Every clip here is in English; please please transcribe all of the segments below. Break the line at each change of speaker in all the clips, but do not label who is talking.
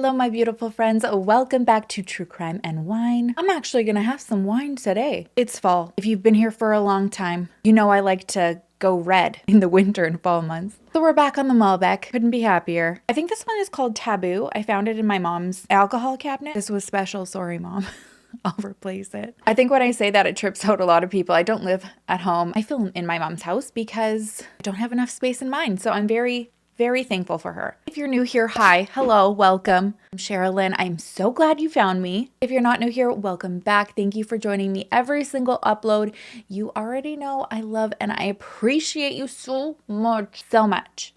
Hello, my beautiful friends. Welcome back to True Crime and Wine. I'm actually gonna have some wine today. It's fall. If you've been here for a long time, you know I like to go red in the winter and fall months. So we're back on the Malbec. Couldn't be happier. I think this one is called Taboo. I found it in my mom's alcohol cabinet. This was special. Sorry, Mom. I'll replace it. I think when I say that, it trips out a lot of people. I don't live at home. I film in my mom's house because I don't have enough space in mine. So I'm very thankful for her. If you're new here, hi, hello, welcome. I'm Sherilyn. I'm so glad you found me. If you're not new here, welcome back. Thank you for joining me every single upload. You already know I love and I appreciate you so much.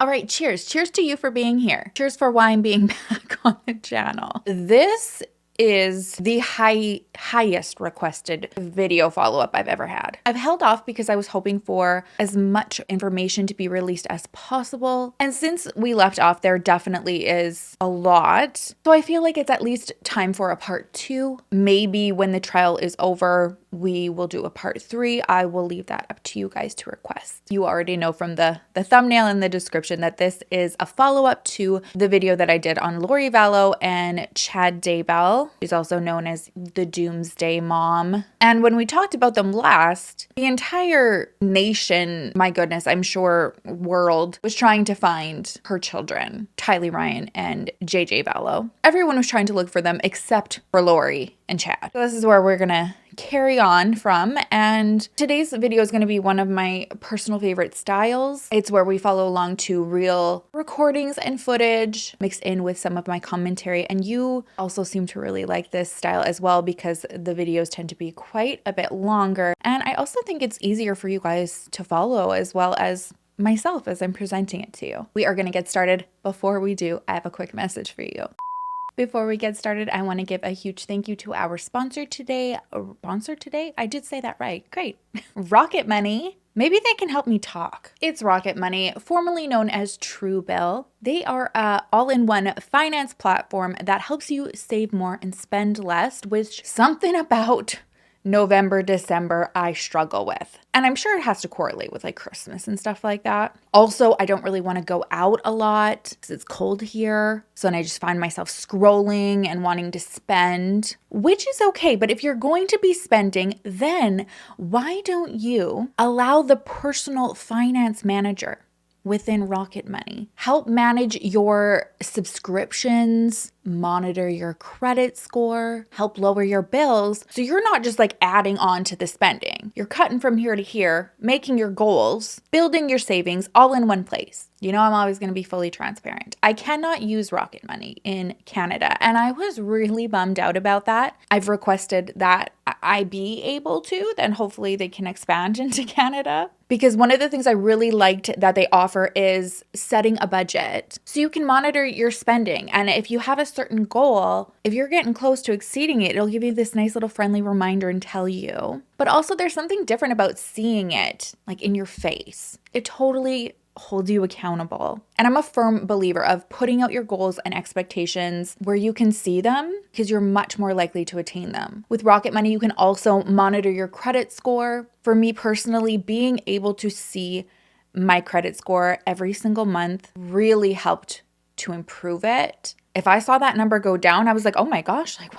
All right, cheers. Cheers to you for being here. Cheers for wine being back on the channel. This is the highest requested video follow-up I've ever had. I've held off because I was hoping for as much information to be released as possible. And since we left off, there definitely is a lot. So I feel like it's at least time for a part 2. Maybe when the trial is over, we will do a part 3. I will leave that up to you guys to request. You already know from the thumbnail and the description that this is a follow-up to the video that I did on Lori Vallow and Chad Daybell. She's also known as the Doomsday Mom. And when we talked about them last, the entire nation, my goodness, I'm sure world, was trying to find her children, Tylee Ryan and JJ Vallow. Everyone was trying to look for them except for Lori and Chad. So this is where we're gonna carry on from, and today's video is going to be one of my personal favorite styles. It's where we follow along to real recordings and footage mixed in with some of my commentary, and you also seem to really like this style as well because the videos tend to be quite a bit longer, and I also think it's easier for you guys to follow as well as myself as I'm presenting it to you. We are going to get started. Before we do, I have a quick message for you. Before we get started, I want to give a huge thank you to our sponsor today. I did say that right. Great. Rocket Money. Maybe they can help me talk. It's Rocket Money, formerly known as Truebill. They are an all-in-one finance platform that helps you save more and spend less, which something about November, December, I struggle with. And I'm sure it has to correlate with like Christmas and stuff like that. Also, I don't really want to go out a lot because it's cold here. So then I just find myself scrolling and wanting to spend, which is okay. But if you're going to be spending, then why don't you allow the personal finance manager within Rocket Money help manage your subscriptions, monitor your credit score, help lower your bills, so you're not just like adding on to the spending. You're cutting from here to here, making your goals, building your savings all in one place. You know, I'm always going to be fully transparent. I cannot use Rocket Money in Canada, and I was really bummed out about that. I've requested that I be able to, then hopefully they can expand into Canada. Because one of the things I really liked that they offer is setting a budget so you can monitor your spending. And if you have a certain goal, if you're getting close to exceeding it, it'll give you this nice little friendly reminder and tell you. But also there's something different about seeing it like in your face. It totally holds you accountable. And I'm a firm believer of putting out your goals and expectations where you can see them because you're much more likely to attain them. With Rocket Money, you can also monitor your credit score. For me personally, being able to see my credit score every single month really helped to improve it. If I saw that number go down, I was like, oh my gosh, like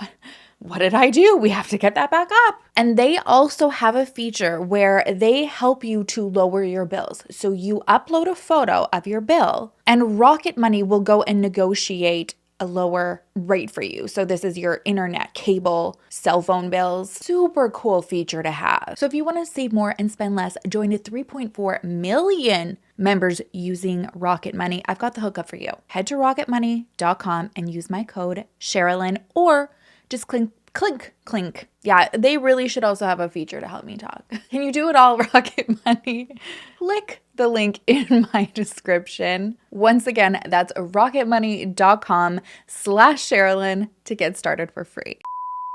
what did I do? We have to get that back up. And they also have a feature where they help you to lower your bills. So you upload a photo of your bill and Rocket Money will go and negotiate a lower rate for you. So this is your internet, cable, cell phone bills. Super cool feature to have. So if you want to save more and spend less, join the 3.4 million members using Rocket Money. I've got the hookup for you. Head to rocketmoney.com and use my code Sherilyn, or just clink. Yeah, they really should also have a feature to help me talk. Can you do it all, Rocket Money? Click the link in my description. Once again, that's rocketmoney.com/Sherilyn to get started for free.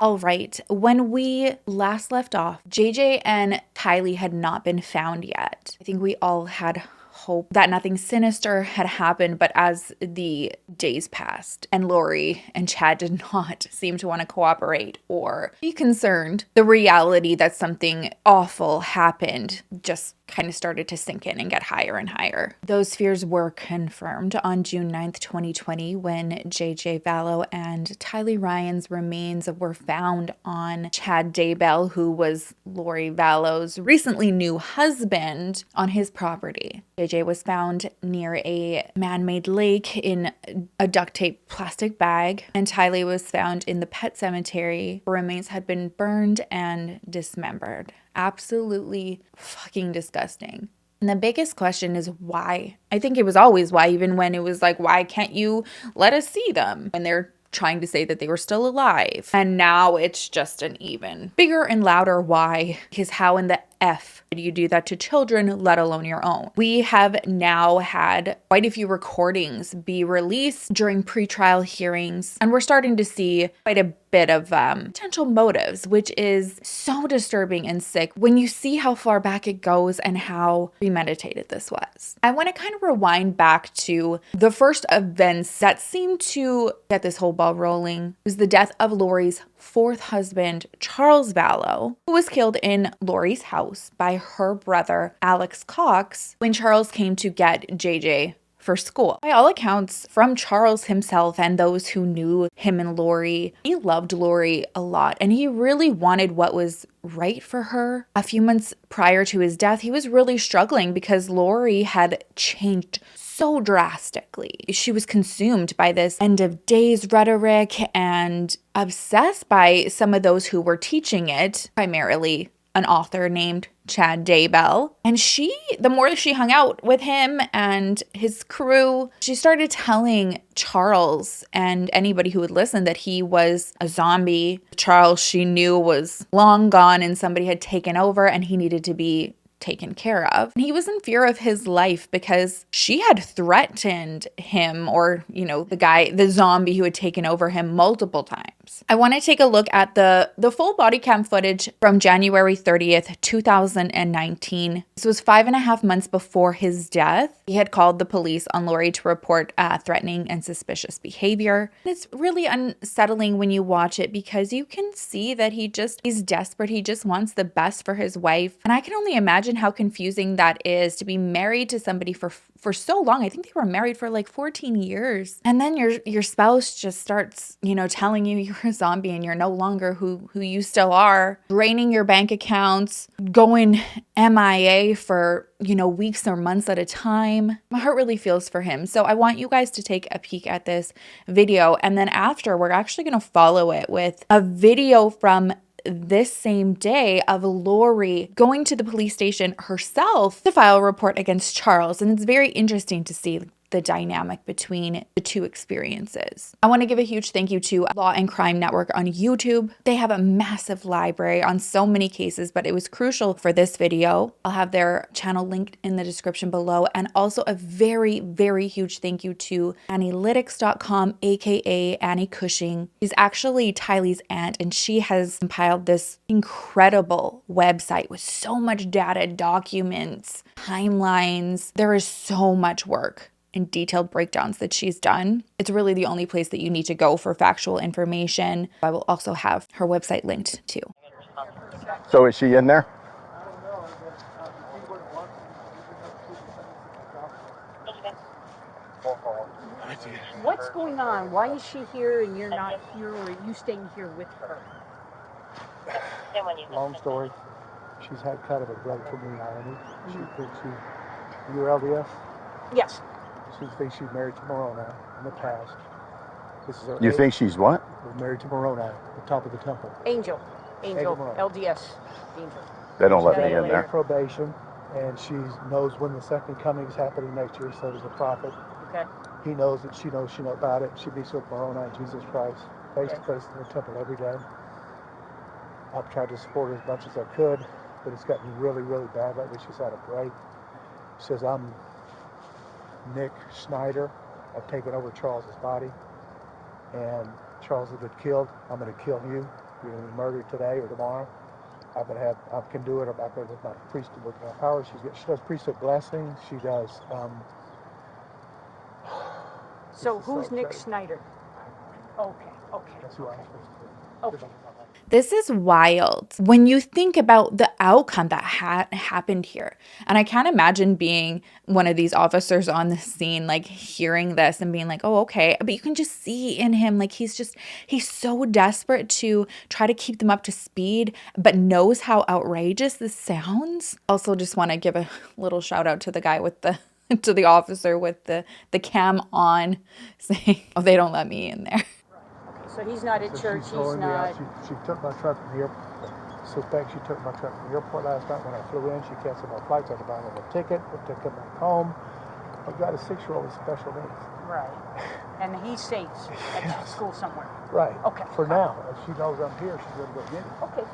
All right, when we last left off, JJ and Tylee had not been found yet. I think we all had hope that nothing sinister had happened, but as the days passed and Lori and Chad did not seem to want to cooperate or be concerned, the reality that something awful happened just kind of started to sink in and get higher and higher. Those fears were confirmed on June 9th, 2020, when J.J. Vallow and Tylee Ryan's remains were found on Chad Daybell, who was Lori Vallow's recently new husband, on his property. J.J. was found near a man-made lake in a duct tape plastic bag, and Tylee was found in the pet cemetery. Her remains had been burned and dismembered. Absolutely fucking disgusting. And the biggest question is why? I think it was always why, even when it was like, why can't you let us see them? When they're trying to say that they were still alive. And now it's just an even bigger and louder why. Because how in the F did you do that to children, let alone your own? We have now had quite a few recordings be released during pretrial hearings, and we're starting to see quite a bit of potential motives, which is so disturbing and sick when you see how far back it goes and how premeditated this was. I want to kind of rewind back to the first events that seemed to get this whole ball rolling. It was the death of Lori's fourth husband, Charles Vallow, who was killed in Lori's house by her brother, Alex Cox, when Charles came to get JJ for school. By all accounts, from Charles himself and those who knew him and Lori, he loved Lori a lot and he really wanted what was right for her. A few months prior to his death, he was really struggling because Lori had changed so drastically. She was consumed by this end of days rhetoric and obsessed by some of those who were teaching it, primarily an author named Chad Daybell. And the more she hung out with him and his crew, she started telling Charles and anybody who would listen that he was a zombie. Charles, she knew, was long gone and somebody had taken over and he needed to be taken care of. And he was in fear of his life because she had threatened him, or, the zombie who had taken over him, multiple times. I want to take a look at the full body cam footage from January 30th, 2019. This was 5.5 months before his death. He had called the police on Lori to report threatening and suspicious behavior. And it's really unsettling when you watch it because you can see that he's desperate. He just wants the best for his wife. And I can only imagine how confusing that is to be married to somebody for so long. I think they were married for like 14 years. And then your spouse just starts, telling you you're a zombie and you're no longer who you still are, draining your bank accounts, going MIA for, weeks or months at a time. My heart really feels for him. So I want you guys to take a peek at this video. And then after, we're actually going to follow it with a video from this same day of Lori going to the police station herself to file a report against Charles. And it's very interesting to see the dynamic between the two experiences. I want to give a huge thank you to Law and Crime Network on YouTube. They have a massive library on so many cases, but it was crucial for this video. I'll have their channel linked in the description below. And also a very, very huge thank you to Annielytics.com, aka Annie Cushing. She's actually Tylee's aunt, and she has compiled this incredible website with so much data, documents, timelines. There is so much work and detailed breakdowns that she's done. It's really the only place that you need to go for factual information. I will also have her website linked too.
So is she in there?
What's going on? Why is she here and you're not here, or are you staying here with her?
Long story. She's had kind of a break from reality. She thinks you're LDS?
Yes.
She thinks she's married to Moroni in the past. This is her
You think she's what?
married to Moroni, the top of the temple.
Angel,
Moroni.
LDS, Angel.
They don't let
She's
me in there.
Probation, and she knows when the second coming is happening next year. So does the prophet.
Okay.
He knows it. She knows about it. She meets with Moroni and Jesus Christ face to face in the temple every day. I've tried to support her as much as I could, but it's gotten really, really bad lately. She's had a break. She says, I'm Nick Snyder. I've taken over Charles's body, and Charles has been killed. I'm going to kill you. You're going to be murdered today or tomorrow. I can do it. I'm not going to with my priesthood, with my power. She does priesthood blessings. She does.
So who's Nick Snyder? Okay.
That's who I'm supposed to do.
Okay.
This is wild when you think about the outcome that happened here. And I can't imagine being one of these officers on the scene, like hearing this and being like, oh, okay. But you can just see in him, like he's so desperate to try to keep them up to speed, but knows how outrageous this sounds. Also just want to give a little shout out to the guy with to the officer with the cam on saying, oh, they don't let me in there.
So he's not at church,
She's
he's
throwing me out.
not...
She took my truck from the airport. Suspect she took my truck from the airport last night when I flew in. She canceled my flights. I had to buy another ticket. Took him back home. I've got a 6-year-old with special needs.
Right. And he stays at school somewhere.
Right.
Okay.
For now. If she knows I'm here, she's going to go get it.
Okay.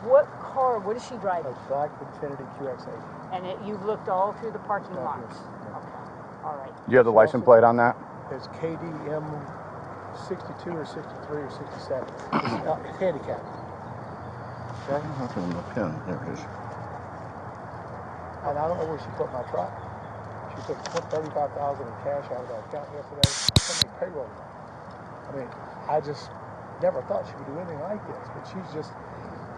What is she driving?
A black Infiniti QX80.
And you've looked all through the parking lots?
Yes.
Okay. All right.
Do you have the license plate on that?
It's KDM 62 or 63 or 67. It's handicapped. Okay?
There it is.
And I don't know where she put my truck. She took $35,000 in cash out of that account yesterday. Somebody payroll. I mean, I just never thought she would do anything like this, but she's just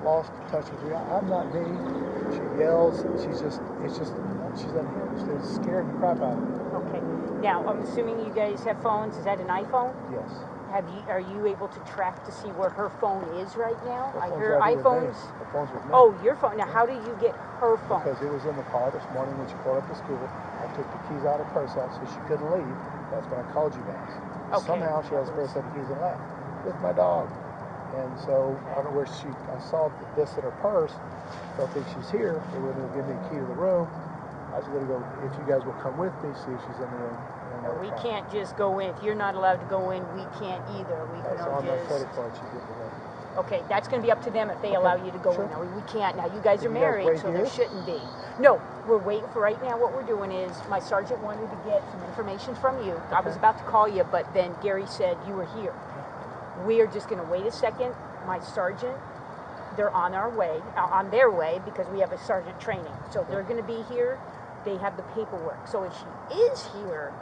lost touch with me. I'm not me. She yells. She's unhinged. It's scaring the crap out of me.
Okay. Now, I'm assuming you guys have phones. Is that an iPhone?
Yes.
Are you able to track to see where her phone is right now?
Her
I
phone's
hear
right here with me.
iPhones.
Her phone's with me.
Oh, your phone. Now, how do you get her phone?
Because it was in the car this morning when she pulled up to school. I took the keys out of her purse out so she couldn't leave. That's when I called you guys.
Okay.
Somehow she has a pair of 7 keys and left with my dog. And so I don't know where I saw this in her purse. Don't think she's here. They were going to give me a key to the room. I was going to go, if you guys will come with me, see if she's in the room.
We can't just go in. If you're not allowed to go in, we can't either. We can
That's on my
just...
credit card. She did the room.
Okay, that's going to be up to them if they allow you to go
Sure.
in. Now, we can't. Now, you guys are
You guys
married,
wait
so there
here?
shouldn't be. No, we're waiting for right now. What we're doing is my sergeant wanted to get some information from you. I was about to call you, but then Gary said you were here. We are just going to wait a second. My sergeant, they're on their way because we have a sergeant training. So they're going to be here. They have the paperwork. So if she is here,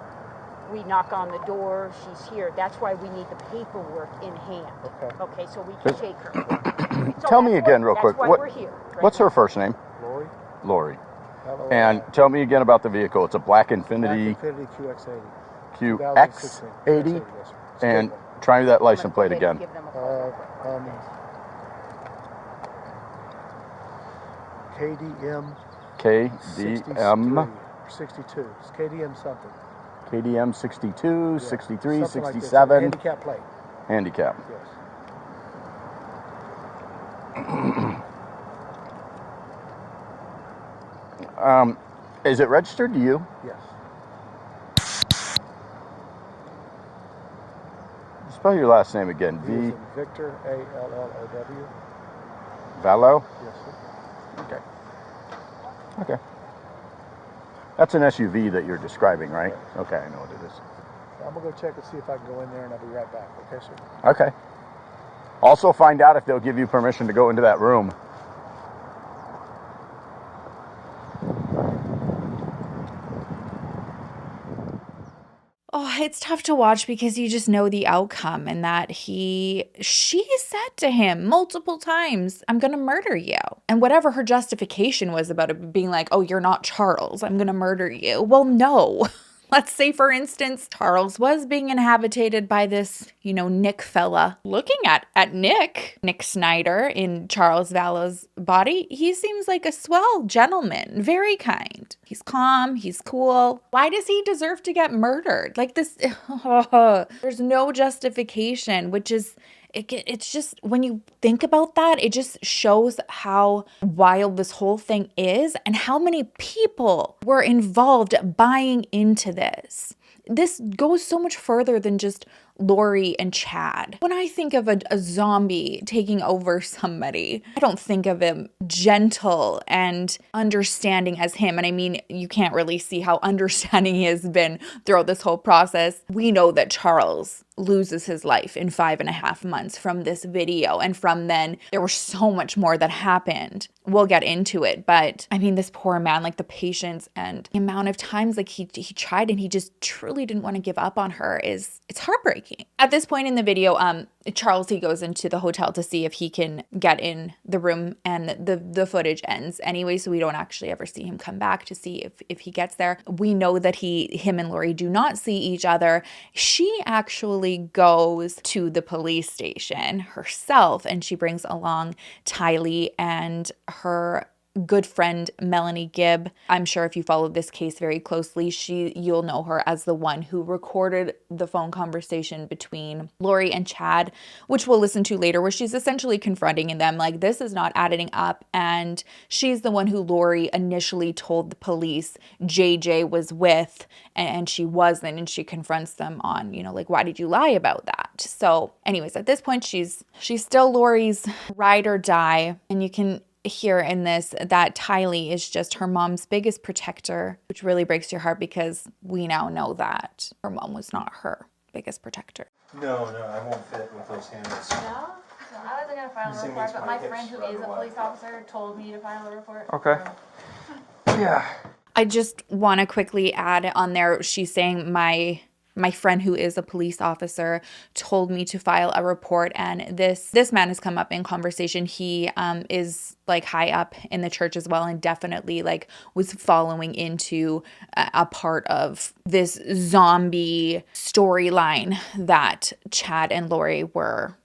we knock on the door, she's here. That's why we need the paperwork in hand.
Okay.
Okay, so we can take her. So
Tell me
that's
again
why-
real quick.
That's why we're here. right
What's
now.
her first name?
Lori?
Lori.
Hello.
And tell me again about the vehicle. It's a black Infiniti
Infiniti QX80.
QX80.
Yes, sir.
And try that license plate
Go ahead and
again.
give them a call.
KDM
KDM
62. It's KDM something.
KDM 62,
Yeah,
63,
something like this.
67.
Handicap plate.
Handicap.
Yes.
Is it registered to you?
Yes.
Spell your last name again.
V is
V.
in Victor, Allow.
Vallow?
Yes, sir.
Okay. Okay. That's an SUV that you're describing, right? Okay, I know what it is.
I'm going to go check and see if I can go in there, and I'll be right back. Okay, sir?
Okay. Also find out if they'll give you permission to go into that room.
Oh, it's tough to watch because you just know the outcome and that she said to him multiple times, I'm going to murder you. And whatever her justification was about it being like, oh, you're not Charles, I'm going to murder you. Well, no. Let's say, for instance, Charles was being inhabited by this, Nick fella. Looking at Nick Snyder in Charles Vallow's body, he seems like a swell gentleman, very kind. He's calm, he's cool. Why does he deserve to get murdered? Like this, there's no justification, which is, it's just, when you think about that, it just shows how wild this whole thing is and how many people were involved buying into this. This goes so much further than just Lori and Chad. When I think of a zombie taking over somebody, I don't think of him gentle and understanding as him. And I mean, you can't really see how understanding he has been throughout this whole process. We know that Charles loses his life in 5.5 months from this video. And from then, there was so much more that happened. We'll get into it. But I mean, this poor man, like the patience and the amount of times like he tried and he just truly didn't want to give up on her it's heartbreaking. At this point in the video, Charles, he goes into the hotel to see if he can get in the room, and the footage ends anyway, so we don't actually ever see him come back to see if he gets there. We know that him and Lori do not see each other. She actually goes to the police station herself, and she brings along Tylee and her good friend Melanie Gibb. I'm sure if you follow this case very closely, you'll know her as the one who recorded the phone conversation between Lori and Chad, which we'll listen to later, where she's essentially confronting them like, this is not adding up. And she's the one who Lori initially told the police JJ was with, and she wasn't, and she confronts them on, like, why did you lie about that? So anyways, at this point, she's still Lori's ride or die, and you can hear in this that Tylee is just her mom's biggest protector, which really breaks your heart because we now know that her mom was not her biggest protector.
No, I won't fit with those hands.
No? So I wasn't going to file a report, but my friend who is a police officer told me to file a report.
Okay. Yeah.
I just want to quickly add on there, she's saying my friend who is a police officer told me to file a report, and this man has come up in conversation. He is like high up in the church as well, and definitely like was following into a part of this zombie storyline that Chad and Lori were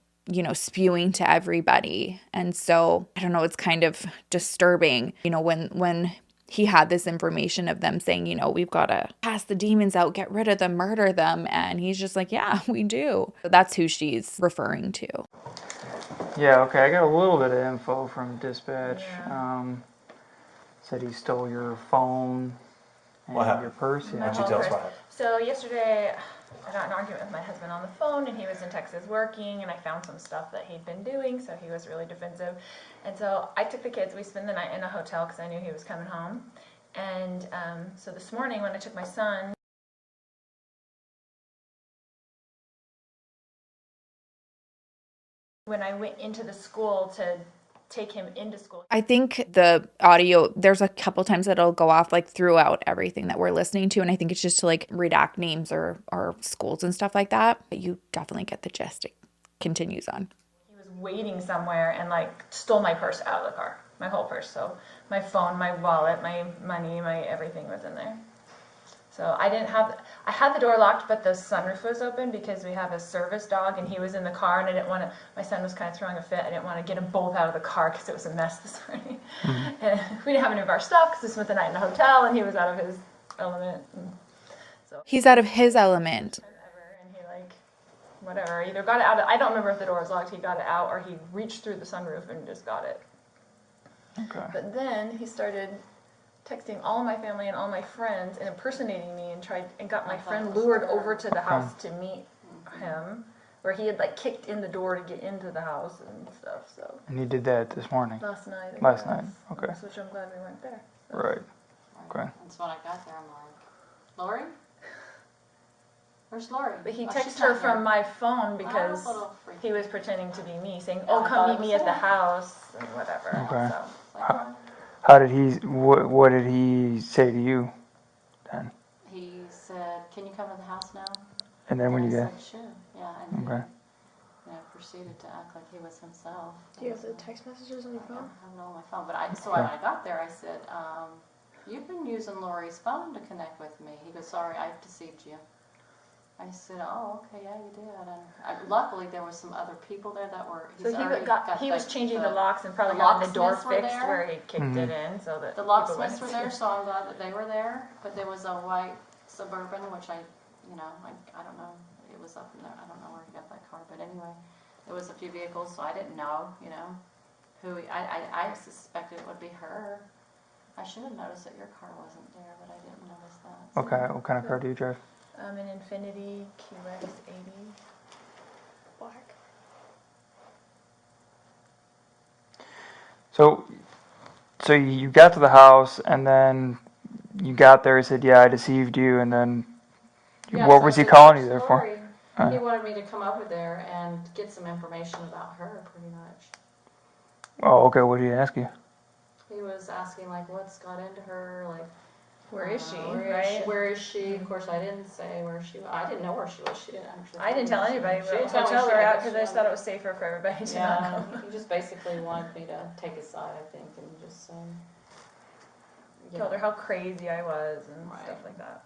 spewing to everybody. And so I don't know, it's kind of disturbing, when he had this information of them saying, we've got to cast the demons out, get rid of them, murder them. And he's just like, yeah, we do. So that's who she's referring to.
Yeah, okay, I got a little bit of info from dispatch.
Yeah.
Said he stole your phone and
What happened?
your purse.
Why don't you tell us what happened?
So yesterday, I got in an argument with my husband on the phone, and he was in Texas working, and I found some stuff that he'd been doing, so he was really defensive. And so I took the kids. We spent the night in a hotel because I knew he was coming home. And so this morning when I took my son, when I went into the school to take him into school.
I think the audio, there's a couple times that it'll go off like throughout everything that we're listening to. And I think it's just to like redact names or schools and stuff like that. But you definitely get the gist. It continues on.
He was waiting somewhere and like stole my purse out of the car, my whole purse. So my phone, my wallet, my money, my everything was in there. So I had the door locked, but the sunroof was open because we have a service dog, and he was in the car, and I didn't want to, my son was kind of throwing a fit. I didn't want to get them both out of the car because it was a mess this morning. Mm-hmm. And we didn't have any of our stuff because we spent the night in a hotel, and he was out of his element. So
he's out of his element.
And he whatever, either got it out, I don't remember if the door was locked, he got it out, or he reached through the sunroof and just got it.
Okay.
But then he started texting all my family and all my friends and impersonating me, and got my friend lured over to the house to meet him, where he had like kicked in the door to get into the house and stuff. So.
And he did that this morning?
Last night.
Last night, okay.
Which I'm glad we went there. So.
Right, okay.
That's when I got there, I'm like, Lori? Where's Lori?
But he
Oh,
texted
she's
her
not
from
here.
my phone because he was pretending to be me, saying, "Oh, come meet me at the house," and whatever.
Okay.
So.
How did what did he say to you then?
He said, can you come to the house now?
And then when you
I
get,
said, sure, yeah. And
okay.
he proceeded to act like he was himself.
Do you have the text messages on your
I
phone?
have no on my phone, but when I got there, I said, you've been using Lori's phone to connect with me. He goes, sorry, I've deceived you. I said, oh, okay, yeah, you did. And luckily, there were some other people there that were.
So he was changing the locks and probably got the door fixed where he kicked it in, so that
the locksmiths were there. So I'm glad that they were there. But there was a white Suburban, which I don't know. It was up in there. I don't know where he got that car, but anyway, there was a few vehicles, so I didn't know, who. I suspected it would be her. I should have noticed that your car wasn't there, but I didn't notice that. So.
Okay, what kind of car do you drive?
An Infiniti QX 80. Black.
So you got to the house, and then you got there, he said, yeah, I deceived you, and then
Yeah,
what
so
was
I
he
said,
calling you
"Where's
there for?
Lori?" He wanted me to come over there and get some information about her, pretty much.
Oh, okay. What did he ask you?
He was asking, like, what's got into her, like,
Where is she,
right? Where is she?
Mm-hmm.
Of course, I didn't say where she was. I didn't know where she was. She didn't actually.
I didn't tell anybody
She
what
didn't tell me.
hotel
She-
we were
I
at
guess
because
she
I just thought it
wanted-
was safer for everybody to
Yeah,
not go.
he just basically wanted me to take his side, I think, and just say.
Told her how crazy I was and
Right.
stuff like that.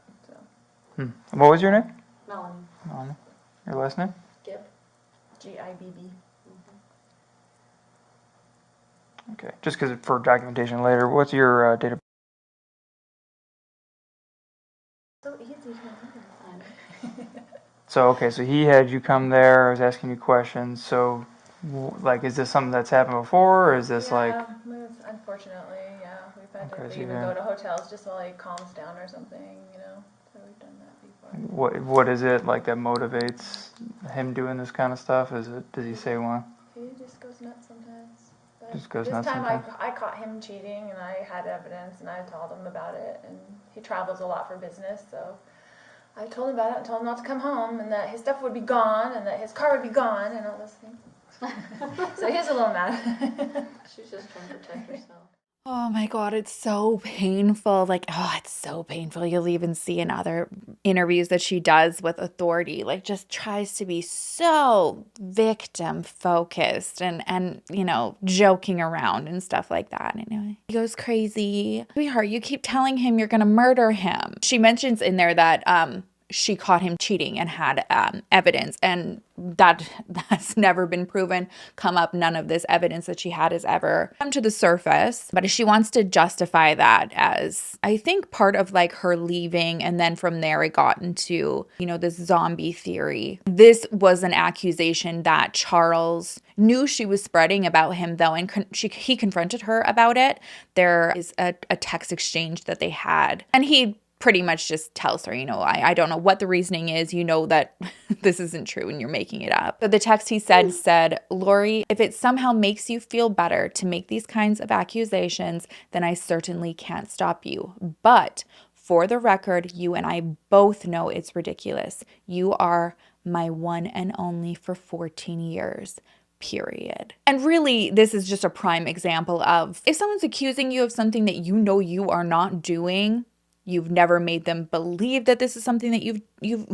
So.
What was your name?
Melanie.
Melanie. Your last name?
Gibb.
Gibb.
Okay. Just because for documentation later, what's your date of
So easy to remember.
So, okay, so he had you come there, was asking you questions. So, like, is this something that's happened before, or is this
Unfortunately, yeah. We've had
Okay,
to
so
even
yeah.
go to hotels just while he calms down or something, you know. So we've done that before.
what is it like that motivates him doing this kind of stuff? Is it, does he say one?
He just goes nuts sometimes. But
Just goes
this
nuts
time
sometimes?
I caught him cheating and I had evidence and I told him about it, and he travels a lot for business, so I told him about it and told him not to come home and that his stuff would be gone and that his car would be gone and all those things. So he's a little mad.
She's just trying to protect herself.
Oh my God, it's so painful. Like, oh, it's so painful. You'll even see in other interviews that she does with authority, like just tries to be so victim focused and you know, joking around and stuff like that. Anyway, he goes crazy. Sweetheart, you keep telling him you're going to murder him. She mentions in there that, she caught him cheating and had evidence, and that's never been proven, come up. None of this evidence that she had has ever come to the surface, but she wants to justify that as, I think, part of like her leaving, and then from there it got into, you know, this zombie theory. This was an accusation that Charles knew she was spreading about him, though, and he confronted her about it. There is a text exchange that they had, and he pretty much just tells her, you know, I don't know what the reasoning is. You know that this isn't true and you're making it up. So the text he said, Lori, if it somehow makes you feel better to make these kinds of accusations, then I certainly can't stop you. But for the record, you and I both know it's ridiculous. You are my one and only for 14 years. Period. And really, this is just a prime example of if someone's accusing you of something that you know you are not doing, you've never made them believe that this is something that you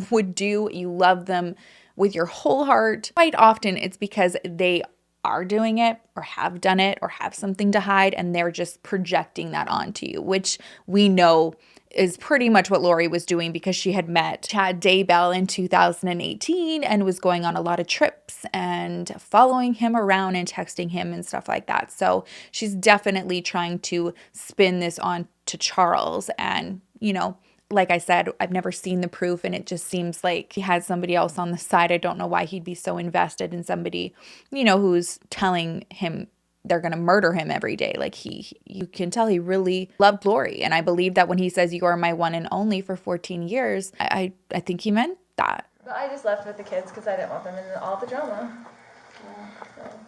would do. You love them with your whole heart. Quite often it's because they are doing it or have done it or have something to hide, and they're just projecting that onto you, which we know is pretty much what Lori was doing because she had met Chad Daybell in 2018 and was going on a lot of trips and following him around and texting him and stuff like that. So she's definitely trying to spin this on to Charles. And, you know, like I said, I've never seen the proof, and it just seems like he had somebody else on the side. I don't know why he'd be so invested in somebody, you know, who's telling him they're going to murder him every day. Like you can tell he really loved Lori. And I believe that when he says you are my one and only for 14 years, I think he meant that.
But I just left with the kids because I didn't want them in all the drama.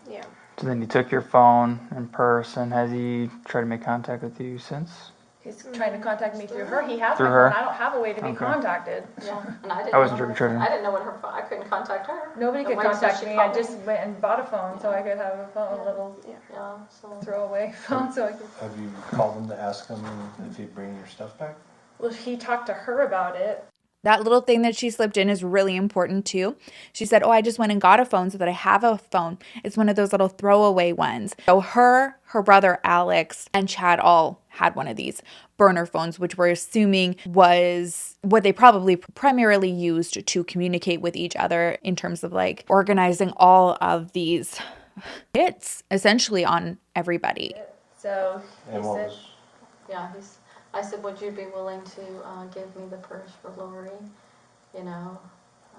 Yeah.
So then you took your phone and purse, and has he tried to make contact with you since?
He's trying to contact me through her. He has
Through
my
her?
phone. I don't have a way to be
Okay.
contacted.
Yeah. And I
I wasn't
know
sure if you tried to-
I didn't know what her phone. I couldn't contact her.
Nobody could
Nobody said
contact
she
me.
called
I just went and bought a phone so I could have a phone, a little
Yeah. So.
throwaway phone so I could.
Have you called him to ask him if he'd bring your stuff back?
Well, he talked to her about it.
That little thing that she slipped in is really important too. She said, oh, I just went and got a phone so that I have a phone. It's one of those little throwaway ones. So her brother Alex, and Chad all had one of these burner phones, which we're assuming was what they probably primarily used to communicate with each other in terms of like organizing all of these hits essentially on everybody.
So he
And what
said,
was,
Yeah. I said, would you be willing to give me the purse for Lori? You know.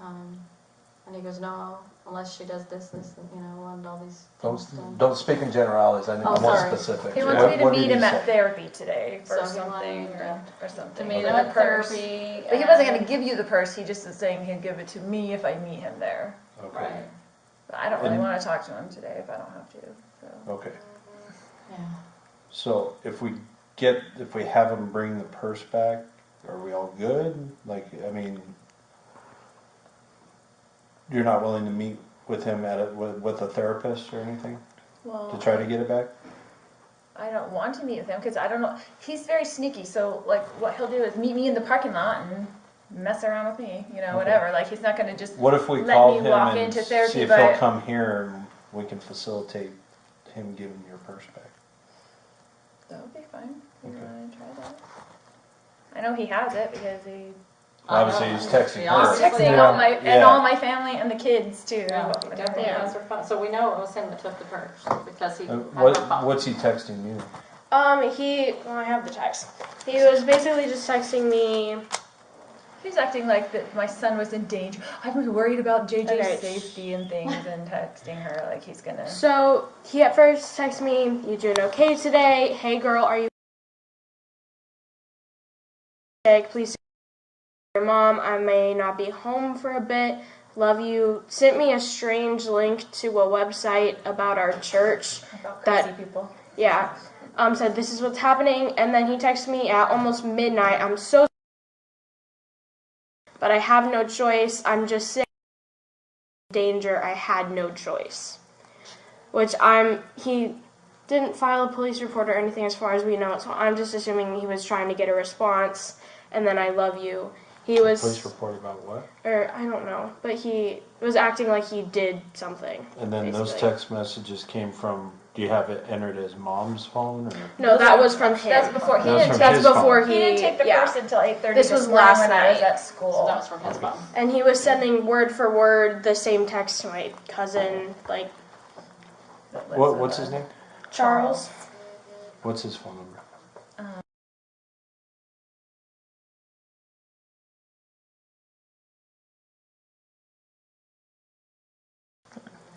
And he goes, no, unless she does this, and, you know, and all these things done.
don't speak in generalities, I
Oh,
want
sorry.
specifics.
he wants me to
What did
meet
he
him at
say?
therapy today for
So he
something
wanted
or something.
to meet
for
him
the
at
purse.
therapy.
But he wasn't going to give you the purse. He just is saying he'd give it to me if I meet him there.
Okay,
Right.
But I don't really
And-
want to talk to him today if I don't have to. So.
okay.
Yeah.
So if we have him bring the purse back, are we all good? Like, I mean, you're not willing to meet with him with a therapist or anything
Well,
to try to get it back?
I don't want to meet with him because I don't know. He's very sneaky. So like, what he'll do is meet me in the parking lot and mess around with me. You know,
Okay.
whatever. Like he's not going to just
What if we
let
called
me
him
walk
and
into therapy,
see if
but
he'll come here and we can facilitate him giving your purse back?
that would be fine. You
Okay.
want to try that? I know he has it because he.
Obviously, he's texting
He's
her.
texting
Yeah.
all my and
Yeah.
all my family and the kids too.
Yeah, he definitely
Yeah.
has her phone. So we know it was him that took the purse because he had her
What,
phone.
what's he texting you?
Well, I have the text. He was basically just texting me.
He's acting like that my son was in danger. I was worried about JJ's
Okay.
safety and things and texting her like he's gonna.
So he at first texted me, "You doing okay today? Hey girl, are you sick? Please say to your mom. I may not be home for a bit. Love you." Sent me a strange link to a website about our church.
About crazy
That-
people.
Yeah. Said this is what's happening, and then he texted me at almost midnight. "I'm so, but I have no choice. I'm just sick. Danger. I had no choice." Which he didn't file a police report or anything as far as we know, so I'm just assuming he was trying to get a response. And then "I love you." He was,
Police report about what?
or I don't know, but he was acting like he did something.
And then those
basically.
text messages came from, do you have it entered as mom's phone? Or?
No, that was from him.
That's before he
That was
didn't.
from
Take,
his
That's before
phone.
he.
he didn't take the
yeah.
purse until 8:30
This was
morning
last
when I was
night.
at
So
school.
that was from his phone.
And he was sending word for word the same text to my cousin, like
that lives in
What's
the-
his name?
Charles.
What's his phone number?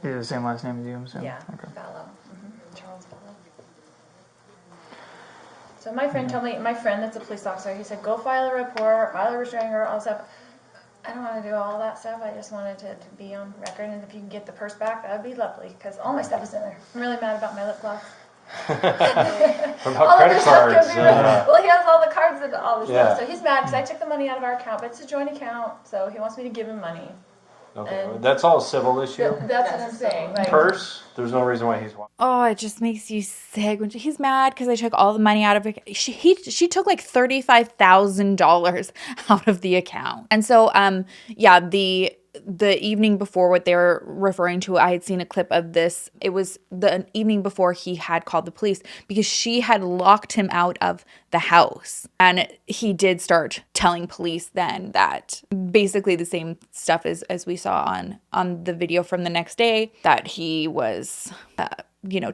He has the same last name as you, I'm assuming?
Yeah,
Okay.
Vallow. Charles Vallow. So my friend told me, my friend that's a police officer, he said, go file a report, file a restraining order, all this stuff. I don't want to do all that stuff. I just wanted to be on record, and if you can get the purse back, that would be lovely, because all my stuff is in there. I'm really mad about my lip gloss.
What
All
about
of
credit
this stuff
cards?
could be well, he has all the cards and all this
Yeah.
stuff, so he's mad because I took the money out of our account, but it's a joint account, so he wants me to give him money.
Okay,
And-
that's all a civil issue.
That's what I'm saying. Like,
Purse, there's no reason why he's.
Oh, it just makes you sick when he's mad because I took all the money out of it. She took like $35,000 out of the account. And so yeah, the evening before, what they were referring to, I had seen a clip of this. It was the evening before he had called the police because she had locked him out of the house. And he did start telling police then that basically the same stuff as we saw on the video from the next day, that he was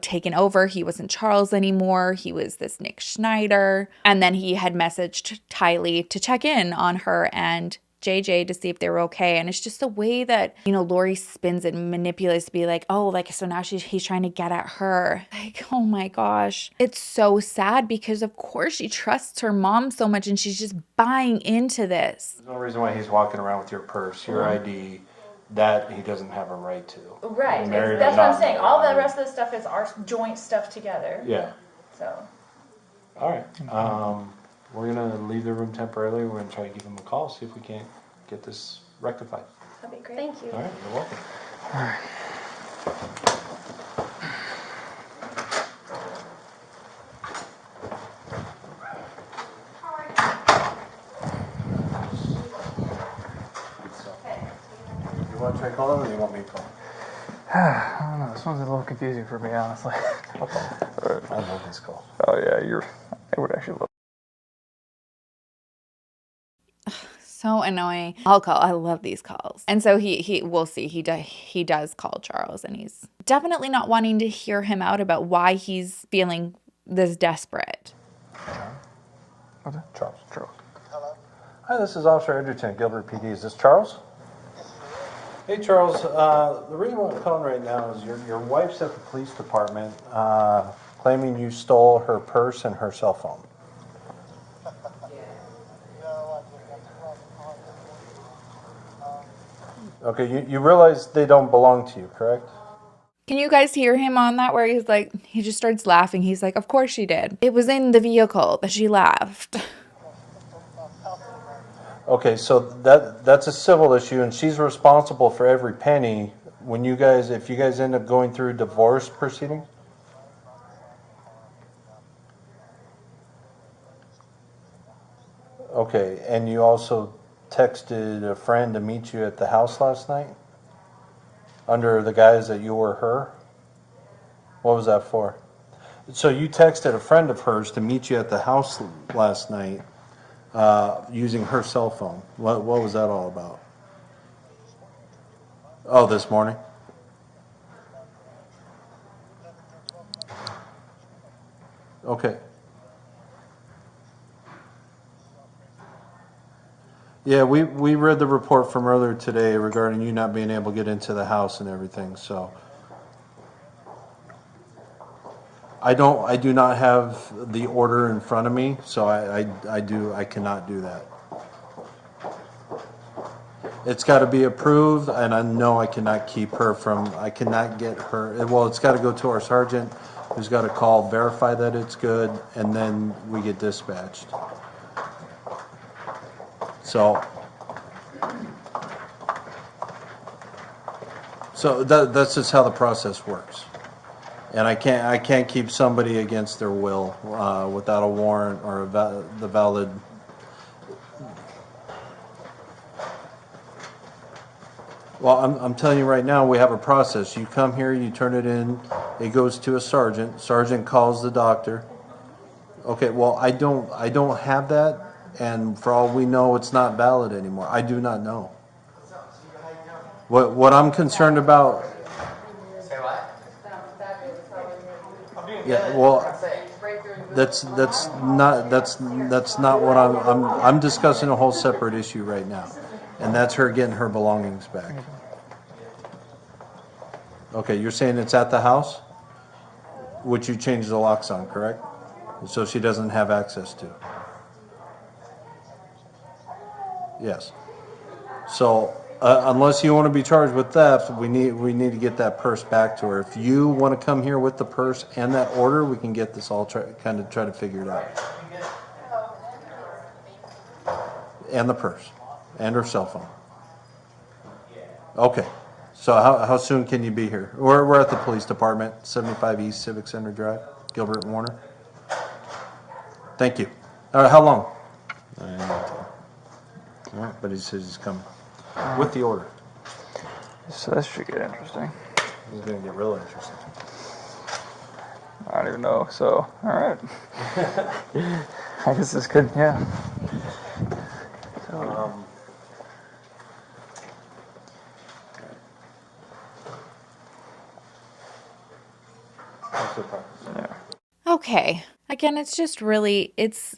taken over. He wasn't Charles anymore. He was this Nick Schneider. And then he had messaged Tylee to check in on her and JJ to see if they were okay. And it's just the way that, Lori spins it and manipulates to be like, oh, like, so now he's trying to get at her. Like, oh my gosh. It's so sad because of course she trusts her mom so much and she's just buying into this.
There's no reason why he's walking around with your purse, your ID, that he doesn't have a right to.
right.
Married or
That's what I'm
not
saying.
married.
All the rest of the stuff is our joint stuff together.
Yeah.
So.
All right. We're gonna leave the room temporarily. We're gonna try to give him a call, see if we can't get this rectified.
That'd be great.
Thank you.
All right. You're welcome.
All right.
You want to try calling him, or you want me to call?
I don't know. This one's a little confusing for me, honestly.
I'll call. I love this call.
Oh yeah, I would actually love.
So annoying. I'll call. I love these calls. And so we'll see. He does call Charles, and he's definitely not wanting to hear him out about why he's feeling this desperate.
What's that? Charles. Hello. Hi, this is Officer Edgerton, Gilbert PD. Is this Charles? Hey, Charles. The reason why I'm calling right now is your wife's at the police department claiming you stole her purse and her cell phone. Okay, you realize they don't belong to you, correct?
Can you guys hear him on that where he's like, he just starts laughing. He's like, of course she did. It was in the vehicle that she left.
Okay, so that's a civil issue, and she's responsible for every penny when if you guys end up going through divorce proceedings? Okay, and you also texted a friend to meet you at the house last night? Under the guise that you were her? What was that for? So you texted a friend of hers to meet you at the house last night using her cell phone. What was that all about? Oh, this morning? Okay. Yeah, we read the report from earlier today regarding you not being able to get into the house and everything, so. I do not have the order in front of me, so I cannot do that. It's got to be approved, and I know I cannot I cannot get her, well, it's got to go to our sergeant, who's got to call, verify that it's good, and then we get dispatched. So that's just how the process works. And I can't keep somebody against their will without a warrant or the valid. Well, I'm telling you right now, we have a process. You come here, you turn it in, it goes to a sergeant. Sergeant calls the doctor. Okay, well, I don't have that, and for all we know, it's not valid anymore. I do not know. What I'm concerned about. Yeah, well, that's not what I'm discussing a whole separate issue right now, and that's her getting her belongings back. Okay, you're saying it's at the house, which you changed the locks on, correct? So she doesn't have access to. Yes. So unless you want to be charged with theft, we need to get that purse back to her. If you want to come here with the purse and that order, we can get this all try to figure it out. And the purse, and her cell phone. Okay. So how soon can you be here? We're at the police department, 75 East Civic Center Drive, Gilbert and Warner. Thank you. All right. How long? All right, but he says he's coming. With the order.
So this should get interesting.
It's going to get real interesting.
I don't even know. So, all right. I guess this could, yeah. So,
yeah.
Okay. Again, it's just really, it's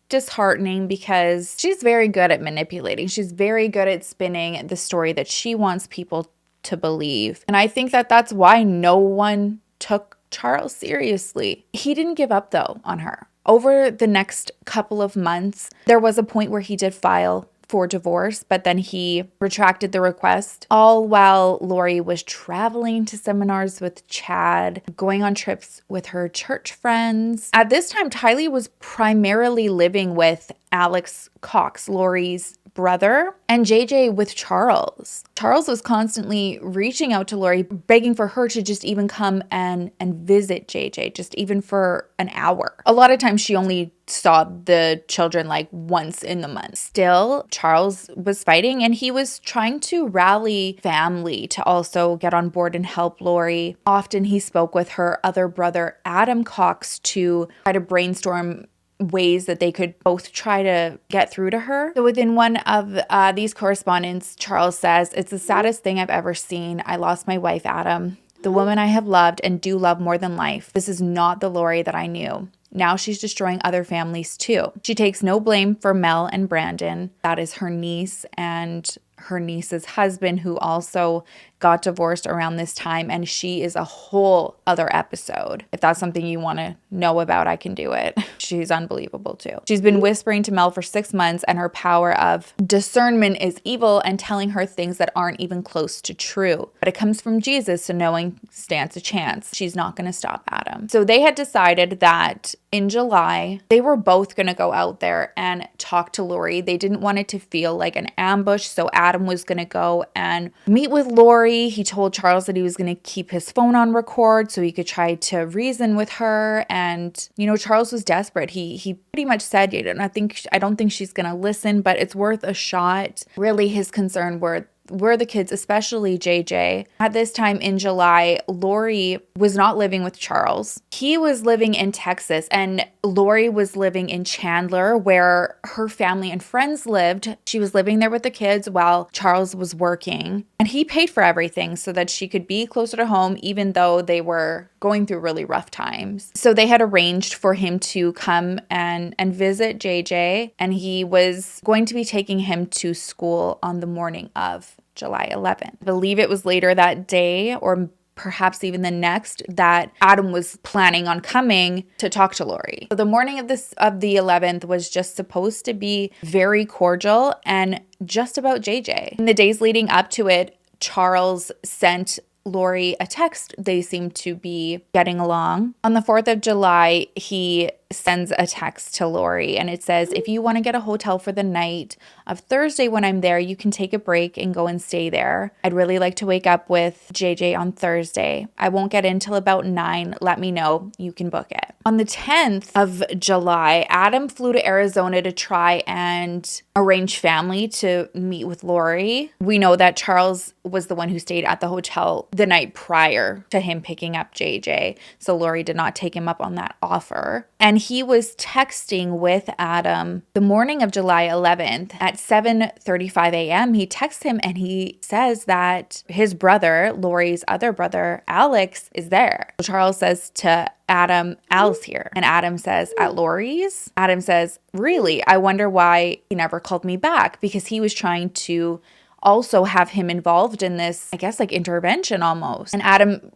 disheartening because she's very good at manipulating. She's very good at spinning the story that she wants people to believe. And I think that that's why no one took Charles seriously. He didn't give up though on her. Over the next couple of months, there was a point where he did file for divorce, but then he retracted the request, all while Lori was traveling to seminars with Chad, going on trips with her church friends. At this time, Tylee was primarily living with Alex Cox, Lori's brother, and JJ with Charles. Charles was constantly reaching out to Lori, begging for her to just even come and visit JJ, just even for an hour. A lot of times she only saw the children like once in the month. Still, Charles was fighting, and he was trying to rally family to also get on board and help Lori. Often he spoke with her other brother, Adam Cox, to try to brainstorm ways that they could both try to get through to her. So within one of these correspondence, Charles says, "It's the saddest thing I've ever seen. I lost my wife, Adam, the woman I have loved and do love more than life. This is not the Lori that I knew. Now she's destroying other families too. She takes no blame for Mel and Brandon." That is her niece and her niece's husband, who also got divorced around this time, and she is a whole other episode. If that's something you want to know about, I can do it. She's unbelievable too. She's been whispering to Mel for 6 months, and her power of discernment is evil and telling her things that aren't even close to true. But it comes from Jesus, so knowing stands a chance. She's not going to stop Adam. So they had decided that in July, they were both going to go out there and talk to Lori. They didn't want it to feel like an ambush, so Adam was going to go and meet with Lori. He told Charles that he was going to keep his phone on record so he could try to reason with her. And, you know, Charles was desperate. He pretty much said, I don't think she's going to listen, but it's worth a shot. Really, his concern were the kids, especially JJ. At this time in July, Lori was not living with Charles. He was living in Texas, and Lori was living in Chandler, where her family and friends lived. She was living there with the kids while Charles was working, and he paid for everything so that she could be closer to home, even though they were going through really rough times. So they had arranged for him to come and visit JJ, and he was going to be taking him to school on the morning of July 11th. I believe it was later that day, or perhaps even the next, that Adam was planning on coming to talk to Lori. So the morning of the 11th was just supposed to be very cordial and just about JJ. In the days leading up to it, Charles sent Lori a text. They seemed to be getting along. On the 4th of July, he sends a text to Lori, and it says, if you want to get a hotel for the night of Thursday when I'm there, you can take a break and go and stay there. I'd really like to wake up with JJ on Thursday. I won't get in till about 9. Let me know. You can book it. On the 10th of July, Adam flew to Arizona to try and arrange family to meet with Lori. We know that Charles was the one who stayed at the hotel the night prior to him picking up JJ, so Lori did not take him up on that offer. And he was texting with Adam the morning of July 11th at 7:35 a.m. He texts him and he says that his brother, Lori's other brother, Alex, is there. So Charles says to Adam, Al's here. And Adam says, at Lori's? Adam says, really? I wonder why he never called me back, because he was trying to also have him involved in this, I guess, like intervention almost. And Adam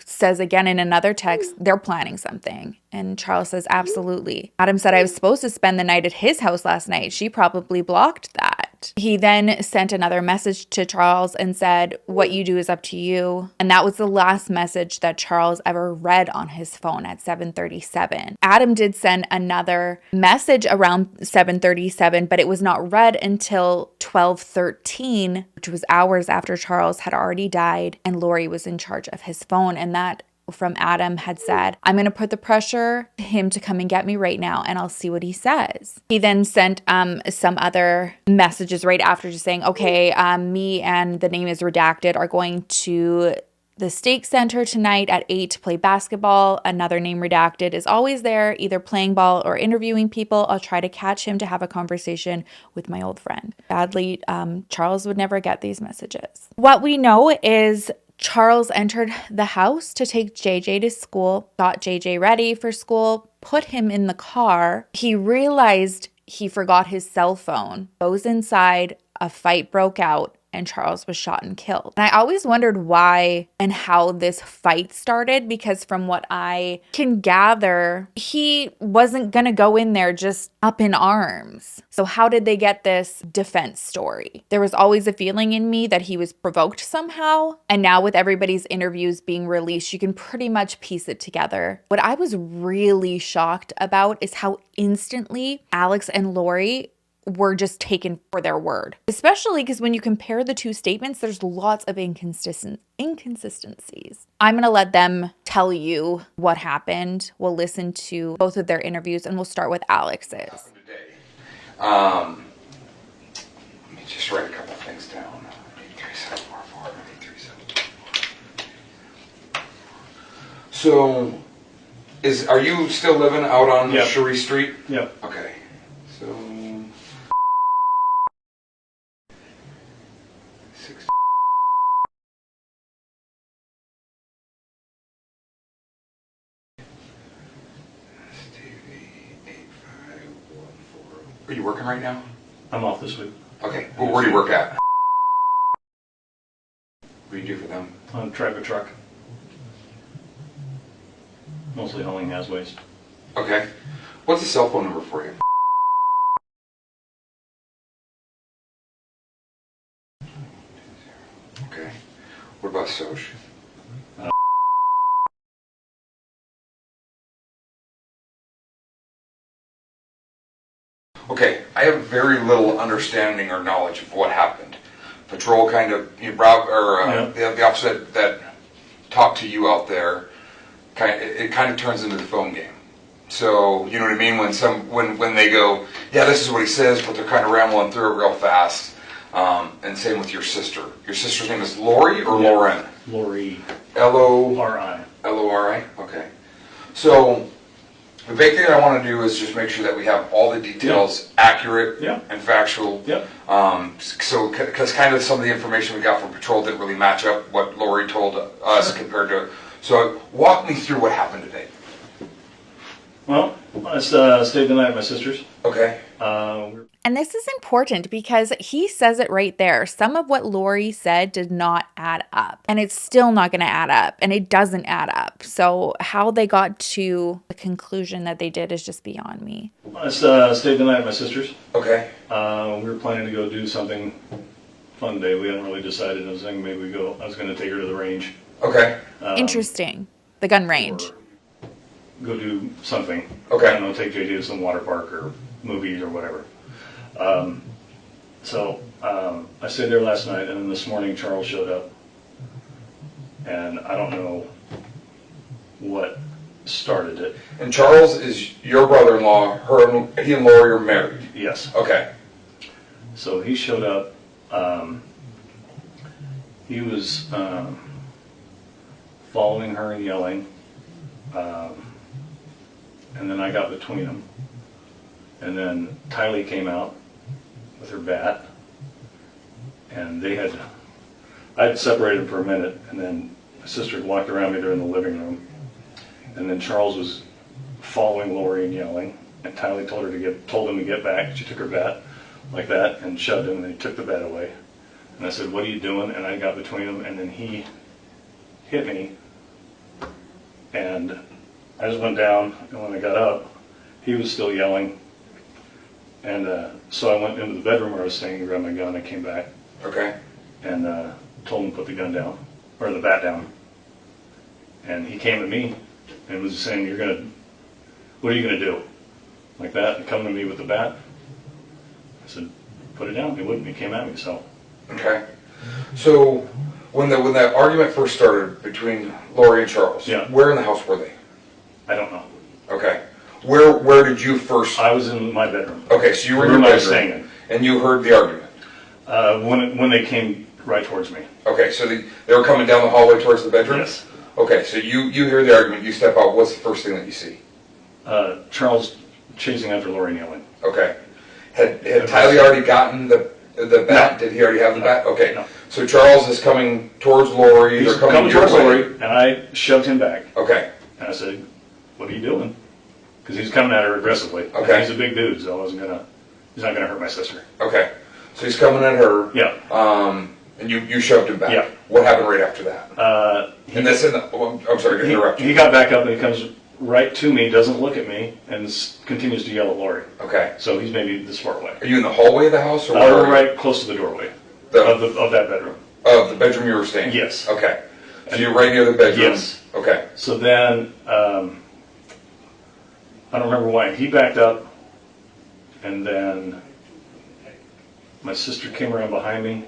says again in another text, they're planning something. And Charles says, absolutely. Adam said, I was supposed to spend the night at his house last night. She probably blocked that. He then sent another message to Charles and said, what you do is up to you. And that was the last message that Charles ever read on his phone at 7:37. Adam did send another message around 7:37, but it was not read until 12:13, which was hours after Charles had already died and Lori was in charge of his phone. And that from Adam had said, I'm going to put the pressure to him to come and get me right now, and I'll see what he says. He then sent some other messages right after, just saying, okay, me and the name is redacted are going to the Stake Center tonight at 8 to play basketball. Another name redacted is always there, either playing ball or interviewing people. I'll try to catch him to have a conversation with my old friend. Sadly, Charles would never get these messages. What we know is Charles entered the house to take JJ to school, got JJ ready for school, put him in the car. He realized he forgot his cell phone, goes inside, a fight broke out, and Charles was shot and killed. And I always wondered why and how this fight started, because from what I can gather, he wasn't gonna go in there just up in arms. So how did they get this defense story? There was always a feeling in me that he was provoked somehow. And now with everybody's interviews being released, you can pretty much piece it together. What I was really shocked about is how instantly Alex and Lori were just taken for their word. Especially because when you compare the two statements, there's lots of inconsistencies. I'm going to let them tell you what happened. We'll listen to both of their interviews, and we'll start with Alex's.
Let me just write a couple things down. 83744, 83744. So, are you still living out on Cherie Street?
Yep.
Okay. So, 6. Are you working right now?
I'm off this week.
Okay. Well, where do you work at?
We
you do for them?
Drive a truck. Mostly hauling has waste.
Okay. What's the cell phone number for you? Okay. What about Soch? Okay, I have very little understanding or knowledge of what happened. Patrol kind of, the officer that talked to you out there, it kind of turns into the phone game. So, you know what I mean? When they go, yeah, this is what he says, but they're kind of rambling through it real fast. And same with your sister. Your sister's name is Lori or Lauren?
Lori.
L-O-R-I. L-O-R-I? Okay. So, the big thing I want to do is just make sure that we have all the details accurate and factual. Because kind of some of the information we got from Patrol didn't really match up what Lori told us compared to. So walk me through what happened today.
Well, I stayed the night at my sister's.
Okay.
And this is important because he says it right there. Some of what Lori said did not add up, and it's still not going to add up, and it doesn't add up. So how they got to the conclusion that they did is just beyond me.
I stayed the night at my sister's.
Okay.
We were planning to go do something fun today. We hadn't really decided. I was thinking maybe I was going to take her to the range.
Okay.
Interesting. The gun range.
Go do something.
Okay.
I don't know, take JJ to some water park or movies or whatever. I stayed there last night, and then this morning Charles showed up. And I don't know what started it.
And Charles is your brother-in-law. He and Lori are married.
Yes.
Okay.
So he showed up. He was following her and yelling. And then I got between them. And then Tylee came out with her bat. And I had separated them for a minute, and then my sister had walked around me. They're in the living room. And then Charles was following Lori and yelling. And Tylee told him to get back. She took her bat like that and shoved him, and he took the bat away. And I said, "What are you doing?" And I got between them, and then he hit me. And I just went down, and when I got up, he was still yelling. And so I went into the bedroom where I was staying and grabbed my gun. I came back.
Okay.
And told him to put the gun down, or the bat down. And he came at me and was saying, "What are you going to do?" Like that, and coming to me with the bat. I said, "Put it down." He wouldn't. He came at me, so.
Okay. So when that argument first started between Lori and Charles, where in the house were they?
I don't know.
Okay. Where did you first?
I was in my bedroom.
Okay, so you were in your bedroom, and you heard the argument.
When they came right towards me.
Okay, so they were coming down the hallway towards the bedroom?
Yes.
Okay, so you hear the argument, you step out, what's the first thing that you see?
Charles chasing after Lori and yelling.
Okay. Had Tylee already gotten the bat? No. Did he already have the bat? Okay. No. So Charles is coming towards Lori.
He's coming towards Lori, and I shoved him back.
Okay.
And I said, "What are you doing?" Because he's coming at her aggressively.
Okay.
He's a big dude, so he's not gonna hurt my sister.
Okay. So he's coming at her.
Yeah.
And you shoved him back.
Yeah.
What happened right after that? I'm sorry to interrupt you.
He got back up and he comes right to me, doesn't look at me, and continues to yell at Lori.
Okay.
So he's maybe this far away.
Are you in the hallway of the house, or
we're right close to the doorway of that bedroom.
Of the bedroom you were staying in?
Yes.
Okay. So you're right near the bedroom?
Yes.
Okay.
So then, I don't remember why, he backed up, and then my sister came around behind me,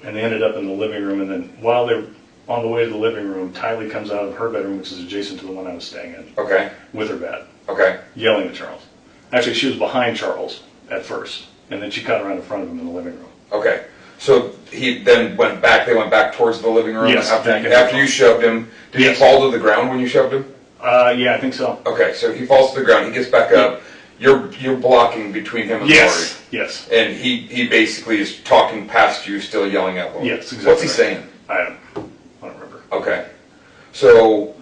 and they ended up in the living room, and then while they're on the way to the living room, Tylee comes out of her bedroom, which is adjacent to the one I was staying in.
Okay.
With her bat.
Okay.
Yelling at Charles. Actually, she was behind Charles at first, and then she cut around in front of him in the living room.
Okay. So he then went back, they went back towards the living room?
Yes.
After you shoved him, did he fall to the ground when you shoved him?
Yeah, I think so.
Okay, so he falls to the ground, he gets back up, you're blocking between him and Lori.
Yes.
And he basically is talking past you, still yelling at Lori.
Yes, exactly.
What's he saying?
I don't remember.
Okay. So,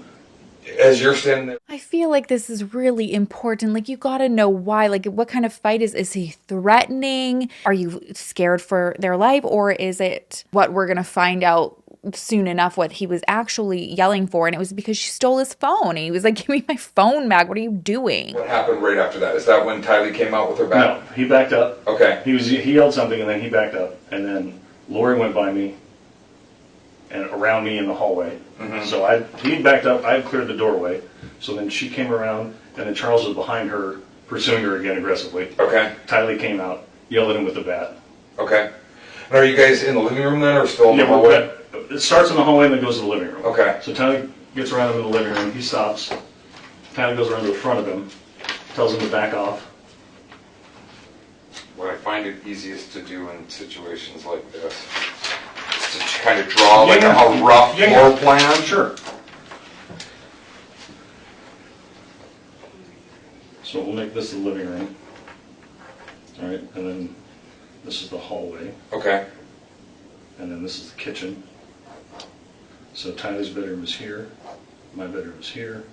as you're standing there...
I feel like this is really important. Like, you gotta know why. Like, what kind of fight is he threatening? Are you scared for their life? Or is it what we're gonna find out soon enough what he was actually yelling for, and it was because she stole his phone. And he was like, give me my phone back. What are you doing?
What happened right after that? Is that when Tylee came out with her bat?
No, he backed up.
Okay.
He yelled something, and then he backed up. And then Lori went by me and around me in the hallway. So he backed up. I had cleared the doorway. So then she came around, and then Charles was behind her, pursuing her again aggressively.
Okay.
Tylee came out, yelled at him with the bat.
Okay. And are you guys in the living room then, or still in the hallway?
It starts in the hallway and then goes to the living room.
Okay.
So Tylee gets around him in the living room. He stops. Tylee goes around to the front of him, tells him to back off.
What I find it easiest to do in situations like this is to kind of draw like a rough floor plan.
Sure. So we'll make this the living room. All right, and then this is the hallway.
Okay.
And then this is the kitchen. So Tylee's bedroom is here, my bedroom is here,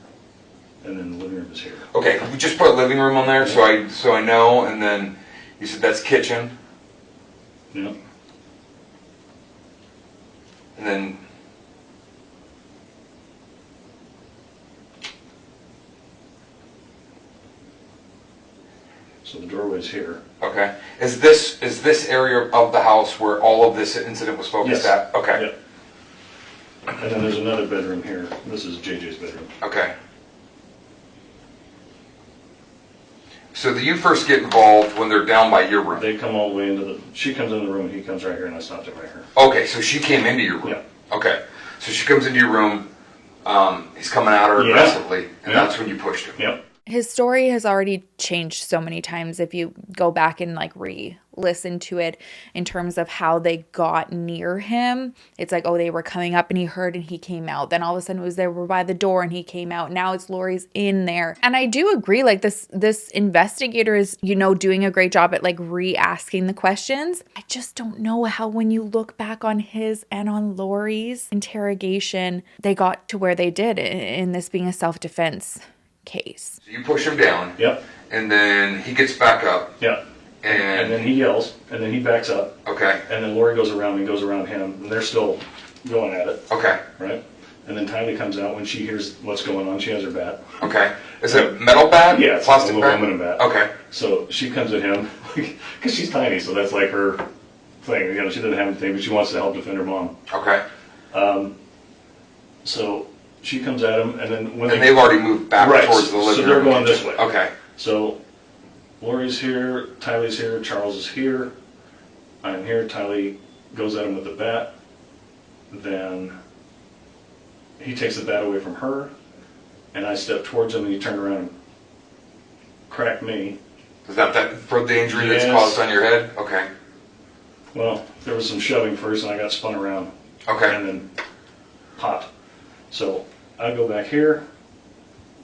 and then the living room is here.
Okay, we just put living room on there so I know, and then you said that's kitchen.
Yep.
And then
so the doorway's here.
okay. Is this area of the house where all of this incident was focused
Yes.
at? Okay.
Yep. And then there's another bedroom here. This is JJ's bedroom.
Okay. So do you first get involved when they're down by your room?
They come all the way into the, she comes in the room, he comes right here, and I stopped him right here.
Okay, so she came into your room.
Yeah.
Okay, so she comes into your room, he's coming at her aggressively, and that's when you pushed him.
Yep.
His story has already changed so many times if you go back and like re-listen to it in terms of how they got near him. It's like, oh, they were coming up and he heard and he came out. Then all of a sudden it was they were by the door and he came out. Now it's Lori's in there. And I do agree, like this investigator is, you know, doing a great job at like re-asking the questions. I just don't know how when you look back on his and on Lori's interrogation, they got to where they did in this being a self-defense case.
So you push him down.
Yep.
And then he gets back up.
Yep. And then he yells, and then he backs up.
Okay.
And then Lori goes around and goes around him, and they're still going at it.
Okay.
Right? And then Tylee comes out when she hears what's going on. She has her bat.
Okay. Is it metal bat?
Yeah, it's
plastic
an
bat?
aluminum bat.
Okay.
So she comes at him, because she's tiny, so that's like her thing. You know, she doesn't have anything, but she wants to help defend her mom.
Okay.
So she comes at him, and then when
they've already moved back towards the living room.
So they're going this way.
Okay.
So Lori's here, Tylee's here, Charles is here, I'm here. Tylee goes at him with the bat. Then he takes the bat away from her, and I step towards him, and he turned around and cracked me.
Is that for the injury that's caused on your head? Okay.
Well, there was some shoving first, and I got spun around.
Okay.
And then popped. So I go back here,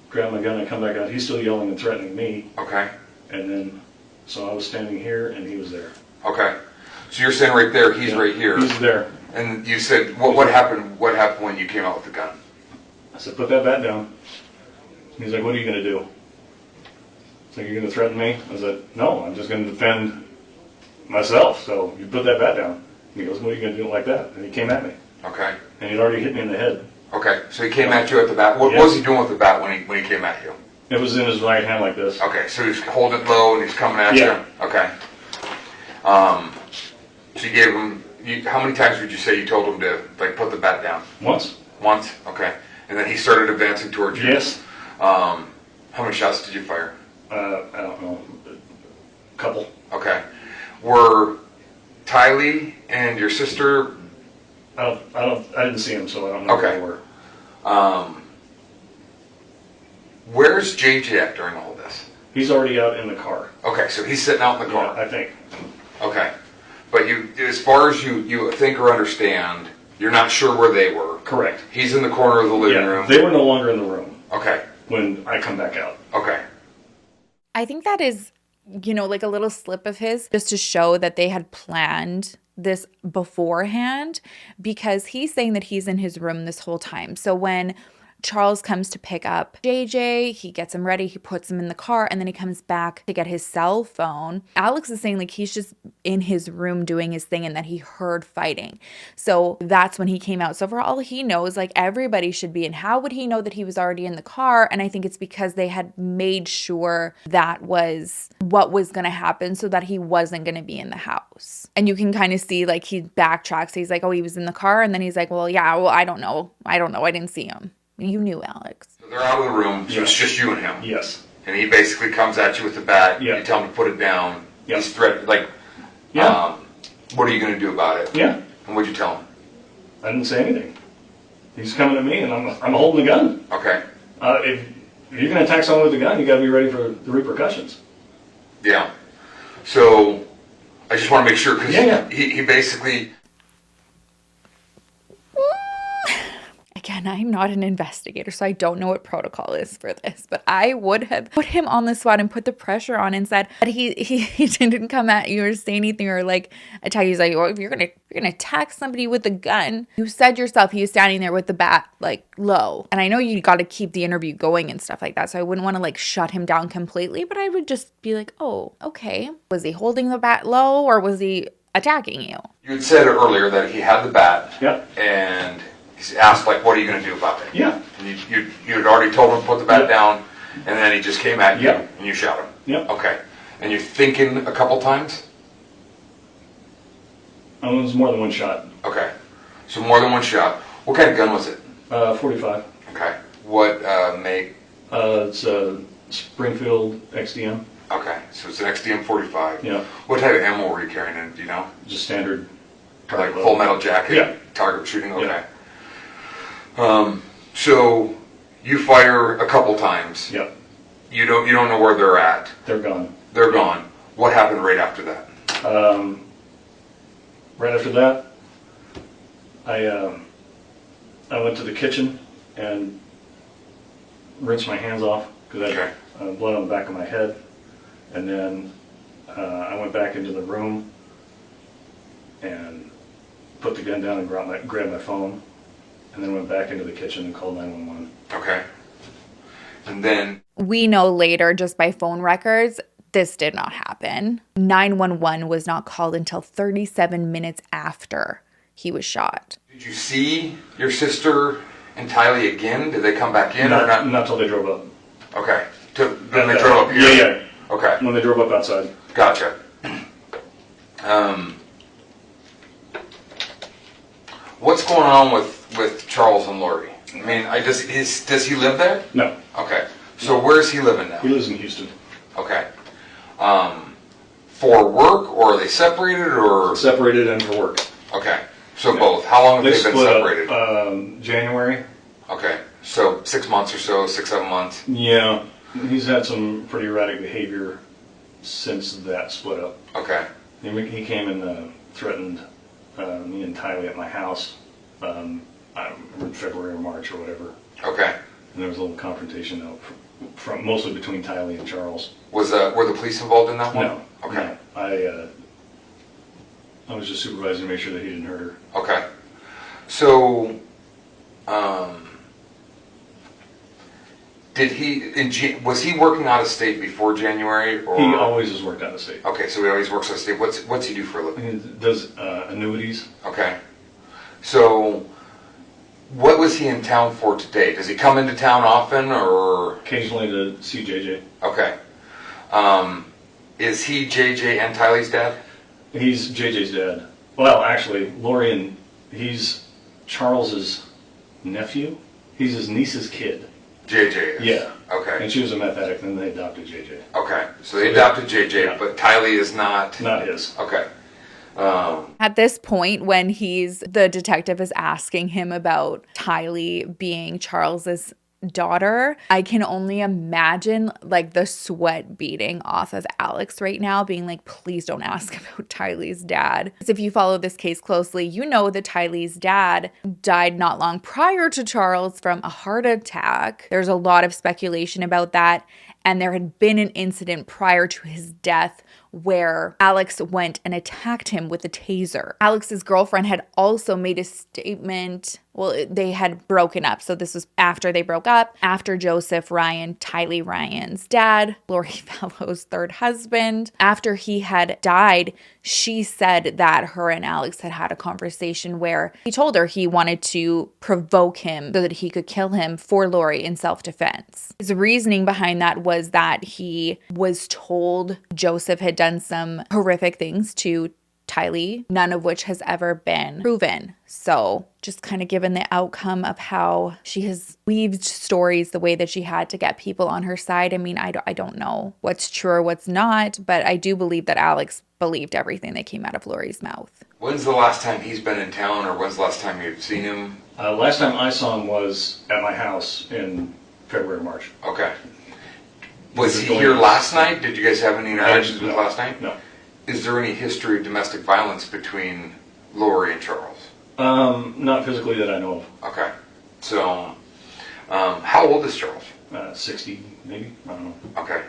grab my gun, and come back out. He's still yelling and threatening me.
Okay.
And then, so I was standing here, and he was there.
Okay. So you're saying right there, he's right here.
He's there.
And you said, what happened? What happened when you came out with the gun?
I said, put that bat down. He's like, what are you going to do? He's like, you're going to threaten me? I said, no, I'm just going to defend myself. So you put that bat down. And he goes, what are you going to do like that? And he came at me.
Okay.
And he'd already hit me in the head.
Okay. So he came at you at the bat. What was he doing with the bat when he came at you?
It was in his right hand like this.
Okay. So he's holding it low and he's coming at you? Okay. So you gave him, how many times would you say you told him to like put the bat down?
Once.
Once? Okay. And then he started advancing towards you?
Yes.
How many shots did you fire?
I don't know. A couple.
Okay. Were Tylee and your sister?
I didn't see him, so I don't know where they were.
Where's JJ at during all this?
He's already out in the car.
Okay, so he's sitting out in the car.
Yeah, I think.
Okay. But you, as far as you think or understand, you're not sure where they were.
Correct.
He's in the corner of the living room.
They were no longer in the room.
Okay.
When I come back out.
Okay.
I think that is, you know, like a little slip of his just to show that they had planned this beforehand, because he's saying that he's in his room this whole time. So when Charles comes to pick up JJ. He gets him ready. He puts him in the car, and then he comes back to get his cell phone. Alex is saying like he's just in his room doing his thing and that he heard fighting. So that's when he came out. So for all he knows, like everybody should be. And how would he know that he was already in the car? And I think it's because they had made sure that was what was going to happen so that he wasn't going to be in the house. And you can kind of see like he backtracks. He's like, oh, he was in the car. And then he's like, well, yeah, well, I don't know. I didn't see him. You knew, Alex.
So they're out of the room, so it's just you and him.
Yes.
And he basically comes at you with the bat.
Yeah.
You tell him to put it down.
Yeah.
He's threatened, like,
Yeah.
what are you going to do about it?
Yeah.
And what'd you tell him?
I didn't say anything. He's coming at me, and I'm holding the gun.
Okay.
If you're going to attack someone with a gun, you got to be ready for the repercussions.
Yeah. So I just want to make sure because he basically.
Again, I'm not an investigator, so I don't know what protocol is for this, but I would have put him on the spot and put the pressure on and said that he didn't come at you or say anything or like attack you. He's like, well, if you're gonna attack somebody with a gun, you said yourself he was standing there with the bat like low. And I know you got to keep the interview going and stuff like that, so I wouldn't want to like shut him down completely, but I would just be like, oh, okay. Was he holding the bat low or was he attacking you?
You had said earlier that he had the bat.
Yep.
And he asked, like, what are you going to do about it?
Yeah.
And you had already told him to put the bat down, and then he just came at you,
Yep.
and you shot him.
Yep.
Okay. And you're thinking a couple times?
It was more than one shot.
Okay. So more than one shot. What kind of gun was it?
45.
Okay. What make?
It's a Springfield XDM.
Okay. So it's an XDM 45.
Yeah.
What type of ammo were you carrying in? Do you know?
Just standard.
Like full metal jacket?
Yeah.
Target shooting? Okay.
Yeah.
So you fire a couple times.
Yep.
You don't know where they're at.
They're gone.
They're gone. What happened right after that?
Right after that, I went to the kitchen and rinsed my hands off because I had blood on the back of my head, and then I went back into the room and put the gun down and grabbed my phone, and then went back into the kitchen and called 911.
Okay. And then
We know later, just by phone records, this did not happen. 911 was not called until 37 minutes after he was shot.
did you see your sister and Tylee again? Did they come back in or not?
Not until they drove up.
Okay. Then they drove up here?
Yeah.
Okay.
When they drove up outside.
Gotcha. What's going on with Charles and Lori? I mean, does he live there?
No.
Okay. So where is he living now?
He lives in Houston.
Okay. For work, or are they separated, or?
Separated and for work.
Okay. So both. How long have they been
split
separated?
Up, January.
Okay. So 6 months or so, 6-7 months.
Yeah. He's had some pretty erratic behavior since that split up.
Okay.
He came and threatened me and Tylee at my house in February or March or whatever.
Okay.
And there was a little confrontation out from mostly between Tylee and Charles.
Were the police involved in that one?
No.
Okay.
No. I was just supervising to make sure that he didn't hurt her.
Okay. So, was he working out of state before January? Or?
He always has worked out of state.
Okay, so he always works out of state. What's he do for a living?
He does annuities.
Okay. So, what was he in town for today? Does he come into town often, or?
Occasionally to see JJ.
Okay. Is he JJ and Tylee's dad?
He's JJ's dad. Well, actually, he's Charles's nephew. He's his niece's kid.
JJ is?
Yeah.
Okay.
And she was a meth addict, and then they adopted JJ.
Okay. So they adopted JJ, but Tylee is not?
Not his.
Okay.
At this point, when the detective is asking him about Tylee being Charles's daughter, I can only imagine like the sweat beating off of Alex right now, being like, please don't ask about Tylee's dad. Because if you follow this case closely, you know that Tylee's dad died not long prior to Charles from a heart attack. There's a lot of speculation about that. And there had been an incident prior to his death where Alex went and attacked him with a taser. Alex's girlfriend had also made a statement. Well, they had broken up. So this was after they broke up, after Joseph Ryan, Tylee Ryan's dad, Lori Vallow's third husband. After he had died, she said that her and Alex had had a conversation where he told her he wanted to provoke him so that he could kill him for Lori in self-defense. His reasoning behind that was that he was told Joseph had done some horrific things to Tylee, none of which has ever been proven. So just kind of given the outcome of how she has weaved stories the way that she had to get people on her side. I mean, I don't know what's true or what's not, but I do believe that Alex believed everything that came out of Lori's mouth.
When's the last time he's been in town, or when's the last time you've seen him?
Last time I saw him was at my house in February, March.
Okay. Was he here last night? Did you guys have any interactions with last night?
No.
Is there any history of domestic violence between Lori and Charles?
Not physically that I know of.
Okay. So, how old is Charles?
60, maybe. I don't know.
Okay.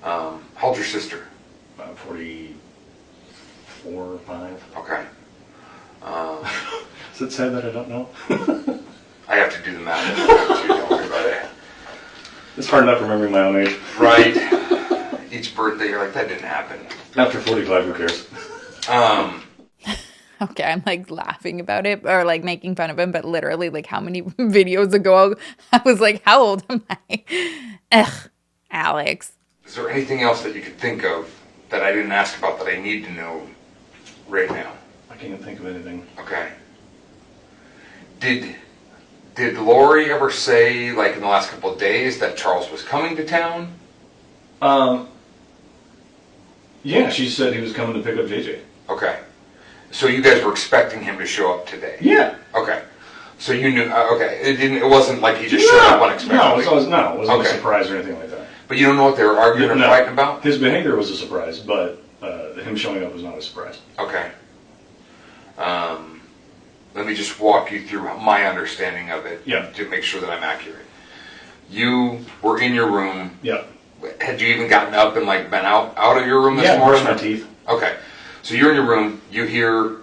How old's your sister?
44 or 5.
Okay.
Is it sad that I don't know?
I have to do the math. Don't worry about it.
It's hard enough remembering my own age.
Right. Each birthday, you're like, that didn't happen.
After 45, who cares?
Okay, I'm like laughing about it or like making fun of him, but literally like how many videos ago I was like, how old am I? Ugh, Alex.
Is there anything else that you could think of that I didn't ask about that I need to know right now?
I can't think of anything.
Okay. Did Lori ever say, like in the last couple of days, that Charles was coming to town?
Yeah, she said he was coming to pick up JJ.
Okay. So you guys were expecting him to show up today?
Yeah.
Okay. So you knew, okay. It wasn't like he just showed up unexpectedly?
No, it wasn't a surprise or anything like that.
But you don't know what they were arguing or fighting about?
His behavior was a surprise, but him showing up was not a surprise.
Okay. Let me just walk you through my understanding of it to make sure that I'm accurate. You were in your room.
Yeah.
Had you even gotten up and like been out of your room this morning?
Yeah, brushing my teeth.
Okay. So you're in your room, you hear...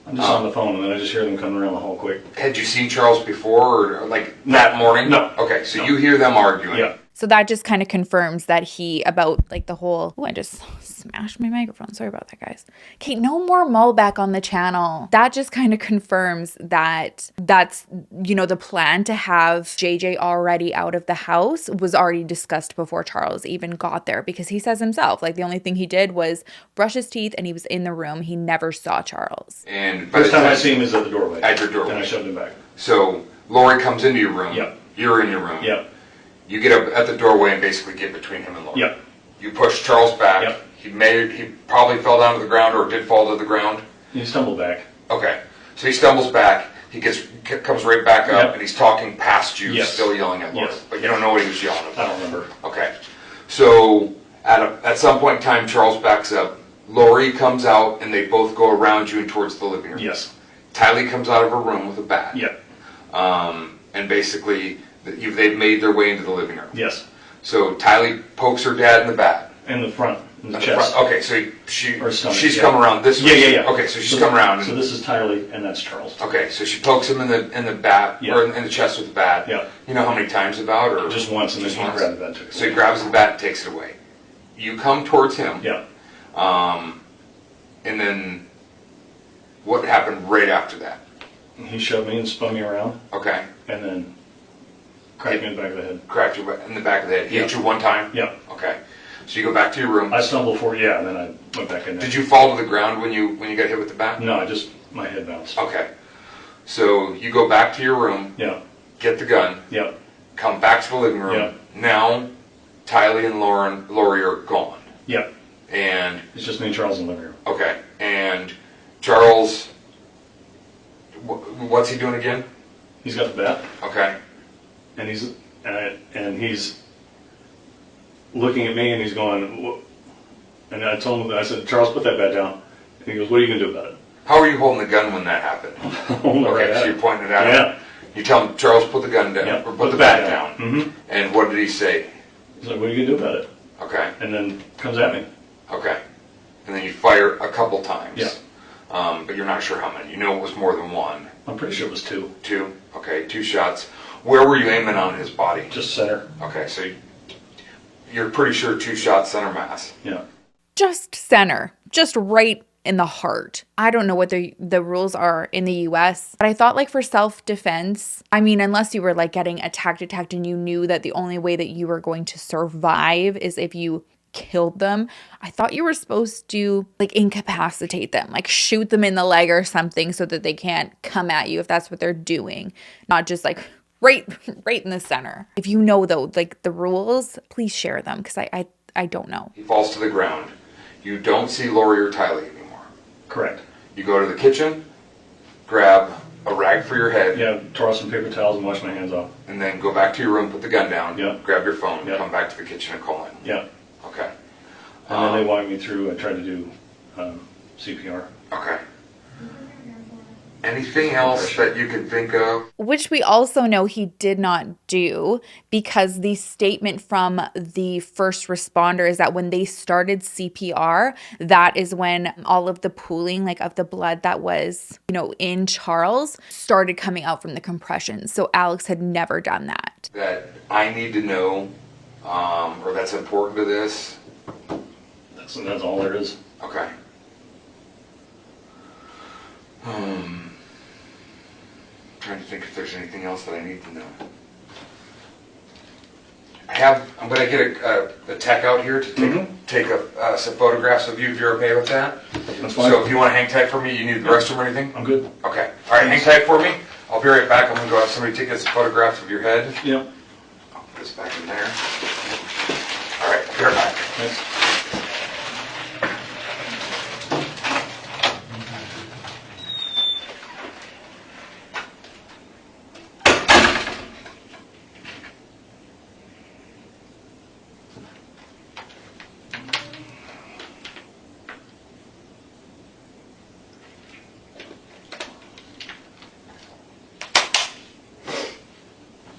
I'm just on the phone, and then I just hear them coming around the hall quick.
Had you seen Charles before, or like that morning?
No.
Okay, so you hear them arguing.
Yeah.
So that just kind of confirms that he, about like the whole, I just smashed my microphone. Sorry about that, guys. Okay, no more Mullback on the channel. That just kind of confirms that that's, the plan to have JJ already out of the house was already discussed before Charles even got there, because he says himself, like the only thing he did was brush his teeth and he was in the room. He never saw Charles.
And
first time I see him is at the doorway.
At your doorway.
And I shoved him back.
So Lori comes into your room.
Yep.
You're in your room.
Yep.
You get up at the doorway and basically get between him and Lori.
Yep.
You push Charles back.
Yep.
He probably fell down to the ground or did fall to the ground.
He stumbled back.
Okay. So he stumbles back. He comes right back up and he's talking past you, still yelling at Lori.
Yes.
But you don't know what he was yelling about.
I don't remember.
Okay. So at some point in time, Charles backs up. Lori comes out and they both go around you and towards the living room.
Yes.
Tylee comes out of her room with a bat.
Yep.
And basically, they've made their way into the living room.
Yes.
So Tylee pokes her dad in the bat.
In the front, in the
In the
chest.
front. Okay, so she's
yeah.
come around this way.
Yeah.
Okay, so she's come around.
So this is Tylee, and that's Charles.
Okay, so she pokes him in the bat,
Yeah.
or in the chest with the bat.
Yeah.
You know how many times about, or
Just once, and then he grabbed the bat. Took it
so he grabs the bat and takes it away. You come towards him.
Yeah.
And then what happened right after that?
He shoved me and spun me around.
Okay.
And then cracked me in the back of the head.
Cracked you in the back of the head. He hit you one time?
Yeah.
Okay. So you go back to your room.
I stumbled forward, and then I went back in there.
Did you fall to the ground when you got hit with the bat?
No, my head bounced.
Okay. So you go back to your room.
Yeah.
Get the gun.
Yeah.
Come back to the living room.
Yeah.
Now, Tylee and Lori are gone.
Yeah.
And
it's just me and Charles in the living room.
Okay. And Charles, what's he doing again?
He's got the bat.
Okay.
And he's looking at me and he's going, what? And I told him, I said, Charles, put that bat down. And he goes, what are you going to do about it?
How were you holding the gun when that happened? Okay, so you're pointing it at him.
Yeah.
You tell him, Charles, put the gun down, or put the bat down.
Mm-hmm.
And what did he say?
He's like, what are you going to do about it?
Okay.
And then comes at me.
Okay. and then you fire a couple times.
Yeah.
But you're not sure how many. You know it was more than one.
I'm pretty sure it was 2.
2? Okay, 2 shots. Where were you aiming on his body?
Just center.
Okay, so you're pretty sure 2 shots center mass.
Yeah.
Just center. Just right in the heart. I don't know what the rules are in the US, but I thought like for self-defense, I mean, unless you were like getting attacked and you knew that the only way that you were going to survive is if you killed them, I thought you were supposed to like incapacitate them, like shoot them in the leg or something so that they can't come at you if that's what they're doing, not just like right in the center. If you know though, like the rules, please share them because I don't know.
He falls to the ground. You don't see Lori or Tylee anymore.
Correct.
You go to the kitchen, grab a rag for your head.
Yeah, toss some paper towels and wash my hands off.
And then go back to your room, put the gun down,
Yeah.
grab your phone,
Yeah.
come back to the kitchen and call in.
Yeah.
Okay.
And then they walked me through. I tried to do CPR.
Okay. Anything else that you can think of?
Which we also know he did not do because the statement from the first responder is that when they started CPR, that is when all of the pooling like of the blood that was, you know, in Charles started coming out from the compression. So Alex had never done that.
That I need to know, or that's important to this?
That's all there is.
Okay. Trying to think if there's anything else that I need to know. I'm going to get a tech out here to take some photographs of you if you're okay with that.
That's fine.
So if you want to hang tight for me, you need the restroom or anything?
I'm good.
Okay. All right, hang tight for me. I'll be right back. I'm going to go have somebody take some photographs of your head.
Yep.
I'll put this back in there. All right, be right back.
Thanks.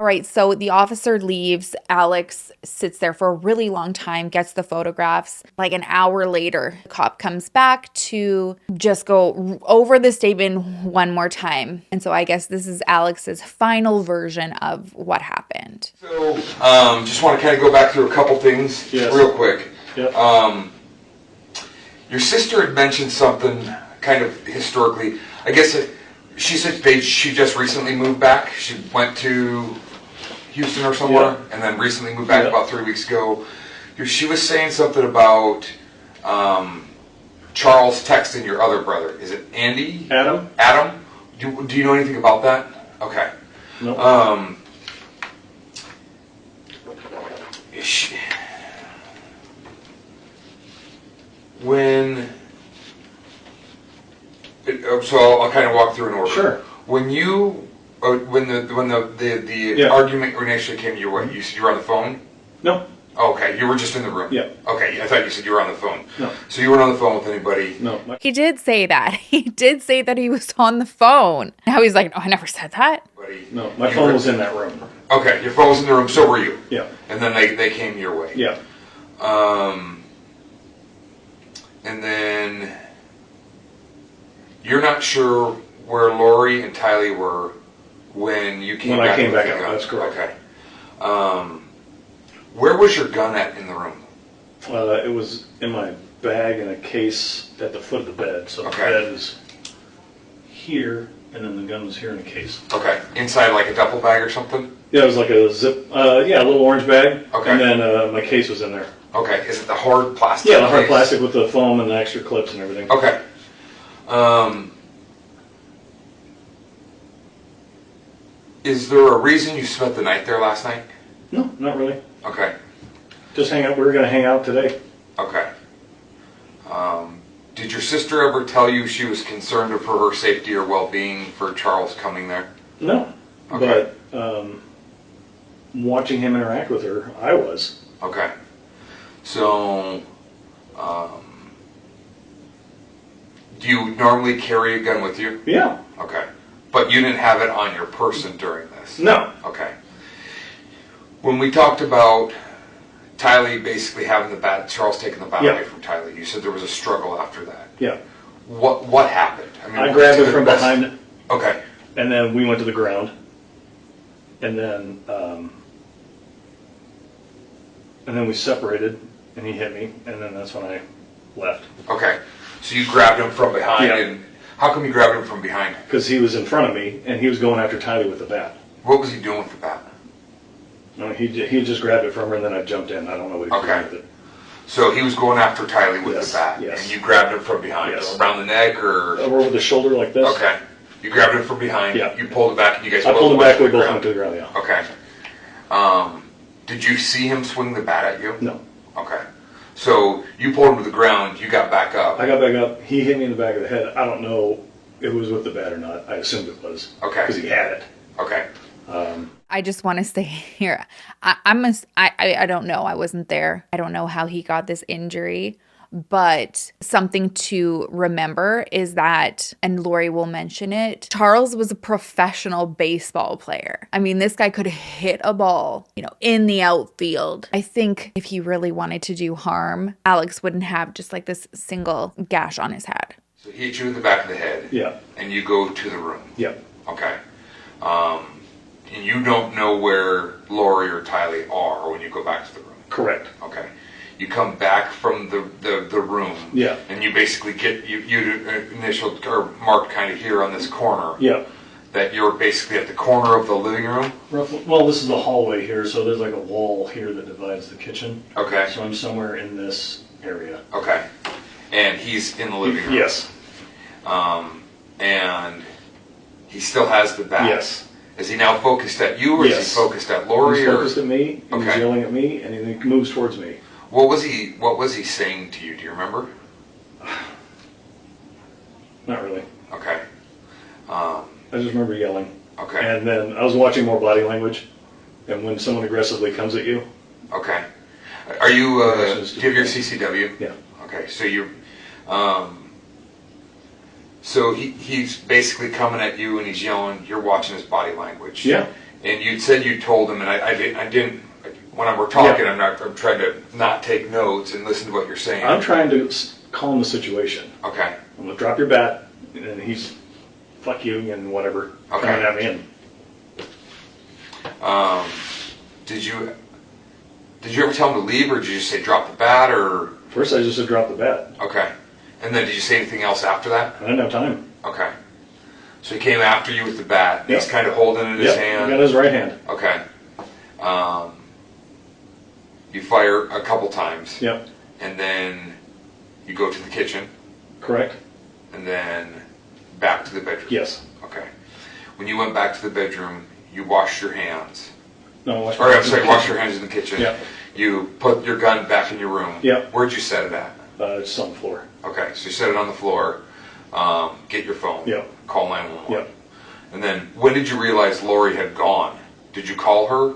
All right, so the officer leaves. Alex sits there for a really long time, gets the photographs. Like an hour later, the cop comes back to just go over the statement one more time. And so I guess this is Alex's final version of what happened.
So, just want to kind of go back through a couple things real quick.
Yep.
Your sister had mentioned something kind of historically. I guess she said she just recently moved back. She went to Houston or somewhere, and then recently moved back about 3 weeks ago. She was saying something about Charles texting your other brother. Is it Andy?
Adam.
Adam? Do you know anything about that? Okay.
No.
So I'll kind of walk through an order.
Sure.
When the argument initially came your way, you said you were on the phone?
No.
Okay, you were just in the room.
Yeah.
Okay, I thought you said you were on the phone.
No.
So you weren't on the phone with anybody?
No.
He did say that. He did say that he was on the phone. Now he's like, no, I never said that.
No, my phone was in that room.
Okay, your phone was in the room, so were you?
Yeah.
And then they came your way?
Yeah.
And then you're not sure where Lori and Tylee were when you came back?
When I came back
with
out,
the gun?
that's correct.
Okay. Where was your gun at in the room?
It was in my bag in a case at the foot of the bed. So the bed was here, and then the gun was here in a case.
Okay. Inside like a duffel bag or something?
Yeah, it was like a zip, a little orange bag.
Okay.
And then my case was in there.
Okay. Is it the hard plastic?
Yeah, the hard
case?
plastic with the foam and the extra clips and everything.
Okay. Is there a reason you spent the night there last night?
No, not really.
Okay.
Just hang out. We were going to hang out today.
Okay. Did your sister ever tell you she was concerned for her safety or well-being for Charles coming there?
No.
Okay.
But watching him interact with her, I was.
Okay. So, do you normally carry a gun with you?
Yeah.
Okay. But you didn't have it on your person during this?
No.
Okay. When we talked about Tylee basically having the bat, Charles taking the bat
Yeah.
away from Tylee. You said there was a struggle after that.
Yeah.
What happened?
I grabbed him from behind,
Okay.
and then we went to the ground, and then we separated, and he hit me, and then that's when I left.
Okay. So you grabbed him from behind,
Yeah.
and how come you grabbed him from behind?
Because he was in front of me, and he was going after Tylee with the bat.
What was he doing with the bat?
No, he just grabbed it from her, and then I jumped in. I don't know what he was doing with it.
So he was going after Tylee with
Yes,
the bat,
yes.
and you grabbed him from behind,
Yes.
around the neck, or
Over the shoulder like this.
okay. You grabbed him from behind.
Yeah.
You pulled it back, and you guys.
I
both
pulled him
went
back.
to
We
the
both
ground.
went to the ground. Yeah.
Okay. Did you see him swing the bat at you?
No.
Okay. So you pulled him to the ground. You got back up.
I got back up. He hit me in the back of the head. I don't know if it was with the bat or not. I assumed it was.
Okay.
Because he had it.
Okay.
I just want to say here, I don't know. I wasn't there. I don't know how he got this injury, but something to remember is that, and Lori will mention it, Charles was a professional baseball player. I mean, this guy could hit a ball, in the outfield. I think if he really wanted to do harm, Alex wouldn't have just like this single gash on his head.
So he hit you in the back of the head.
Yeah.
And you go to the room.
Yeah.
Okay. And you don't know where Lori or Tylee are when you go back to the room.
Correct.
Okay. You come back from the room.
Yeah.
And you basically get you initial or marked kind of here on this corner.
Yeah.
That you're basically at the corner of the living room.
Well, this is the hallway here, so there's like a wall here that divides the kitchen.
Okay.
So I'm somewhere in this area.
Okay. And he's in the living room.
Yes.
And he still has the bat.
Yes.
Is he now focused at you, or is he focused at Lori?
He's focused at me.
Okay.
He's yelling at me, and he moves towards me.
What was he saying to you? Do you remember?
Not really.
Okay.
I just remember yelling.
Okay.
And then I was watching more body language, and when someone aggressively comes at you.
Okay. Are you? Do you have your CCW?
Yeah.
Okay. So you're. So he's basically coming at you and he's yelling. You're watching his body language.
Yeah.
And you said you told him, and I didn't. When we're talking, I'm trying to not take notes and listen to what you're saying.
I'm trying to calm the situation.
Okay.
I'm gonna drop your bat, and he's fuck you and whatever coming at me in.
Did you ever tell him to leave, or did you just say drop the bat, or?
First, I just said drop the bat.
Okay. And then did you say anything else after that?
I didn't have time.
Okay. So he came after you with the bat. Yep. He's kind of holding it in his hand.
I got his right hand.
Okay. You fire a couple times.
Yep.
And then you go to the kitchen.
Correct.
And then back to the bedroom.
Yes.
Okay. When you went back to the bedroom, you washed your hands.
No, wash
your hands in the kitchen.
Yep.
You put your gun back in your room.
Yep.
Where'd you set it at?
It's on the floor.
Okay, so you set it on the floor. Get your phone.
Yep.
Call 911.
Yep.
And then, when did you realize Lori had gone? Did you call her?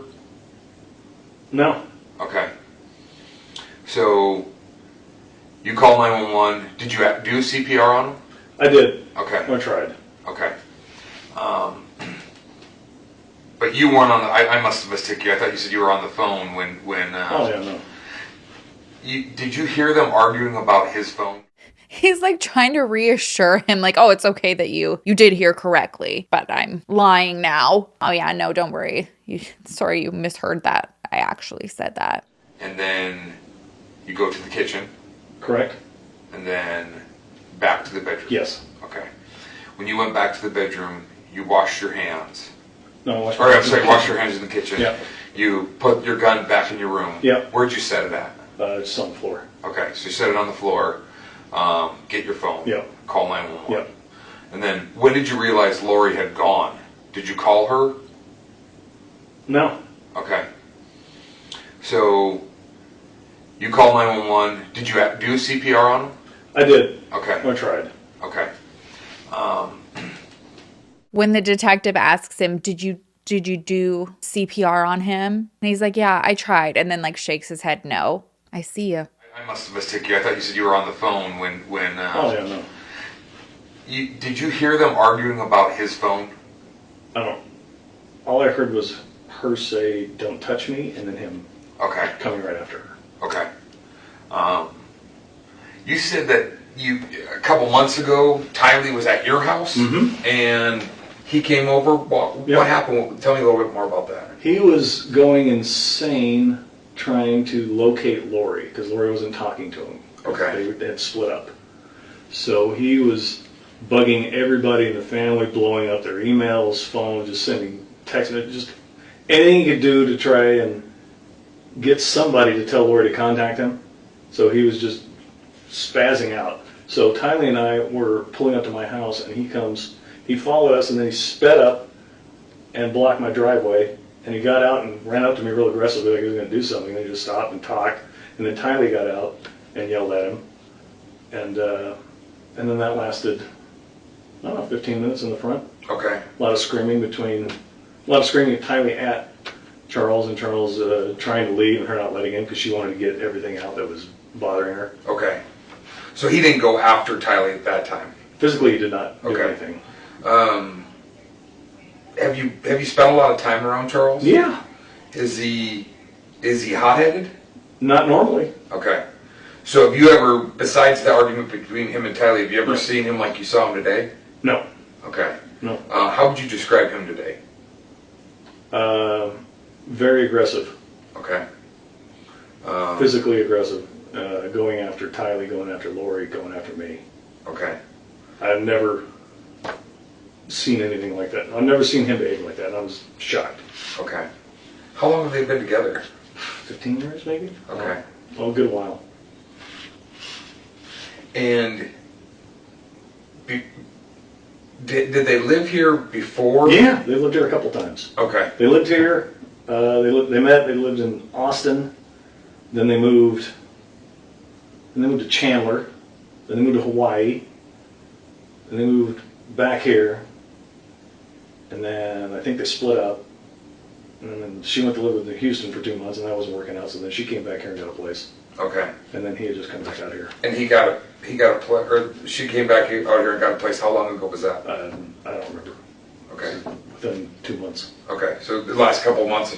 No.
Okay. So, you call 911. Did you do CPR on him?
I did.
Okay.
I tried.
Okay. But you weren't on the. I must have mistaken you. I thought you said you were on the phone when.
Oh yeah, no.
Did you hear them arguing about his phone?
He's like trying to reassure him, like, oh, it's okay that you did hear correctly, but I'm lying now. Oh yeah, no, don't worry. Sorry, you misheard that. I actually said that.
And then you go to the kitchen.
Correct.
And then back to the bedroom.
Yes.
Okay. When you went back to the bedroom, you washed your hands.
No, wash
your hands in the kitchen.
Yep.
You put your gun back in your room.
Yep.
Where'd you set it at?
It's on the floor.
Okay, so you set it on the floor. Get your phone.
Yep.
Call 911.
Yep.
And then, when did you realize Lori had gone? Did you call her?
No.
Okay. So, you call 911. Did you do CPR on him?
I did.
Okay.
I tried.
Okay.
When the detective asks him, did you do CPR on him? And he's like, yeah, I tried. And then like shakes his head, no. I see you.
I must have mistaken you. I thought you said you were on the phone when.
Oh yeah, no.
Did you hear them arguing about his phone?
I don't. All I heard was her say, "Don't touch me," and then him.
Okay.
Coming right after her.
Okay. You said that a couple months ago, Tylee was at your house, and he came over. What happened? Tell me a little bit more about that.
He was going insane trying to locate Lori because Lori wasn't talking to him.
Okay.
They had split up. So he was bugging everybody in the family, blowing up their emails, phone, just sending text messages, just anything he could do to try and get somebody to tell Lori to contact him. So he was just spazzing out. So Tylee and I were pulling up to my house, and he followed us, and then he sped up and blocked my driveway. And he got out and ran up to me real aggressively, like he was going to do something. And he just stopped and talked. And then Tylee got out and yelled at him. And then that lasted, I don't know, 15 minutes in the front.
Okay.
A lot of screaming at Tylee at Charles, and Charles trying to leave and her not letting him because she wanted to get everything out that was bothering her.
Okay. So he didn't go after Tylee at that time?
Physically, he did not do anything.
Have you spent a lot of time around Charles?
Yeah.
Is he hot-headed?
Not normally.
Okay. So have you ever, besides the argument between him and Tylee, have you ever seen him like you saw him today?
No.
Okay.
No.
How would you describe him today?
Very aggressive.
Okay.
Physically aggressive. Going after Tylee, going after Lori, going after me.
Okay.
I've never seen anything like that. I've never seen him behave like that, and I was shocked.
Okay. How long have they been together?
15 years, maybe?
Okay.
Oh, a good while.
And did they live here before?
Yeah, they lived here a couple times.
Okay.
They lived here. They lived in Austin. Then they moved. Then they moved to Chandler. Then they moved to Hawaii. Then they moved back here. And then I think they split up. And then she went to live in Houston for 2 months, and that wasn't working out. So then she came back here and got a place.
Okay.
And then he had just come back out here.
And he got a place, or she came back out here and got a place. How long ago was that?
I don't remember.
Okay.
Within 2 months.
Okay, so the last couple months.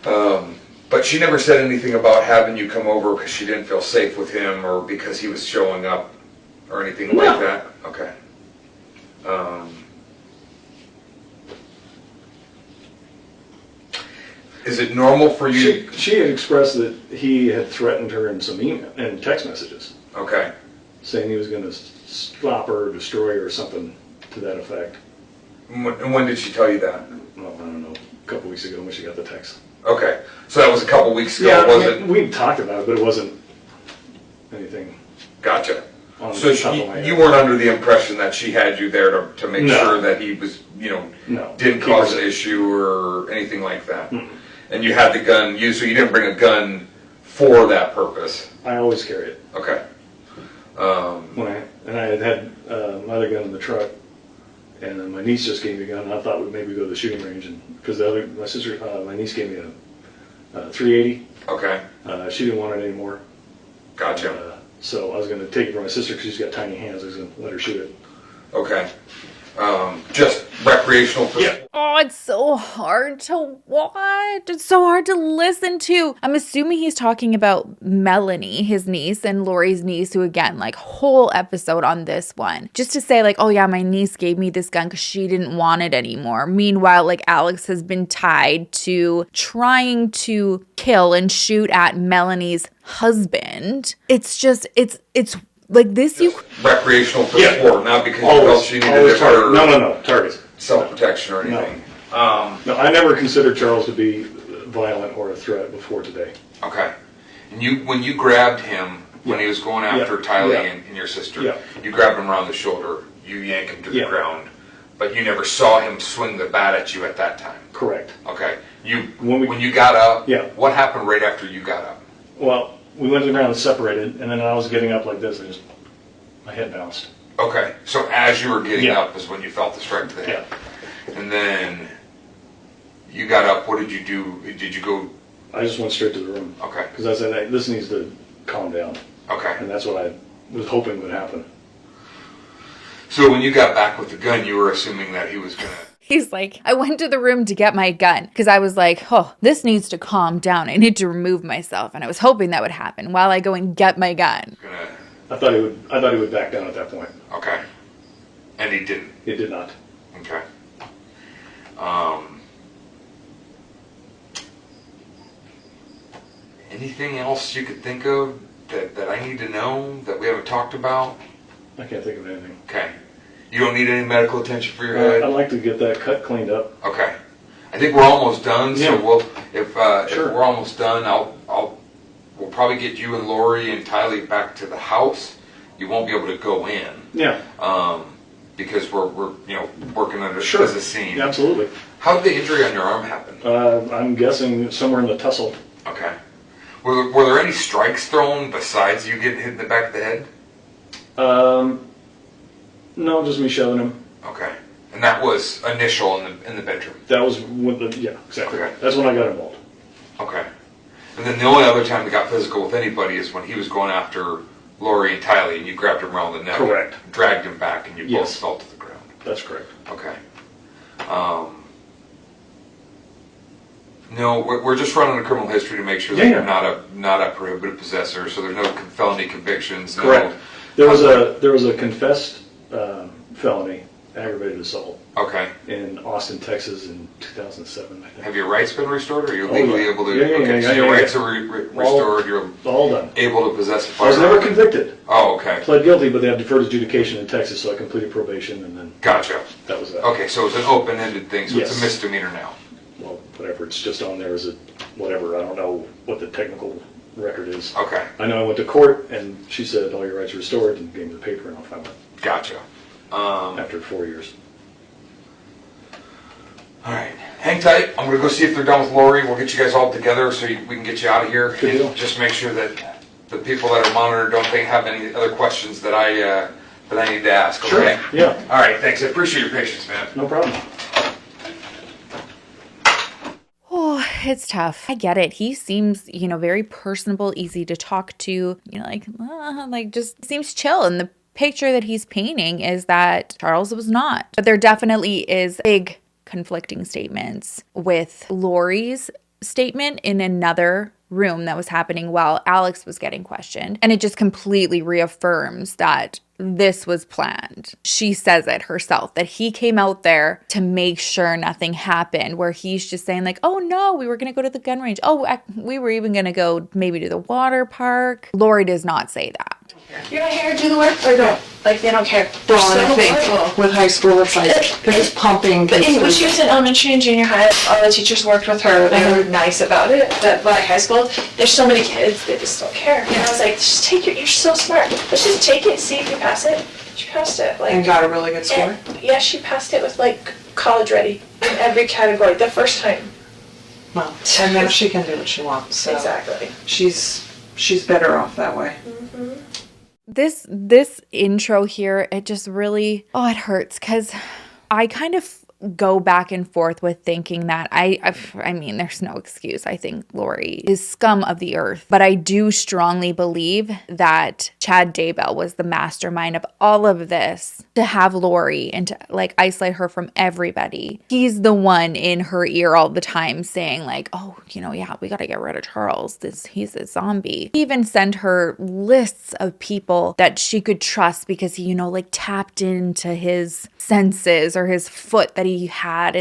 But she never said anything about having you come over because she didn't feel safe with him or because he was showing up or anything like that? Okay. Is it normal for you?
She had expressed that he had threatened her in some email and text messages.
Okay.
Saying he was going to stop her, destroy her, or something to that effect.
And when did she tell you that?
Well, I don't know, a couple weeks ago when she got the text.
Okay, so that was a couple weeks ago,
Yeah,
wasn't?
we talked about it, but it wasn't anything.
Gotcha.
On
So
the top of my head.
you weren't under the impression that she had you there to make
No.
sure that he was,
No.
didn't cause an issue or anything like that. And you had the gun, so you didn't bring a gun for that purpose.
I always carry it.
Okay.
I had my other gun in the truck, and then my niece just gave me a gun, and I thought we'd maybe go to the shooting range, and because my niece gave me a 380.
Okay.
She didn't want it anymore.
Gotcha.
So I was going to take it from my sister because she's got tiny hands. I was going to let her shoot it.
Okay. Just recreational.
Yeah.
Oh, it's so hard to watch. It's so hard to listen to. I'm assuming he's talking about Melanie, his niece, and Lori's niece, who again, like, whole episode on this one. Just to say, like, oh yeah, my niece gave me this gun because she didn't want it anymore. Meanwhile, like, Alex has been tied to trying to kill and shoot at Melanie's husband. It's just, it's like this, you
recreational for sport, not because you felt she needed it for
no targets,
self-protection or anything.
No, I never considered Charles to be violent or a threat before today.
Okay. And when you grabbed him when he was going after Tylee and your sister, you grabbed him around the shoulder, you yank him to the ground, but you never saw him swing the bat at you at that time.
Correct.
Okay. When you got up, what happened right after you got up?
Well, we went to the ground and separated, and then I was getting up like this, and my head bounced.
Okay, so as you were getting up is when you felt the strike to the head. And then you got up, what did you do? Did you go?
I just went straight to the room.
Okay.
Because I said, hey, this needs to calm down.
Okay.
And that's what I was hoping would happen.
So when you got back with the gun, you were assuming that he was going to...
He's like, I went to the room to get my gun because I was like, oh, this needs to calm down. I need to remove myself. And I was hoping that would happen while I go and get my gun.
I thought he would back down at that point.
Okay. And he didn't?
He did not.
Okay. Anything else you could think of that I need to know that we haven't talked about?
I can't think of anything.
Okay. You don't need any medical attention for your head?
I'd like to get that cut cleaned up.
Okay. I think we're almost done, so
Yeah.
if
Sure.
we're almost done, we'll probably get you and Lori and Tylee back to the house. You won't be able to go in.
Yeah.
Because we're working under
Sure.
as a scene.
Yeah, absolutely.
How did the injury on your arm happen?
I'm guessing somewhere in the tussle.
Okay. Were there any strikes thrown besides you getting hit in the back of the head?
No, just me shoving him.
Okay. And that was initial in the bedroom?
That was yeah, exactly.
Okay.
That's when I got involved.
Okay. And then the only other time he got physical with anybody is when he was going after Lori and Tylee, and you grabbed him around the neck.
Correct.
And dragged him back, and you both
Yes.
fell to the ground.
That's correct.
Okay. No, we're just running a criminal history to make sure that you're not a prohibited possessor, so there's no felony convictions.
Correct. There was a confessed felony, aggravated assault.
Okay.
In Austin, Texas, in 2007, I think.
Have your rights been restored? Or are you legally able to?
Yeah,
so your rights are restored. You're
all done.
Able to possess a
I
firearm.
was never convicted.
Oh, okay.
Pled guilty, but they have deferred adjudication in Texas, so I completed probation, and then.
Gotcha.
That was that.
Okay, so it's an open-ended thing, so
Yes.
it's a misdemeanor now.
Well, whatever. It's just on there as a whatever. I don't know what the technical record is.
Okay.
I know I went to court, and she said all your rights are restored, and gave me the paper, and off I went.
Gotcha.
After 4 years.
All right, hang tight. I'm gonna go see if they're done with Lori. We'll get you guys all together so we can get you out of here.
Good deal.
And just make sure that the people that are monitored don't have any other questions that I need to ask. Okay?
Sure. Yeah.
All right. Thanks. I appreciate your patience, man.
No problem.
Oh, it's tough. I get it. He seems, very personable, easy to talk to, just seems chill. And the picture that he's painting is that Charles was not. But there definitely is big conflicting statements with Lori's statement in another room that was happening while Alex was getting questioned. And it just completely reaffirms that this was planned. She says it herself, that he came out there to make sure nothing happened, where he's just saying like, oh no, we were going to go to the gun range. Oh, we were even going to go maybe to the water park. Lori does not say that.
You're not here to do the work or don't? Like, they don't care. They're
Well,
so
and I think
horrible.
with high school, it's like they're just pumping.
But
kids
when
through.
she was in elementary and junior high, all the teachers worked with her. They were nice about it. But by high school, there's so many kids, they just don't care. And I was like, just take it. You're so smart. Let's just take it, see if you pass it. She passed it.
And got a really good score?
And, yeah, she passed it with like college ready in every category the first time.
Well, and then she can do what she wants. So
Exactly.
She's better off that way.
Mm-hmm.
This intro here, it just really, it hurts because I kind of go back and forth with thinking that I mean, there's no excuse. I think Lori is scum of the earth, but I do strongly believe that Chad Daybell was the mastermind of all of this to have Lori and to isolate her from everybody. He's the one in her ear all the time saying yeah, we got to get rid of Charles. He's a zombie. He even sent her lists of people that she could trust because he, tapped into his senses or his foot that he had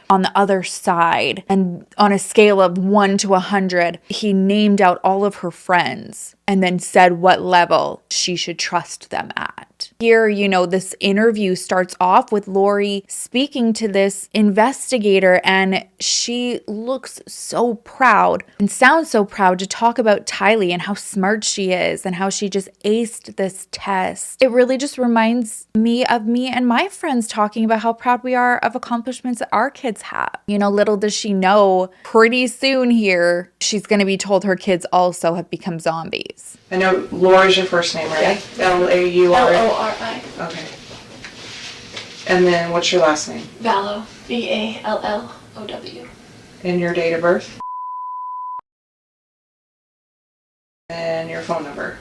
on the other side. And on a scale of 1 to 100, he named out all of her friends and then said what level she should trust them at. Here, this interview starts off with Lori speaking to this investigator, and she looks so proud and sounds so proud to talk about Tylee and how smart she is and how she just aced this test. It really just reminds me of me and my friends talking about how proud we are of accomplishments that our kids have. Little does she know, pretty soon here, she's going to be told her kids also have become zombies.
I know Lori's your first name, right?
Yeah.
L-A-U-R?
L-O-R-I.
Okay. And then what's your last name?
Vallow. V-A-L-L-O-W.
And your date of birth? And your phone number?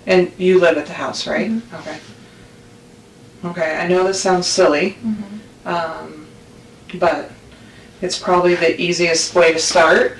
And you live at the house, right?
Mm-hmm.
Okay. Okay, I know this sounds silly, but it's probably the easiest way to start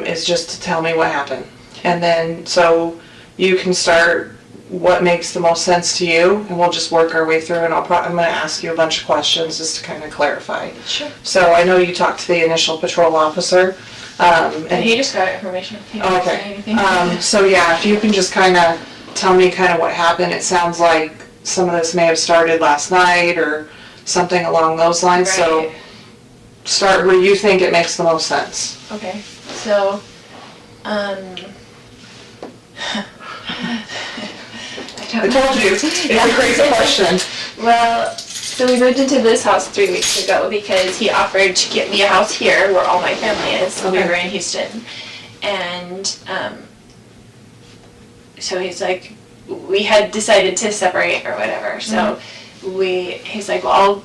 is just to tell me what happened. And then, so you can start what makes the most sense to you, and we'll just work our way through, and I'm going to ask you a bunch of questions just to kind of clarify.
Sure.
So I know you talked to the initial patrol officer.
And he just got information. He didn't say anything.
So yeah, if you can just kind of tell me kind of what happened. It sounds like some of this may have started last night or something along those lines.
Right.
So start where you think it makes the most sense.
Okay, so,
I told you, it's a crazy question.
Well, so we moved into this house 3 weeks ago because he offered to get me a house here where all my family is. We were in Houston. And so he's like, we had decided to separate or whatever. So he's like, well, I'll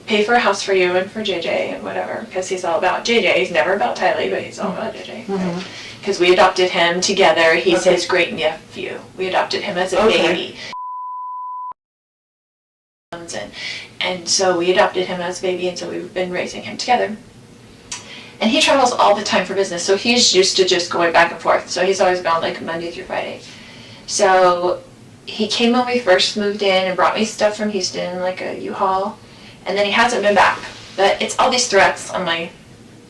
pay for a house for you and for JJ and whatever, because he's all about JJ. He's never about Tylee, but he's all about JJ. Because we adopted him together. He's his great nephew. We adopted him as a baby. And so we adopted him as a baby, and so we've been raising him together. And he travels all the time for business, so he's used to just going back and forth. So he's always gone like Monday through Friday. So he came when we first moved in and brought me stuff from Houston, like a U-Haul, and then he hasn't been back. But it's all these threats on my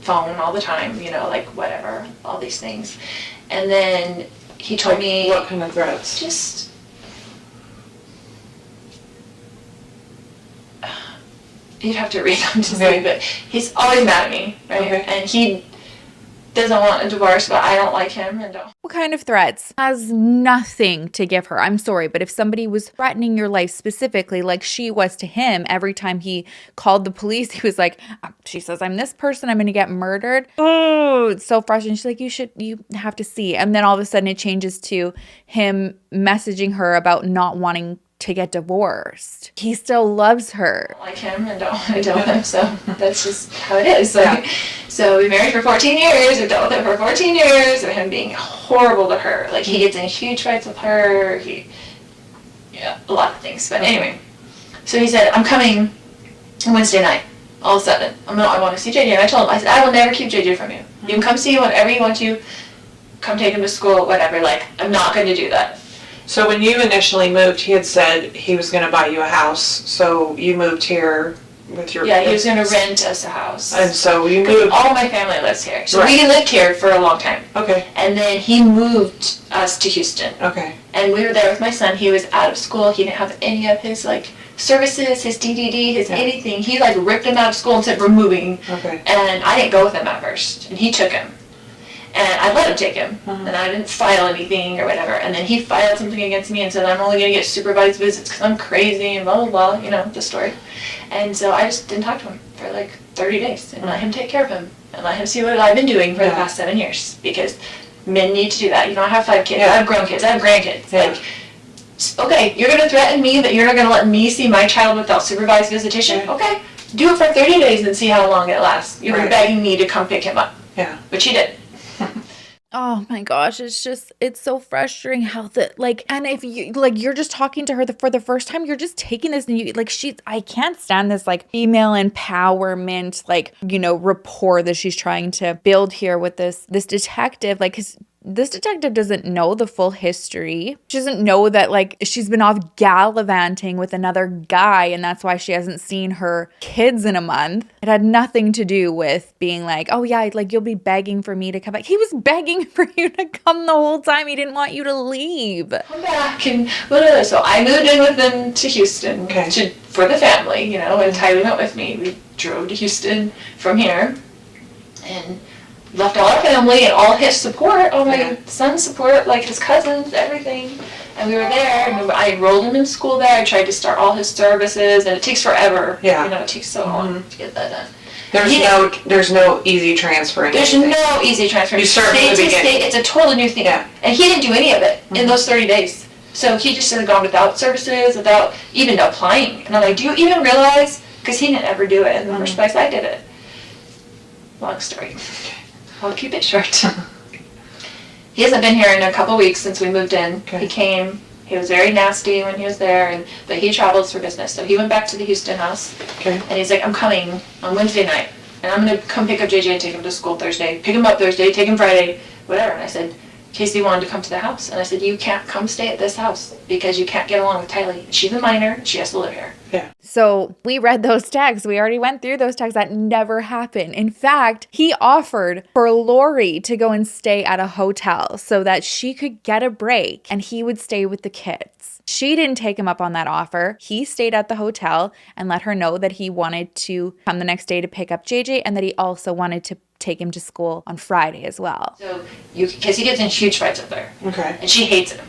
phone all the time, you know, like whatever, all these things. And then he told me...
What kind of threats?
Just... You'd have to read them to see, but he's always mad at me, right? And he doesn't want a divorce, but I don't like him and don't.
What kind of threats? Has nothing to give her. I'm sorry, but if somebody was threatening your life specifically, like she was to him, every time he called the police, he was like, she says, I'm this person, I'm going to get murdered. Oh, it's so frustrating. She's like, you have to see. And then all of a sudden it changes to him messaging her about not wanting to get divorced. He still loves her.
I like him and don't want to deal with him, so that's just how it is. So we married for 14 years, we dealt with it for 14 years, of him being horrible to her. Like, he gets in huge fights with her, a lot of things. But anyway, so he said, I'm coming Wednesday night, all of a sudden. I want to see JJ. And I told him, I said, I will never keep JJ from you. You can come see whenever you want to, come take him to school, whatever. Like, I'm not going to do that.
So when you initially moved, he had said he was going to buy you a house. So you moved here with your
he was going to rent us a house.
And so you moved.
All my family lives here. So we lived here for a long time.
Okay.
And then he moved us to Houston.
Okay.
And we were there with my son. He was out of school. He didn't have any of his services, his DDD, his anything. He ripped him out of school and said, we're moving.
Okay.
And I didn't go with him at first. And he took him. And I let him take him, and I didn't file anything or whatever. And then he filed something against me and said, I'm only going to get supervised visits because I'm crazy and blah, blah, blah, the story. And so I just didn't talk to him for 30 days and let him take care of him and let him see what I've been doing for the past 7 years, because men need to do that. I have 5 kids. I have grown kids. I have grandkids. Okay, you're going to threaten me that you're not going to let me see my child without supervised visitation? Okay, do it for 30 days and see how long it lasts. You're begging me to come pick him up.
Yeah.
But she did.
Oh my gosh, it's so frustrating how and if you're just talking to her for the first time, you're just taking this and I can't stand this female empowerment, rapport that she's trying to build here with this detective, cause this detective doesn't know the full history. She doesn't know that she's been off gallivanting with another guy and that's why she hasn't seen her kids in a month. It had nothing to do with being you'll be begging for me to come back. He was begging for you to come the whole time. He didn't want you to leave.
Come back and whatever. So I moved in with them to Houston for the family, and Tylee went with me. We drove to Houston from here and left all our family and all his support, all my son's support, his cousins, everything. And we were there, and I enrolled him in school there. I tried to start all his services, and it takes forever. Yeah. It takes so long to get that done.
There's no easy transfer.
There's no easy transfer.
You start from the beginning.
It's a totally new thing. Yeah. And he didn't do any of it in those 30 days. So he just had gone without services, without even applying. And I'm like, do you even realize? Because he didn't ever do it in the first place. I did it. Long story. I'll keep it short. He hasn't been here in a couple weeks since we moved in. He came
He was very nasty when he was there, but he travels for business. So he went back to the Houston house, and he's like, I'm coming on Wednesday night, and I'm going to come pick up JJ and take him to school Thursday, pick him up Thursday, take him Friday, whatever. And I said, Casey wanted to come to the house, and I said, you can't come stay at this house because you can't get along with Tylee. She's a minor, she has to live here.
Yeah.
So we read those texts. We already went through those texts. That never happened. In fact, he offered for Lori to go and stay at a hotel so that she could get a break and he would stay with the kids. She didn't take him up on that offer. He stayed at the hotel and let her know that he wanted to come the next day to pick up JJ and that he also wanted to take him to school on Friday as well.
So, because he gets in huge fights with her.
Okay.
And she hates him.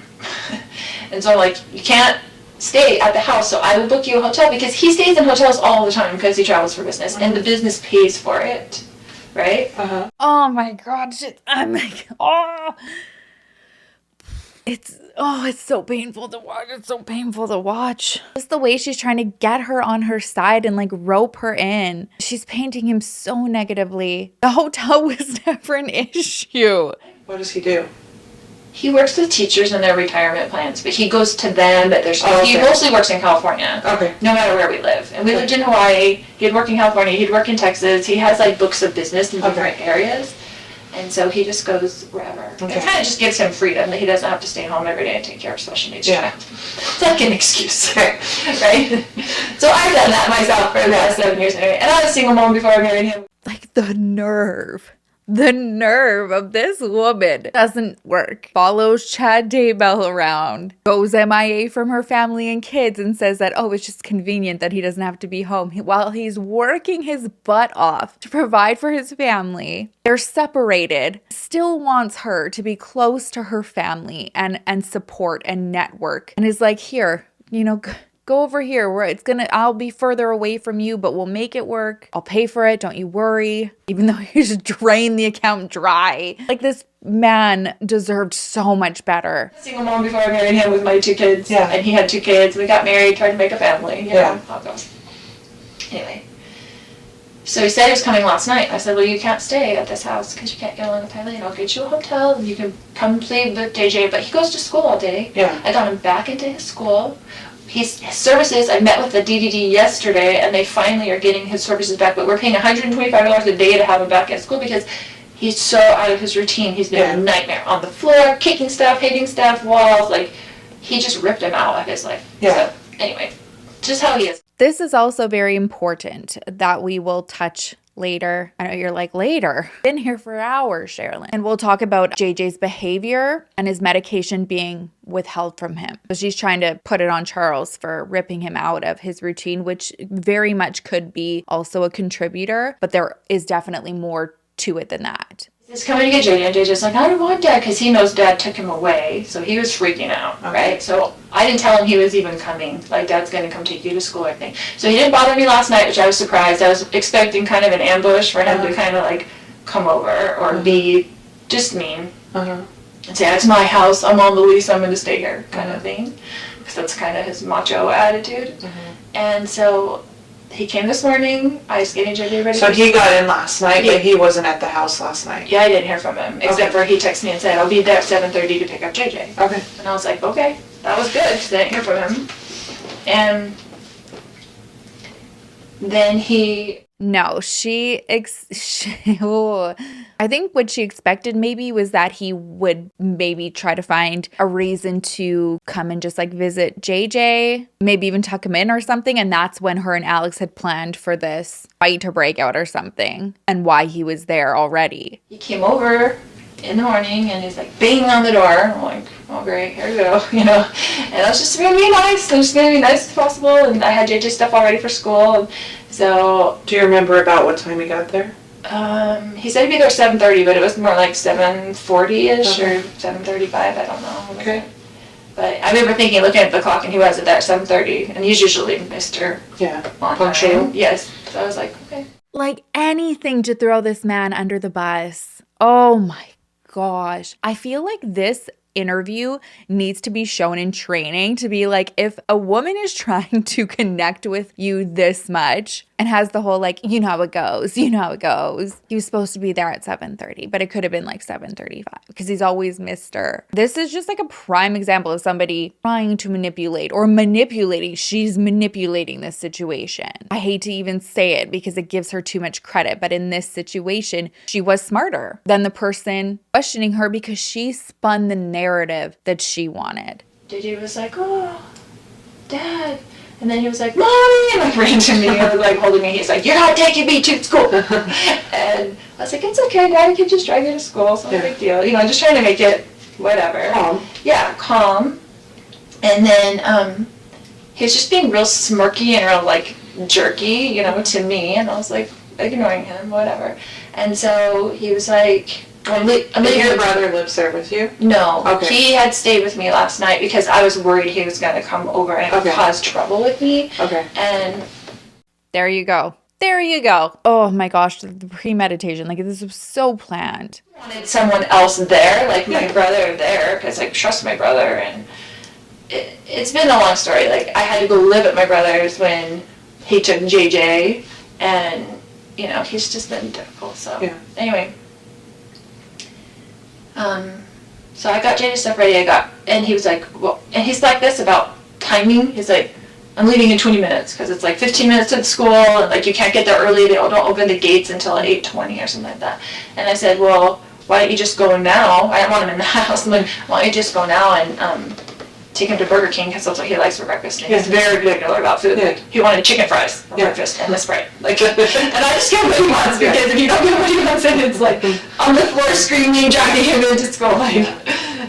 And so I'm like, you can't stay at the house, so I will book you a hotel, because he stays in hotels all the time because he travels for business, and the business pays for it, right?
Oh my God. I'm like, it's so painful to watch. It's so painful to watch. Just the way she's trying to get her on her side and like rope her in. She's painting him so negatively. The hotel was never an issue.
What does he do?
He works with teachers in their retirement plans, but he goes to them at their school. He mostly works in California. Okay. No matter where we live. And we lived in Hawaii. He'd work in California. He'd work in Texas. He has like books of business in different areas. And so he just goes wherever. Okay. It kind of just gives him freedom that he doesn't have to stay home every day and take care of special needs child. It's like an excuse, right? So I've done that myself for the last 7 years anyway. And I was a single mom before I married him.
Like the nerve of this woman doesn't work. Follows Chad Daybell around, goes MIA from her family and kids, and says that, oh, it's just convenient that he doesn't have to be home while he's working his butt off to provide for his family. They're separated, still wants her to be close to her family and support and network, and is like, here, go over here where I'll be further away from you, but we'll make it work. I'll pay for it. Don't you worry. Even though he just drained the account dry. Like, this man deserved so much better.
Single mom before I married him with my 2 kids. Yeah. And he had 2 kids. We got married, tried to make a family. You know how it goes. Anyway. So he said he was coming last night. I said, well, you can't stay at this house because you can't get along with Tylee. I'll get you a hotel and you can come play with JJ. But he goes to school all day. Yeah. I got him back into his school. His services, I met with the DDD yesterday, and they finally are getting his services back, but we're paying $125 a day to have him back at school because he's so out of his routine. He's been a nightmare on the floor, kicking stuff, hitting stuff, walls, like, he just ripped him out of his life. Yeah. So, anyway, just how he is.
This is also very important that we will touch later. I know you're like, later. Been here for hours, Sherilyn. And we'll talk about JJ's behavior and his medication being withheld from him. So she's trying to put it on Charles for ripping him out of his routine, which very much could be also a contributor, but there is definitely more to it than that.
He's coming to get JJ, and JJ's like, I don't want Dad, because he knows Dad took him away, so he was freaking out, right? So I didn't tell him he was even coming, like, Dad's going to come take you to school or anything. So he didn't bother me last night, which I was surprised. I was expecting kind of an ambush for him to kind of, like, come over or be just mean and say, it's my house, I'm on the lease, I'm going to stay here, kind of thing, because that's kind of his macho attitude. And so he came this morning. I was getting JJ ready.
So he got in last night, but he wasn't at the house last night.
Yeah, I didn't hear from him, except for he texted me and said, I'll be there at 7:30 to pick up JJ. Okay. And I was like, okay, that was good, because I didn't hear from him. And then he...
No, I think what she expected maybe was that he would maybe try to find a reason to come and just like visit JJ, maybe even tuck him in or something. And that's when her and Alex had planned for this fight to break out or something, and why he was there already.
He came over in the morning and he's like banging on the door. I'm like, oh great, here we go, And I was just going to be nice. I was just going to be nice as possible. And I had JJ stuff all ready for school. And so,
do you remember about what time he got there?
He said he'd be there at 7:30, but it was more like 7:40ish or 7:35. I don't know. Okay. But I remember looking at the clock, and he wasn't there at 7:30, and he's usually Mr.
Punctual.
Yes. So I was like, okay.
Like anything to throw this man under the bus. Oh my gosh. I feel like this interview needs to be shown in training to be like, if a woman is trying to connect with you this much and has the whole like, you know how it goes, you know how it goes. He was supposed to be there at 7:30, but it could have been like 7:35 because he's always missed her. This is just like a prime example of somebody trying to manipulate or manipulating. She's manipulating this situation. I hate to even say it because it gives her too much credit, but in this situation, she was smarter than the person questioning her because she spun the narrative that she wanted.
JJ was like, oh, Dad. And then he was like, Mommy! And like ran to me and was like holding me. He's like, you're not taking me to school. And I was like, it's okay, Daddy can just drive you to school. It's not a big deal. You know, just trying to make it whatever. Calm. Yeah, calm. And then he was just being real smirky and real like jerky, you know, to me. And I was like ignoring him, whatever. And so he was like,
and your brother lives there with you?
No.
Okay.
He had stayed with me last night because I was worried he was going to come over and cause trouble with me.
Okay.
And
there you go. There you go. Oh my gosh, the premeditation. Like, this was so planned.
I wanted someone else there, like my brother there, because I trust my brother. And it's been a long story. Like, I had to go live at my brother's when he took JJ. And, you know, he's just been difficult. So, anyway. So I got JJ's stuff ready. And he was like, well, and he's like this about timing. He's like, I'm leaving in 20 minutes because it's like 15 minutes to the school and like you can't get there early. They don't open the gates until 8:20 or something like that. And I said, well, why don't you just go now? I don't want him in the house. I'm like, why don't you just go now and take him to Burger King because that's what he likes for breakfast. And he's very particular about food. Like, he wanted chicken fries for breakfast and the Sprite. Like, and I just give him what he wants because if you don't give him what he wants, then it's like on the floor screaming, dragging him into school. Like,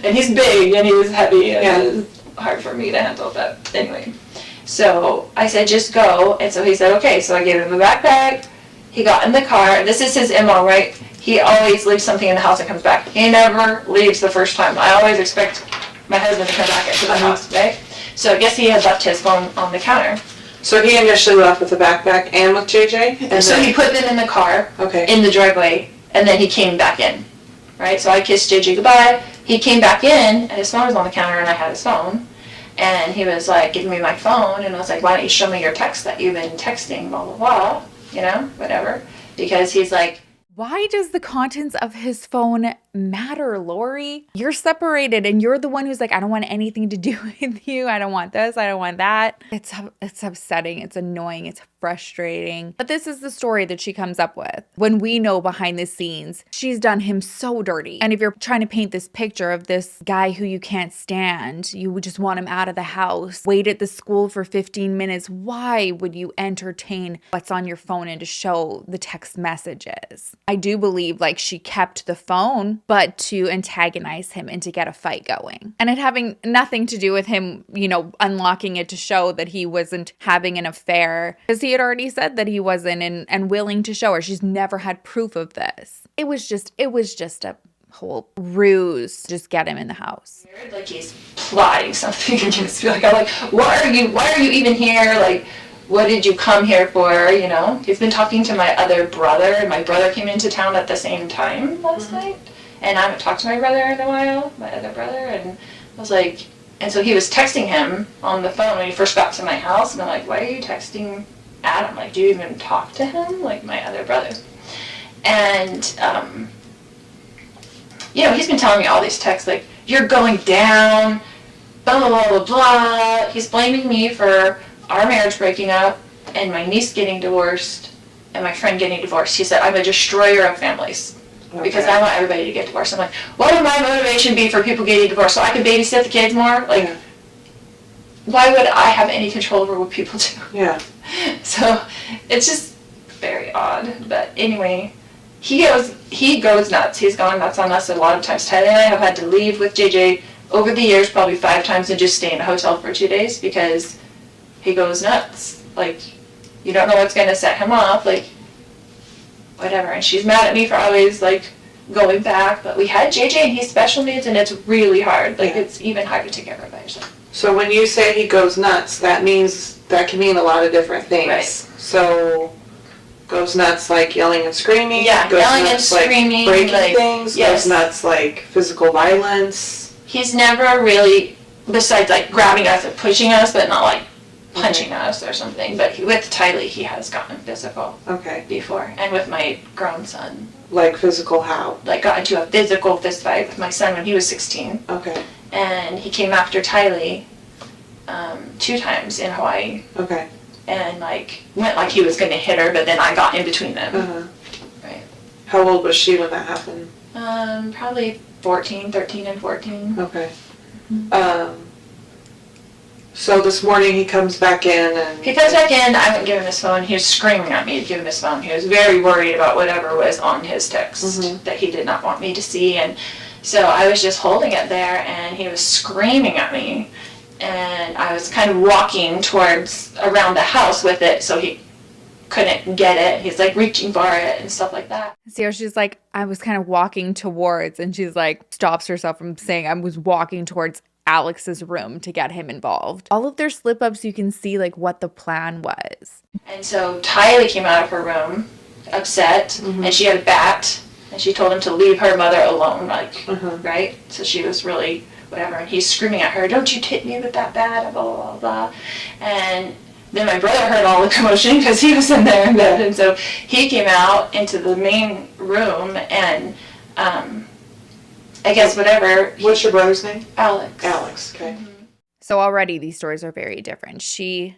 and he's big and he's heavy and it's hard for me to handle. But anyway, so I said, just go. And so he said, okay. So I gave him a backpack. He got in the car. This is his MO, right? He always leaves something in the house and comes back. He never leaves the first time. I always expect my husband to come back into the house, right? So I guess he had left his phone on the counter.
So he initially left with the backpack and with JJ? And
so he put them in the car, in the driveway, and then he came back in, right? So I kissed JJ goodbye. He came back in, and his phone was on the counter, and I had his phone. And he was like, giving me my phone, and I was like, why don't you show me your text that you've been texting, blah, blah, blah, you know, whatever. Because he's like,
why does the contents of his phone matter, Lori? You're separated and you're the one who's like, I don't want anything to do with you. I don't want this. I don't want that. It's upsetting. It's annoying. It's frustrating. But this is the story that she comes up with. When we know behind the scenes, she's done him so dirty. And if you're trying to paint this picture of this guy who you can't stand, you would just want him out of the house, wait at the school for 15 minutes. Why would you entertain what's on your phone and to show the text messages? I do believe like she kept the phone, but to antagonize him and to get a fight going. And it having nothing to do with him, you know, unlocking it to show that he wasn't having an affair. Because he had already said that he wasn't and willing to show her. She's never had proof of this. It was just a whole ruse to just get him in the house.
like he's plotting something against me. Like, I'm like, why are you even here? Like, what did you come here for, you know? He's been talking to my other brother, and my brother came into town at the same time last night. And I haven't talked to my brother in a while, my other brother, and I was like, and so he was texting him on the phone when he first got to my house, and I'm like, why are you texting Adam? Like, do you even talk to him? Like, my other brother. And, you know, he's been telling me all these texts, like, you're going down, blah, blah, blah, blah, blah. He's blaming me for our marriage breaking up, and my niece getting divorced, and my friend getting divorced. He said, I'm a destroyer of families. Okay. Because I want everybody to get divorced. I'm like, what would my motivation be for people getting divorced? So I could babysit the kids more? Like, why would I have any control over what people do?
Yeah.
So it's just very odd. But anyway, he goes nuts. He's gone nuts on us a lot of times. Tyler and I have had to leave with JJ over the years probably 5 times and just stay in a hotel for 2 days because he goes nuts. Like, you don't know what's going to set him off. Like, whatever. And she's mad at me for always, like, going back. But we had JJ and he's special needs, and it's really hard. Like, it's even hard to take care of by yourself.
So when you say he goes nuts, that can mean a lot of different things.
Right.
So goes nuts like yelling and screaming.
Yeah,
goes
yelling
nuts
and screaming.
Like breaking
like,
things.
Yes.
Goes nuts like physical violence.
he's never really, besides like grabbing us and pushing us, but not like punching us or something. But with Tylee, he has gotten physical.
Okay.
Before, and with my grown son.
Like physical how?
Like got into a physical fist fight with my son when he was 16.
Okay.
And he came after Tylee 2 times in Hawaii.
Okay.
And like went like he was going to hit her, but then I got in between them.
Uh-huh.
Right.
How old was she when that happened?
Probably 13 and 14.
Okay. So this morning he comes back in and...
He comes back in, I wouldn't give him his phone. He was screaming at me to give him his phone. He was very worried about whatever was on his text that he did not want me to see. And so I was just holding it there and he was screaming at me. And I was kind of walking towards around the house with it so he couldn't get it. He's like reaching for it and stuff like that.
See how she's like, I was kind of walking towards, and she's like, stops herself from saying I was walking towards Alex's room to get him involved. All of their slip ups, you can see like what the plan was.
And so Tylee came out of her room upset, and she had a bat, and she told him to leave her mother alone, like, right? So she was really whatever, and he's screaming at her, don't you hit me with that bat, blah, blah, blah, blah. And then my brother heard all the commotion because he was in there in bed, and so he came out into the main room, and I guess whatever.
What's your brother's name?
Alex.
Alex, okay.
So already these stories are very different.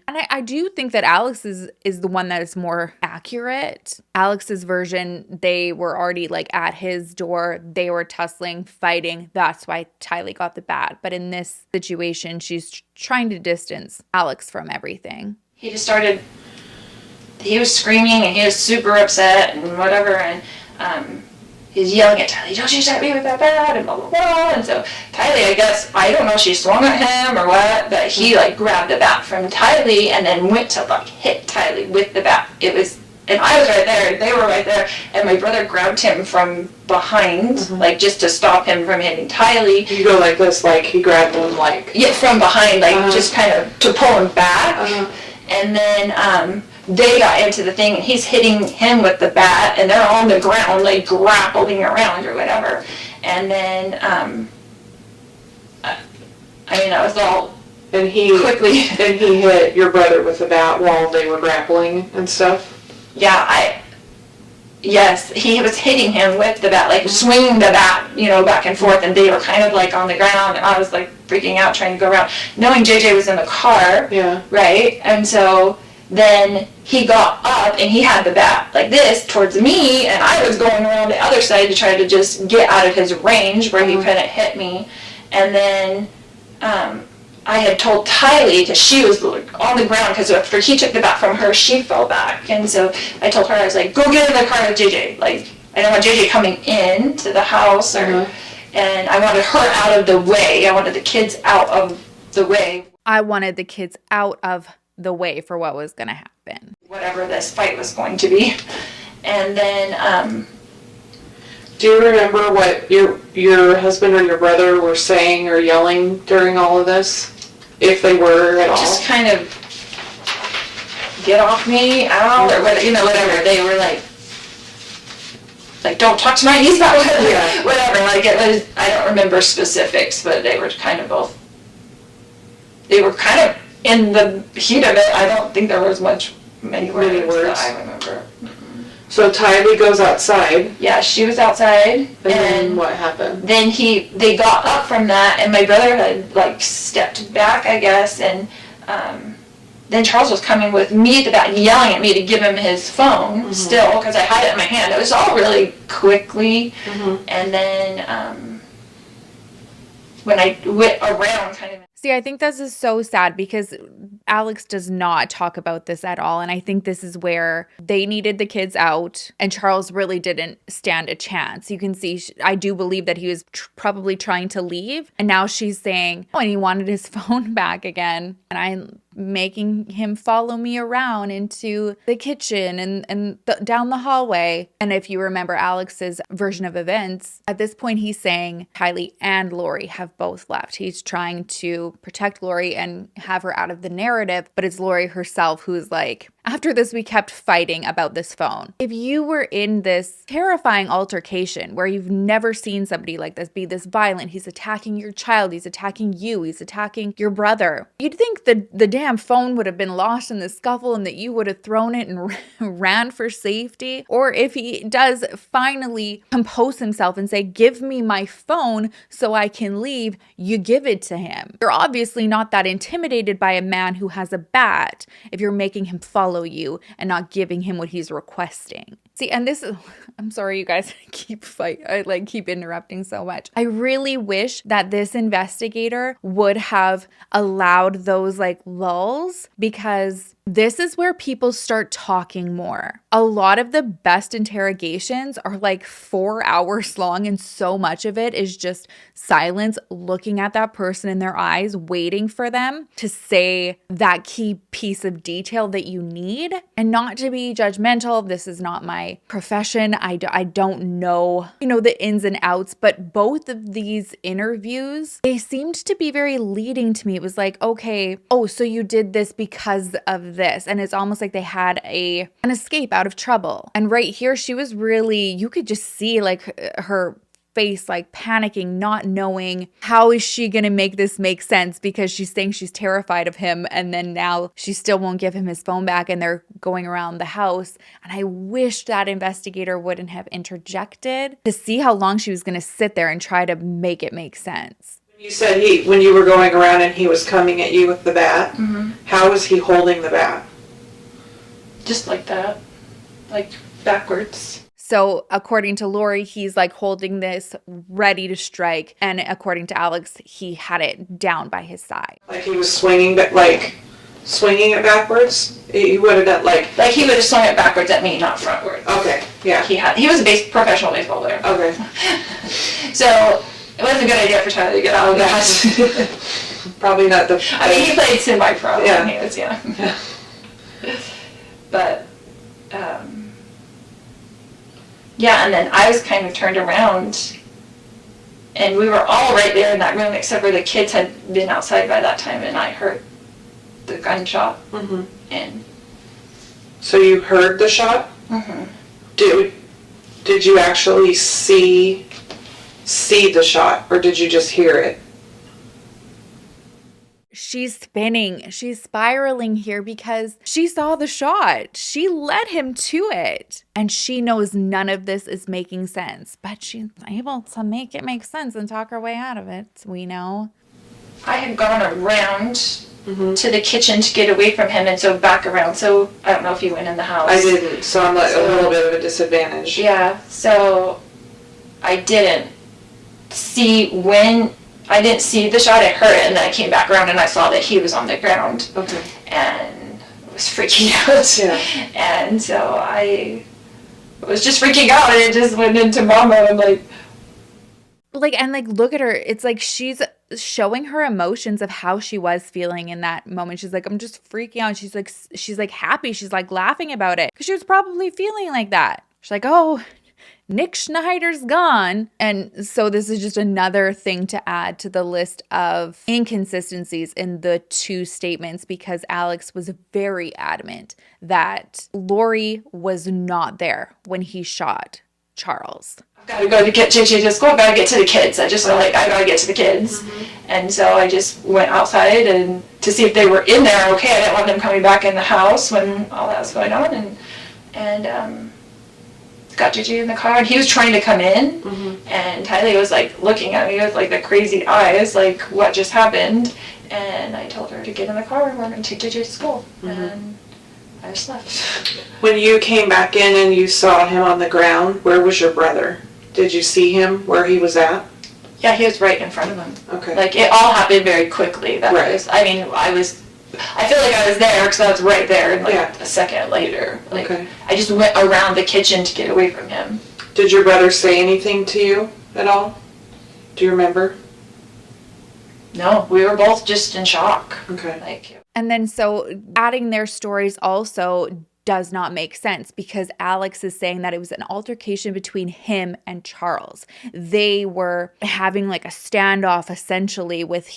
I do think that Alex is the one that is more accurate. Alex's version, they were already like at his door. They were tussling, fighting. That's why Tylee got the bat. But in this situation, she's trying to distance Alex from everything.
He just started, he was screaming and he was super upset and whatever. And he's yelling at Tylee, don't you hit me with that bat, and blah, blah, blah. And so Tylee, I guess, I don't know if she swung at him or what, but he like grabbed the bat from Tylee and then went to like hit Tylee with the bat. It was, and I was right there, they were right there, and my brother grabbed him from behind, like just to stop him from hitting Tylee.
You go like this, like he grabbed him like...
Yeah, from behind, like just kind of to pull him back. And then they got into the thing, and he's hitting him with the bat, and they're on the ground, like grappling around or whatever. And then, I mean, that was all
and he
quickly.
And he hit your brother with the bat while they were grappling and stuff?
Yeah, yes, he was hitting him with the bat, like swinging the bat, you know, back and forth, and they were kind of like on the ground, and I was like freaking out trying to go around, knowing JJ was in the car, right? And so then he got up and he had the bat like this towards me, and I was going around the other side to try to just get out of his range where he couldn't hit me. And then I had told Tylee, because she was on the ground, because after he took the bat from her, she fell back. And so I told her, I was like, go get in the car with JJ. Like, I don't want JJ coming in to the house, or, and I wanted her out of the way. I wanted the kids out of the way.
I wanted the kids out of the way for what was going to happen.
Whatever this fight was going to be. And then...
do you remember what your husband or your brother were saying or yelling during all of this? If they were at all?
Just kind of get off me, out, or whatever, you know, whatever. They were like don't talk to my niece about whatever, whatever. Like, it was, I don't remember specifics, but they were kind of both, they were kind of in the heat of it. I don't think there was many words that I remember.
So Tylee goes outside.
Yeah, she was outside.
And then what happened?
Then they got up from that, and my brother had like stepped back, I guess, and then Charles was coming with me at the back, yelling at me to give him his phone still, because I had it in my hand. It was all really quickly. And then when I went around kind of...
See, I think this is so sad because Alex does not talk about this at all. And I think this is where they needed the kids out and Charles really didn't stand a chance. You can see, I do believe that he was probably trying to leave. And now she's saying, oh, and he wanted his phone back again. And I'm making him follow me around into the kitchen and down the hallway. And if you remember Alex's version of events, at this point he's saying Tylee and Lori have both left. He's trying to protect Lori and have her out of the narrative, but it's Lori herself who's like, After this, we kept fighting about this phone. If you were in this terrifying altercation where you've never seen somebody like this be this violent, he's attacking your child, he's attacking you, he's attacking your brother, you'd think the damn phone would have been lost in the scuffle and that you would have thrown it and ran for safety. Or if he does finally compose himself and say, give me my phone so I can leave, you give it to him. You're obviously not that intimidated by a man who has a bat if you're making him follow you and not giving him what he's requesting. See, and this is, I'm sorry, you guys, I keep interrupting so much. I really wish that this investigator would have allowed those like lulls, because this is where people start talking more. A lot of the best interrogations are like 4 hours long, and so much of it is just silence, looking at that person in their eyes, waiting for them to say that key piece of detail that you need. And not to be judgmental, this is not my profession. I don't know, the ins and outs, but both of these interviews, they seemed to be very leading to me. It was like, okay, oh, so you did this because of this. And it's almost like they had an escape out of trouble. And right here, she was really, you could just see like her face like panicking, not knowing how is she going to make this make sense, because she's saying she's terrified of him, and then now she still won't give him his phone back, and they're going around the house. And I wish that investigator wouldn't have interjected to see how long she was going to sit there and try to make it make sense.
You said when you were going around and he was coming at you with the bat, how was he holding the bat?
Just like that, like backwards.
So according to Lori, he's like holding this ready to strike. And according to Alex, he had it down by his side.
Like he was swinging it backwards? He would have done like
he would have swung it backwards at me, not frontwards.
Okay, yeah.
He was a professional baseball player.
Okay.
So it wasn't a good idea for Tyler to get out of that.
Probably not the...
I mean, he played semi-pro
yeah.
when he was young. Yeah. But, yeah, and then I was kind of turned around, and we were all right there in that room, except for the kids had been outside by that time, and I heard the gunshot.
Mm-hmm.
And
so you heard the shot?
Mm-hmm.
Did you actually see the shot, or did you just hear it?
She's spinning. She's spiraling here because she saw the shot. She led him to it. And she knows none of this is making sense. But she's able to make it make sense and talk her way out of it. We know.
I had gone around to the kitchen to get away from him, and so back around. So I don't know if he went in the house.
I didn't. So I'm like a little bit of a disadvantage.
Yeah. So I didn't see the shot. I heard it, and then I came back around and I saw that he was on the ground.
Okay.
And was freaking out.
Yeah.
And so I was just freaking out, and it just went into mama. I'm like,
look at her. It's like she's showing her emotions of how she was feeling in that moment. She's like, I'm just freaking out. She's like happy. She's like laughing about it because she was probably feeling like that. She's like, oh, Nick Schneider's gone. And so this is just another thing to add to the list of inconsistencies in the two statements, because Alex was very adamant that Lori was not there when he shot Charles.
I've got to go to get JJ to school. I've got to get to the kids. I got to get to the kids. And so I just went outside and to see if they were in there okay. I didn't want them coming back in the house when all that was going on. And got JJ in the car, and he was trying to come in, and Tylee was like looking at me with like the crazy eyes, like what just happened. And I told her to get in the car and we're going to take JJ to school. And I just left.
When you came back in and you saw him on the ground, where was your brother? Did you see him where he was at?
Yeah, he was right in front of him.
Okay.
Like it all happened very quickly. I feel like I was there because I was right there, and a second later. I just went around the kitchen to get away from him.
Did your brother say anything to you at all? Do you remember?
No, we were both just in shock.
Okay.
And then so adding their stories also does not make sense, because Alex is saying that it was an altercation between him and Charles. They were having like a standoff essentially with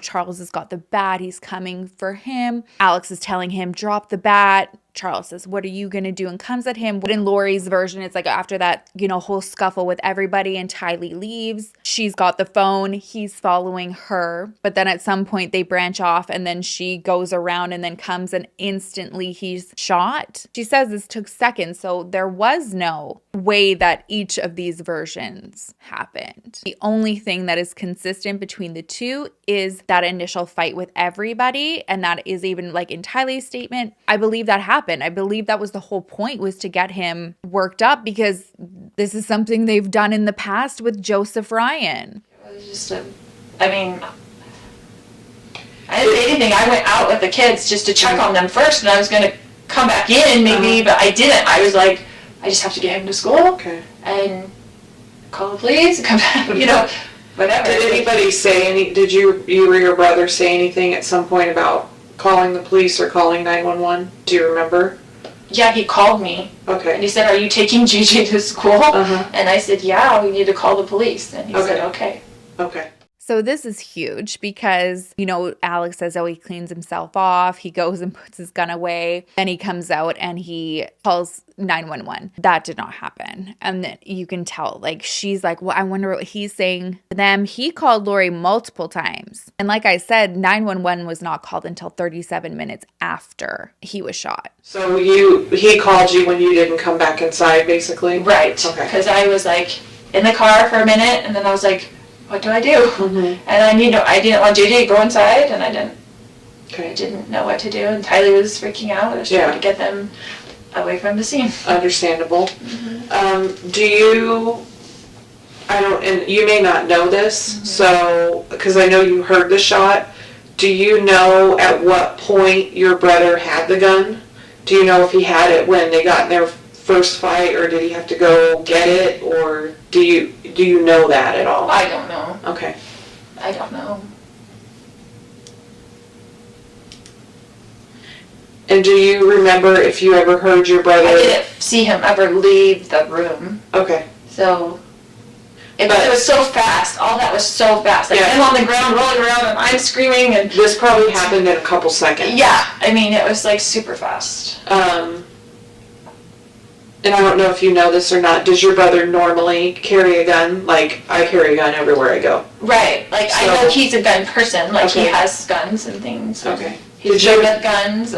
Charles has got the bat, he's coming for him. Alex is telling him, drop the bat. Charles says, what are you going to do? And comes at him. But in Lori's version, it's like after that, whole scuffle with everybody and Tylee leaves, she's got the phone. He's following her. But then at some point they branch off and then she goes around and then comes and instantly he's shot. She says this took seconds. So there was no way that each of these versions happened. The only thing that is consistent between the two is that initial fight with everybody. And that is even like in Tylee's statement. I believe that happened. I believe that was the whole point, was to get him worked up, because this is something they've done in the past with Joseph Ryan.
It was just I didn't say anything. I went out with the kids just to check on them first, and I was going to come back in maybe, but I didn't. I was like, I just have to get him to school and call the police and come back, whatever.
Did anybody say did you or your brother say anything at some point about calling the police or calling 911? Do you remember?
Yeah, he called me.
Okay.
And he said, are you taking JJ to school? And I said, yeah, we need to call the police. And he said, okay.
Okay.
So this is huge because, Alex says, he cleans himself off. He goes and puts his gun away. Then he comes out and he calls 911. That did not happen. And then you can tell, she's like, well, I wonder what he's saying to them. He called Lori multiple times. And like I said, 911 was not called until 37 minutes after he was shot.
So he called you when you didn't come back inside, basically?
Right. Okay. Because I was in the car for a minute, and then I was like, what do I do? And I didn't want JJ to go inside, and I didn't know what to do. And Tylee was freaking out. I was trying to get them away from the scene.
Understandable. And you may not know this, so, because I know you heard the shot, do you know at what point your brother had the gun? Do you know if he had it when they got in their first fight, or did he have to go get it, or do you know that at all?
I don't know.
Okay.
I don't know.
And do you remember if you ever heard your brother?
I didn't see him ever leave the room.
Okay.
So it was so fast. All that was so fast. I'm on the ground rolling around and I'm screaming, and
this probably happened in a couple seconds.
Yeah, it was super fast.
And I don't know if you know this or not, does your brother normally carry a gun? Like, I carry a gun everywhere I go.
Right. I know he's a gun person. He has guns and things.
Okay.
He's good at guns.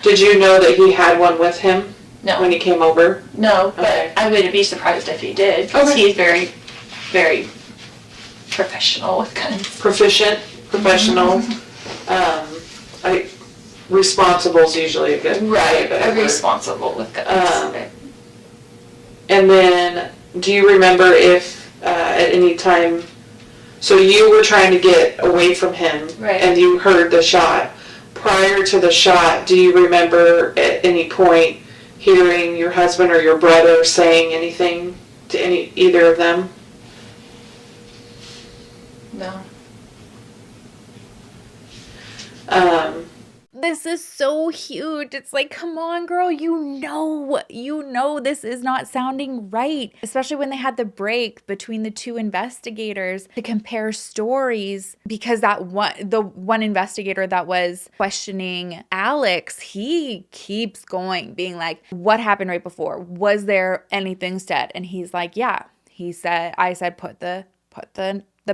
Did you know that he had one with him?
No.
When he came over?
No, but I wouldn't be surprised if he did, because he's very, very professional with guns.
Proficient, professional. Responsible's usually a good
right, but responsible with guns.
And then, do you remember if at any time, so you were trying to get away from him, and you heard the shot. Prior to the shot, do you remember at any point hearing your husband or your brother saying anything to either of them?
No.
This is so huge. It's like, come on, girl, you know this is not sounding right. Especially when they had the break between the two investigators to compare stories, because the one investigator that was questioning Alex, he keeps going, being like, what happened right before? Was there anything said? And he's like, yeah. I said, put the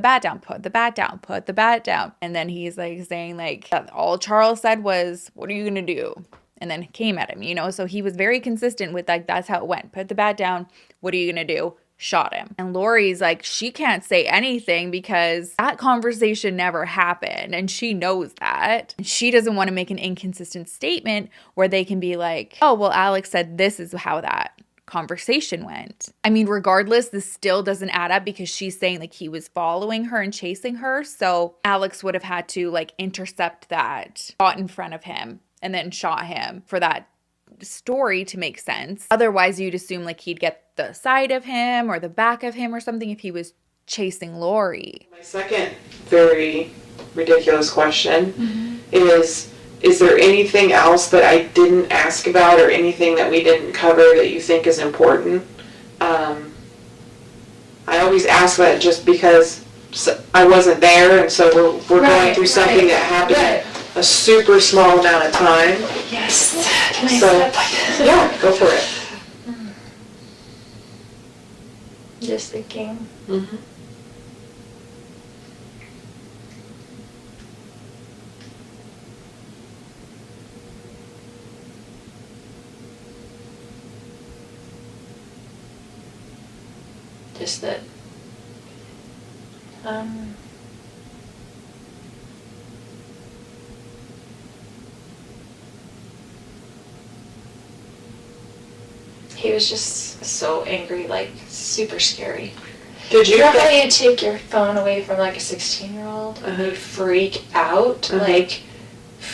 bat down, put the bat down, put the bat down. And then he's saying all Charles said was, what are you going to do? And then came at him, so he was very consistent with that's how it went. Put the bat down. What are you going to do? Shot him. And Lori's she can't say anything because that conversation never happened. And she knows that. And she doesn't want to make an inconsistent statement where they can be like, oh, well, Alex said this is how that conversation went. Regardless, this still doesn't add up, because she's saying he was following her and chasing her. So Alex would have had to intercept that, got in front of him, and then shot him for that story to make sense. Otherwise, you'd assume he'd get the side of him or the back of him or something if he was chasing Lori.
My second very ridiculous question is there anything else that I didn't ask about, or anything that we didn't cover that you think is important? I always ask that just because I wasn't there, and so we're going through something that happened a super small amount of time.
Yes. Can I
So,
step?
yeah, go for it.
Just thinking.
Mm-hmm.
Just that. He was just so angry, like super scary.
Did you?
You know how you take your phone away from like a 16-year-old and they freak out, like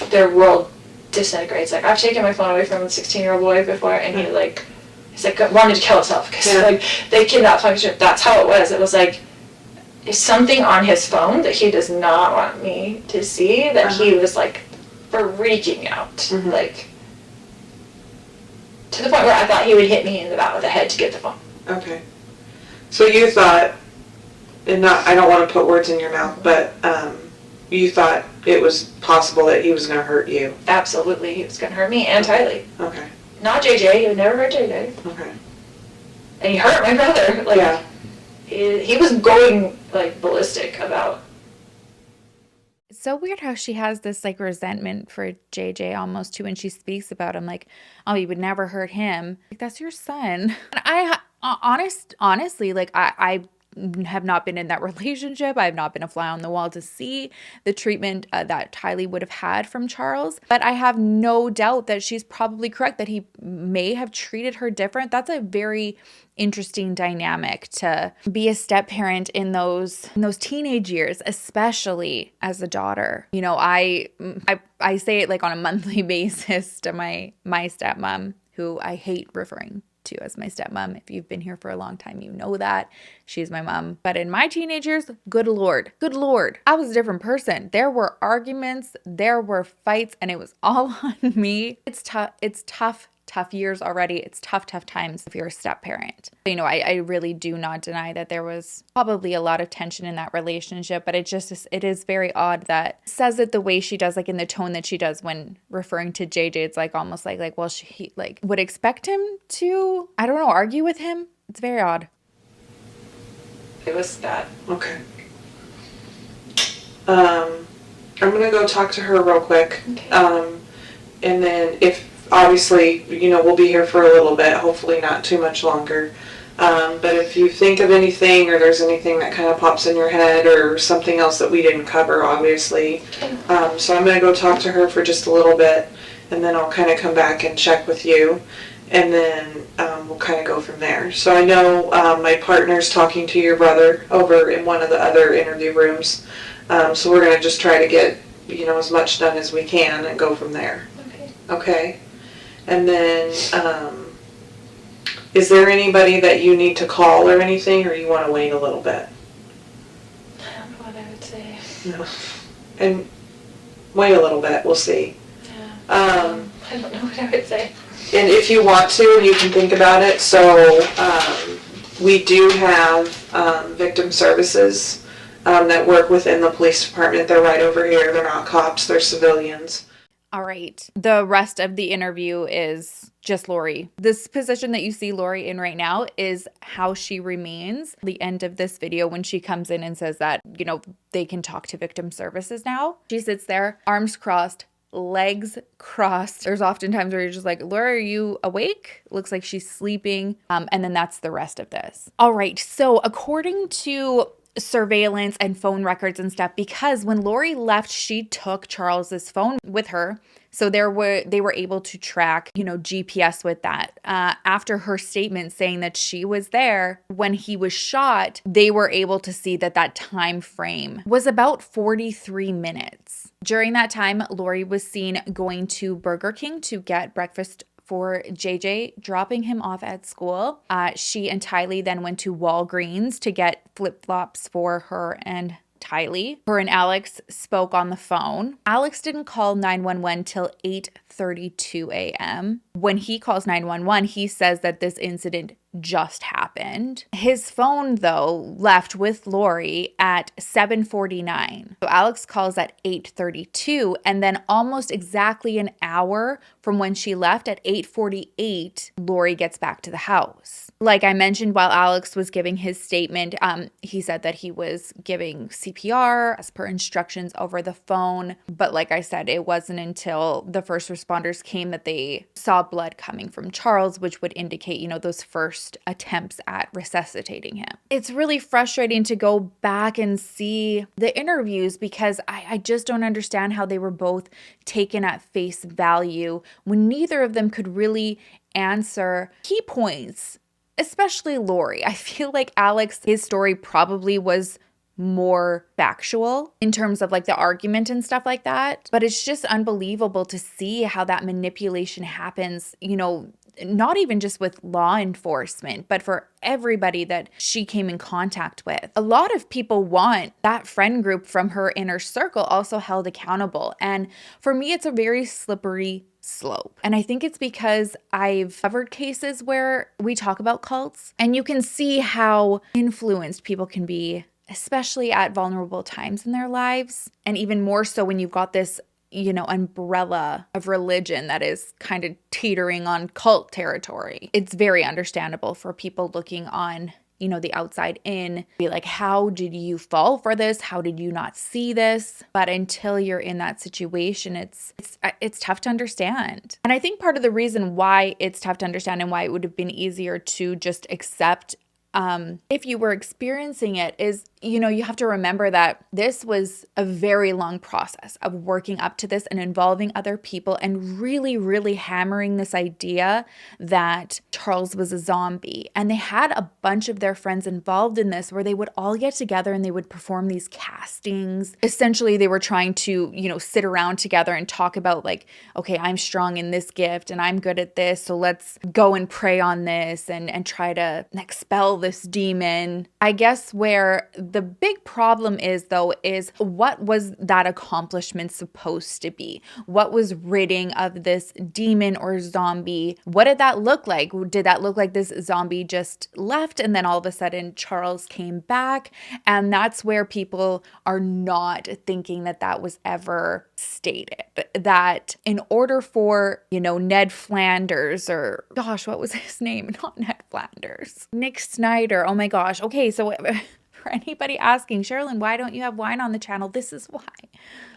their world disintegrates. Like I've taken my phone away from a 16-year-old boy before, and he's like wanted to kill himself because like they kidnapped him. That's how it was. It was like something on his phone that he does not want me to see. That he was like freaking out, like to the point where I thought he would hit me in the back of the head to get the phone.
Okay. So you thought, and not, I don't want to put words in your mouth, but you thought it was possible that he was going to hurt you.
Absolutely, he was going to hurt me and Tylee.
Okay.
Not JJ. He would never hurt JJ.
Okay.
And he hurt my brother. Like he was going like ballistic about.
It's so weird how she has this like resentment for JJ almost too when she speaks about him, like, oh, you would never hurt him. Like, that's your son. And honestly, like I have not been in that relationship. I have not been a fly on the wall to see the treatment that Tylee would have had from Charles. But I have no doubt that she's probably correct that he may have treated her different. That's a very interesting dynamic to be a step parent in those teenage years, especially as a daughter. You know, I say it like on a monthly basis to my stepmom, who I hate referring to as my stepmom. If you've been here for a long time, you know that she's my mom. But in my teenage years, good Lord, I was a different person. There were arguments, there were fights, and it was all on me. It's tough years already. It's tough times if you're a step parent. You know, I really do not deny that there was probably a lot of tension in that relationship, but it is very odd that says it the way she does, like in the tone that she does when referring to JJ. It's like almost like well, she like would expect him to, I don't know, argue with him. It's very odd.
It was bad.
Okay. I'm gonna go talk to her real quick. Okay. And then if obviously, you know, we'll be here for a little bit, hopefully not too much longer. But if you think of anything or there's anything that kind of pops in your head or something else that we didn't cover, obviously. So I'm going to go talk to her for just a little bit, and then I'll kind of come back and check with you, and then we'll kind of go from there. So I know my partner's talking to your brother over in one of the other interview rooms. So we're going to just try to get, you know, as much done as we can and go from there. Okay? And then, is there anybody that you need to call or anything, or you want to wait a little bit?
I don't know what I would say.
No. And wait a little bit, we'll see.
Yeah. I don't know what I would say.
And if you want to, you can think about it. So, we do have victim services that work within the police department. They're right over here. They're not cops, they're civilians.
All right. The rest of the interview is just Lori. This position that you see Lori in right now is how she remains. The end of this video when she comes in and says that, you know, they can talk to victim services now. She sits there, arms crossed, legs crossed. There's often times where you're just like, Lori, are you awake? Looks like she's sleeping. And then that's the rest of this. All right. So according to surveillance and phone records and stuff, because when Lori left, she took Charles's phone with her, so they were able to track, you know, GPS with that. After her statement saying that she was there when he was shot, they were able to see that time frame was about 43 minutes. During that time, Lori was seen going to Burger King to get breakfast for JJ, dropping him off at school. She and Tylee then went to Walgreens to get flip-flops for her and Tylee. Her and Alex spoke on the phone. Alex didn't call 911 till 8:32 a.m. When he calls 911, he says that this incident just happened. His phone, though, left with Lori at 7:49. So Alex calls at 8:32, and then almost exactly an hour from when she left at 8:48, Lori gets back to the house. Like I mentioned, while Alex was giving his statement, he said that he was giving CPR as per instructions over the phone. But like I said, it wasn't until the first responders came that they saw blood coming from Charles, which would indicate, those first attempts at resuscitating him. It's really frustrating to go back and see the interviews because I just don't understand how they were both taken at face value when neither of them could really answer key points, especially Lori. I feel like Alex, his story probably was more factual in terms of like the argument and stuff like that. But it's just unbelievable to see how that manipulation happens, not even just with law enforcement, but for everybody that she came in contact with. A lot of people want that friend group from her inner circle also held accountable. And for me, it's a very slippery slope. And I think it's because I've covered cases where we talk about cults and you can see how influenced people can be, especially at vulnerable times in their lives. And even more so when you've got this umbrella of religion that is kind of teetering on cult territory. It's very understandable for people looking on, the outside in, be like, how did you fall for this? How did you not see this? But until you're in that situation, it's tough to understand. And I think part of the reason why it's tough to understand and why it would have been easier to just accept if you were experiencing it is, you have to remember that this was a very long process of working up to this and involving other people and really, really hammering this idea that Charles was a zombie. And they had a bunch of their friends involved in this where they would all get together and they would perform these castings. Essentially, they were trying to, sit around together and talk about like, okay, I'm strong in this gift and I'm good at this. So let's go and pray on this and try to expel this demon. I guess where the big problem is, though, is what was that accomplishment supposed to be? What was ridding of this demon or zombie? What did that look like? Did that look like this zombie just left and then all of a sudden Charles came back? And that's where people are not thinking that that was ever stated. That in order for, Ned Flanders or, gosh, what was his name? Not Ned Flanders. Nick Snyder. Oh my gosh. Okay, so for anybody asking, Sherilyn, why don't you have wine on the channel? This is why.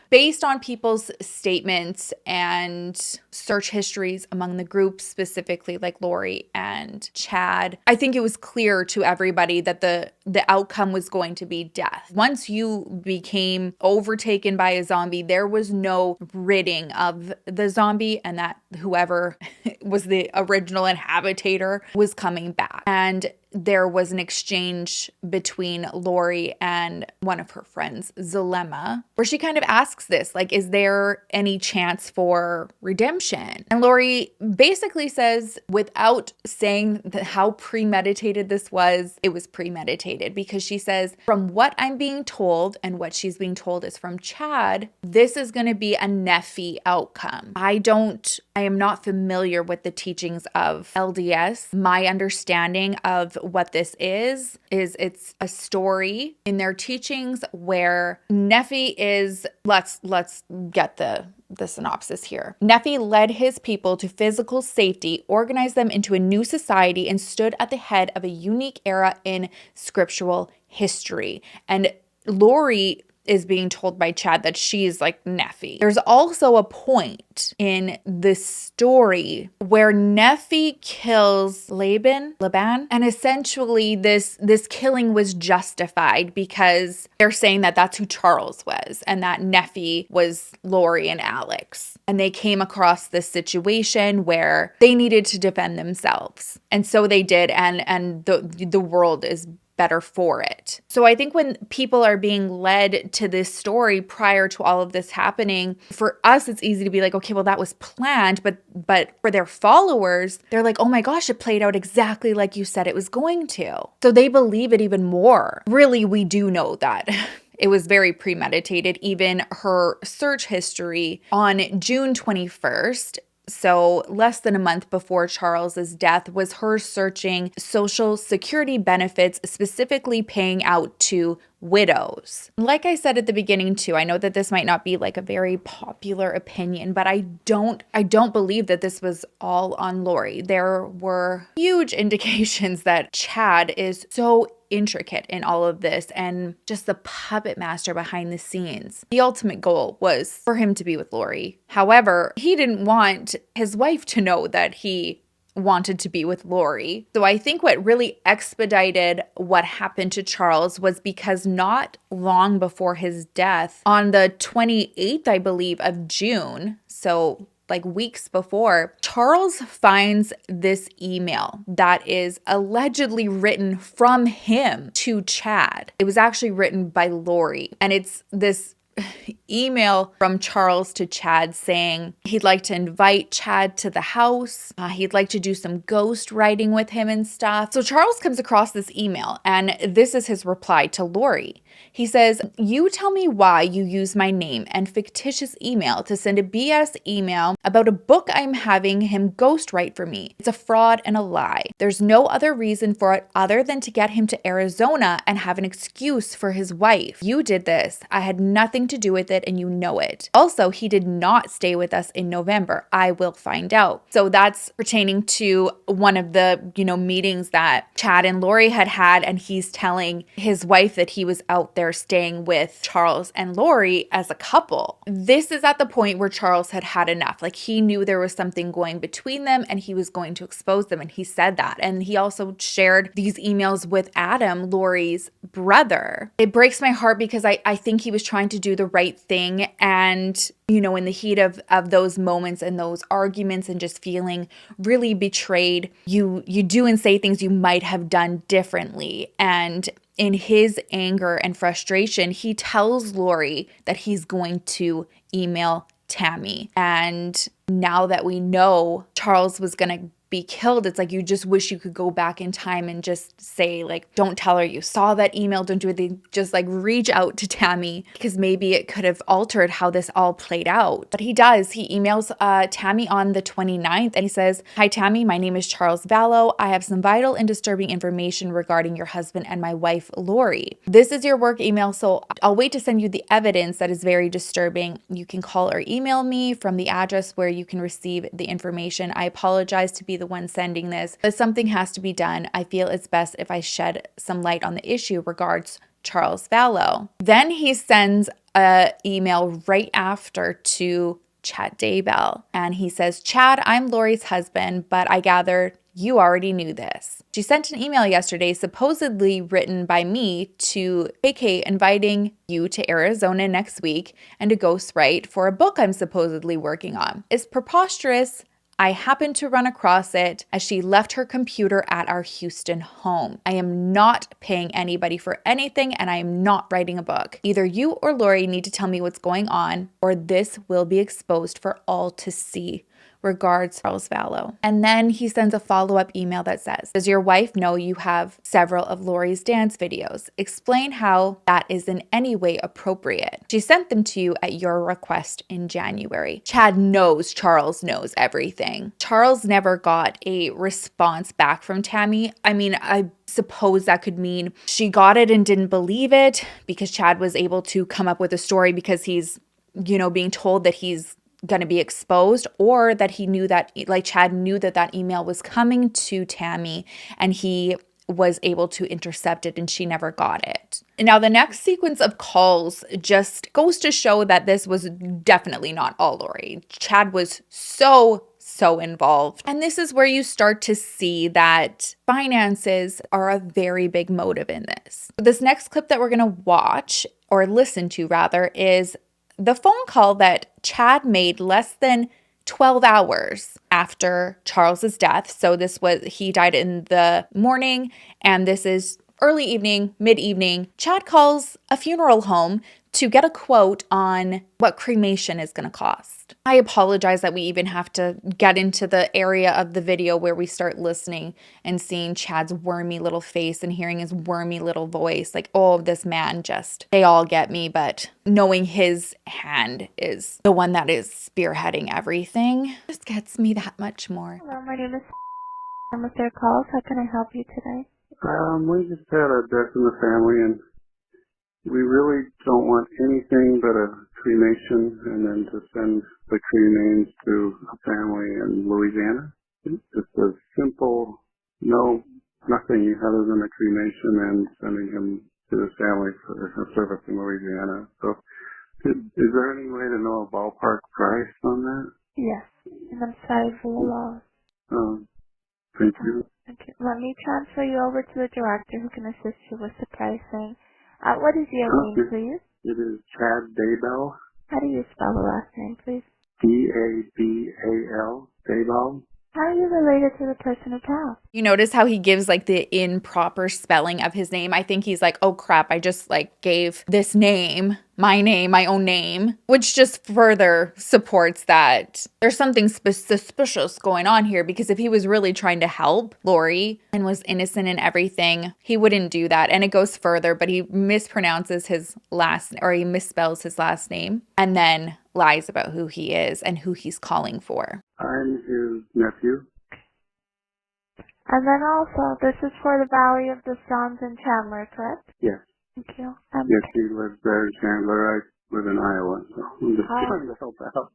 Based on people's statements and search histories among the group, specifically like Lori and Chad, I think it was clear to everybody that the outcome was going to be death. Once you became overtaken by a zombie, there was no ridding of the zombie, and that whoever was the original inhabitator was coming back. And there was an exchange between Lori and one of her friends, Zulema, where she kind of asks this, like, is there any chance for redemption? And Lori basically says, without saying how premeditated this was, it was premeditated, because she says, from what I'm being told, and what she's being told is from Chad, this is going to be a Nephi outcome. I am not familiar with the teachings of LDS. My understanding of what this is it's a story in their teachings where Nephi is, let's get the synopsis here. Nephi led his people to physical safety, organized them into a new society, and stood at the head of a unique era in scriptural history. And Lori is being told by Chad that she's like Nephi. There's also a point in this story where Nephi kills Laban, and essentially this killing was justified because they're saying that that's who Charles was and that Nephi was Lori and Alex. And they came across this situation where they needed to defend themselves. And so they did, and the world is better for it. So I think when people are being led to this story prior to all of this happening, for us, it's easy to be like, okay, well, that was planned. But for their followers, they're like, oh my gosh, it played out exactly like you said it was going to. So they believe it even more. Really, we do know that. It was very premeditated. Even her search history on June 21st, so less than a month before Charles's death, was her searching Social Security benefits, specifically paying out to widows. Like I said at the beginning too, I know that this might not be like a very popular opinion, but I don't believe that this was all on Lori. There were huge indications that Chad is so intricate in all of this and just the puppet master behind the scenes. The ultimate goal was for him to be with Lori. However, he didn't want his wife to know that he wanted to be with Lori. So I think what really expedited what happened to Charles was because not long before his death, on the 28th, I believe, of June, so like weeks before, Charles finds this email that is allegedly written from him to Chad. It was actually written by Lori, and it's this email from Charles to Chad saying he'd like to invite Chad to the house. He'd like to do some ghost writing with him and stuff. So Charles comes across this email, and this is his reply to Lori. He says, "You tell me why you use my name and fictitious email to send a BS email about a book I'm having him ghostwrite for me. It's a fraud and a lie. There's no other reason for it other than to get him to Arizona and have an excuse for his wife. You did this. I had nothing to do with it, and you know it. Also, he did not stay with us in November. I will find out." So that's pertaining to one of the, meetings that Chad and Lori had, and he's telling his wife that he was out there staying with Charles and Lori as a couple. This is at the point where Charles had had enough. Like, he knew there was something going between them and he was going to expose them, and he said that. And he also shared these emails with Adam, Lori's brother. It breaks my heart because I think he was trying to do the right thing, and in the heat of those moments and those arguments and just feeling really betrayed, you do and say things you might have done differently. And in his anger and frustration, he tells Lori that he's going to email Tammy. And now that we know Charles was going to be killed, it's like you just wish you could go back in time and just say, like, don't tell her you saw that email, don't do anything, just like reach out to Tammy, because maybe it could have altered how this all played out. But he does. He emails Tammy on the 29th, and he says, "Hi Tammy, my name is Charles Vallow. I have some vital and disturbing information regarding your husband and my wife Lori. This is your work email, so I'll wait to send you the evidence that is very disturbing. You can call or email me from the address where you can receive the information. I apologize to be the one sending this, but something has to be done. I feel it's best if I shed some light on the issue. Regards, Charles Vallow." Then he sends an email right after to Chad Daybell, and he says, "Chad, I'm Lori's husband, but I gather you already knew this. She sent an email yesterday, supposedly written by me, to KK inviting you to Arizona next week and to ghostwrite for a book I'm supposedly working on. It's preposterous. I happened to run across it as she left her computer at our Houston home. I am not paying anybody for anything, and I am not writing a book. Either you or Lori need to tell me what's going on, or this will be exposed for all to see. Regards, Charles Vallow." And then he sends a follow-up email that says, "Does your wife know you have several of Lori's dance videos? Explain how that is in any way appropriate. She sent them to you at your request in January." Chad knows Charles knows everything. Charles never got a response back from Tammy. I mean, I suppose that could mean she got it and didn't believe it because Chad was able to come up with a story because he's, being told that he's going to be exposed, or that he knew that, like, Chad knew that email was coming to Tammy and he was able to intercept it and she never got it. Now, the next sequence of calls just goes to show that this was definitely not all Lori. Chad was so involved. And this is where you start to see that finances are a very big motive in this. This next clip that we're going to watch, or listen to rather, is the phone call that Chad made less than 12 hours after Charles's death. So he died in the morning, and this is early evening, mid-evening. Chad calls a funeral home to get a quote on what cremation is going to cost. I apologize that we even have to get into the area of the video where we start listening and seeing Chad's wormy little face and hearing his wormy little voice. Like, oh, this man just, they all get me, but knowing his hand is the one that is spearheading everything just gets me that much more.
Hello, my name is I'm with their calls. How can I help you today?
We just had a death in the family, and we really don't want anything but a cremation, and then to send the cremains to a family in Louisiana. It's just a simple, nothing other than a cremation and sending him to his family for a service in Louisiana. So, is there any way to know a ballpark price on that?
Yes, and I'm sorry for your loss.
Thank you.
Okay, let me transfer you over to the director who can assist you with the pricing. What is your name, please?
It is Chad Daybell.
How do you spell the last name, please?
Dabal. Daybell.
How are you related to the person who passed?
You notice how he gives like the improper spelling of his name? I think he's like, oh crap, I just like gave this name, my own name, which just further supports that there's something suspicious going on here, because if he was really trying to help Lori and was innocent in everything, he wouldn't do that. And it goes further, but he misspells his last name and then lies about who he is and who he's calling for.
I'm his nephew.
And then also, this is for the Valley of the Sons in Chandler, correct?
Yes.
Thank you.
Yes, he lives there in Chandler. I live in Iowa, so I'm just trying to help out.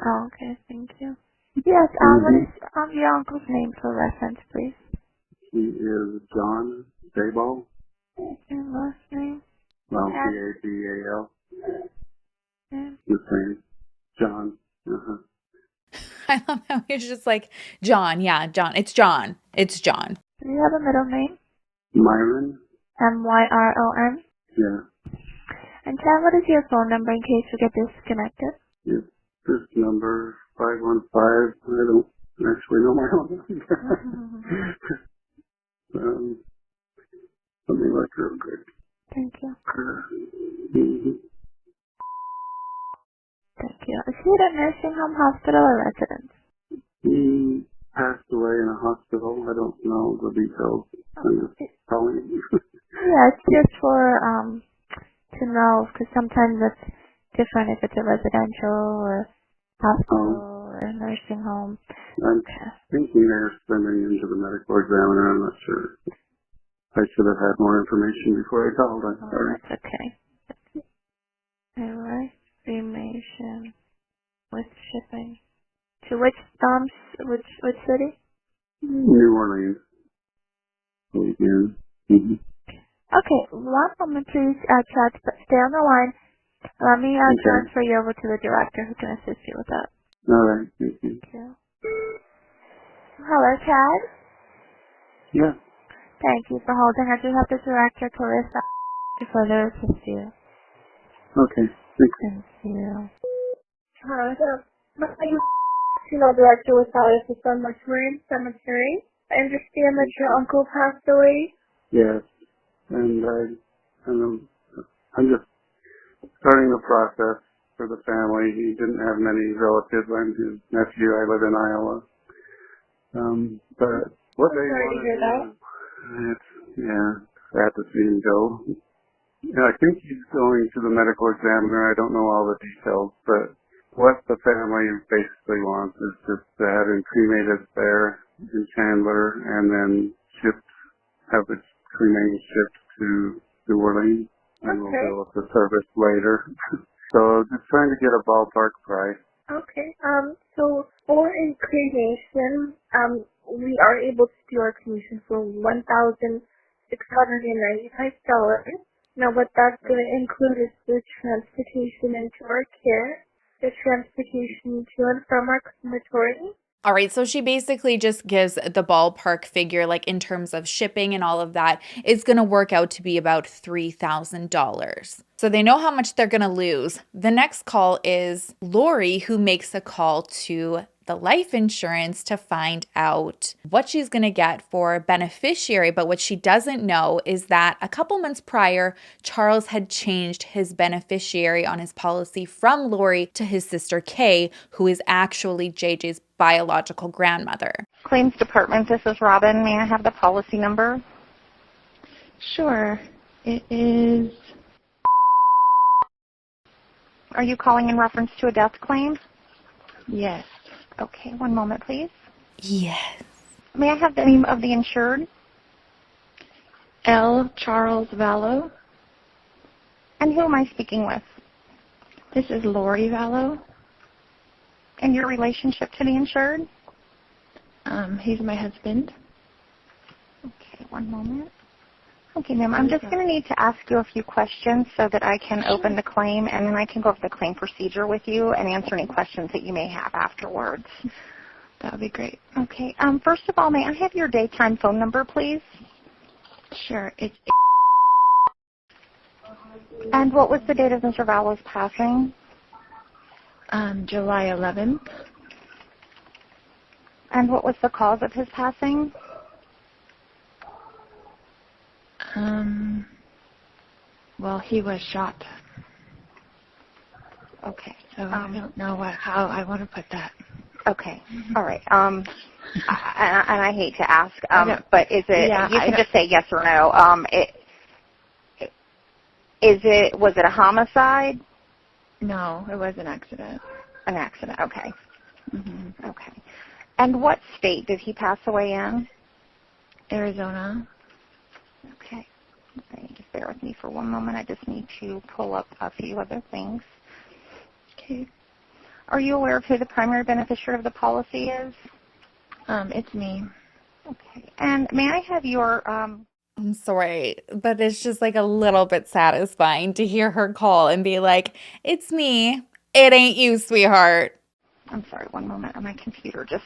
Oh, okay, thank you. Yes, what is your uncle's name for reference, please?
He is John Daybell.
Your last name?
Well, Dabal.
Yeah.
The same. John.
I love how he's just like, John, yeah, John. It's John. It's John.
Do you have a middle name?
Myron.
Myron?
Yeah.
And Chad, what is your phone number in case we get disconnected?
Yes. This number, 515. I don't actually know my own number. Let me look real quick.
Thank you.
Mm-hmm.
Thank you. Is he at a nursing home, hospital, or residence?
He passed away in a hospital. I don't know the details. I'm just telling you.
Yeah, it's just for, to know, because sometimes it's different if it's a residential or hospital or a nursing home.
I'm thinking they're sending him to the medical examiner. I'm not sure. I should have had more information before I called. I'm sorry.
That's okay. Alright. Cremation with shipping. To which city?
New Orleans. Louisiana. Mm-hmm.
Okay, one moment please, Chad, stay on the line. Let me transfer you over to the director who can assist you with that.
Alright, thank you.
Thank you. Hello, Chad?
Yeah.
Thank you for holding. I do have the director, Clarissa, to further assist you.
Okay,
Thank you. Hi, my name is Funeral Director with Vallow Cemetery. I understand that your uncle passed away.
Yes, and I'm just starting the process for the family. He didn't have many relatives. I'm his nephew. I live in Iowa. But what they want to do, it's sad to see him go. Yeah, I think he's going to the medical examiner. I don't know all the details, but what the family basically wants is just to have him cremated there in Chandler and then have his cremains shipped to New Orleans, and we'll deal with the service later. So just trying to get a ballpark price.
Okay, so for a cremation, we are able to do our cremation for $1,695. Now, what that's going to include is the transportation into our care, the transportation to and from our crematory.
All right, so she basically just gives the ballpark figure, like in terms of shipping and all of that. It's going to work out to be about $3,000. So they know how much they're going to lose. The next call is Lori, who makes a call to the life insurance to find out what she's going to get for beneficiary. But what she doesn't know is that a couple months prior, Charles had changed his beneficiary on his policy from Lori to his sister Kay, who is actually JJ's biological grandmother.
Claims Department, this is Robin. May I have the policy number?
Sure. It is...
Are you calling in reference to a death claim?
Yes.
Okay, one moment, please.
Yes.
May I have the name of the insured?
L. Charles Vallow.
And who am I speaking with?
This is Lori Vallow.
And your relationship to the insured?
He's my husband.
Okay, one moment. Okay, ma'am, I'm just going to need to ask you a few questions so that I can open the claim, and then I can go over the claim procedure with you and answer any questions that you may have afterwards.
That would be great.
Okay, first of all, may I have your daytime phone number, please?
Sure, it's...
And what was the date of Mr. Vallow's passing?
July 11th.
And what was the cause of his passing?
Well, he was shot.
Okay.
So I don't know how I want to put that.
Okay. All right. And I hate to ask, but is it?
Yeah,
you can just say yes or no. Was it a homicide?
No, it was an accident.
An accident. Okay. Mm-hmm. Okay. And what state did he pass away in?
Arizona.
Okay. Just bear with me for one moment. I just need to pull up a few other things.
Okay.
Are you aware of who the primary beneficiary of the policy is?
It's me.
Okay. And may I have your
I'm sorry, but it's just like a little bit satisfying to hear her call and be like, "It's me. It ain't you, sweetheart."
I'm sorry, one moment. My computer just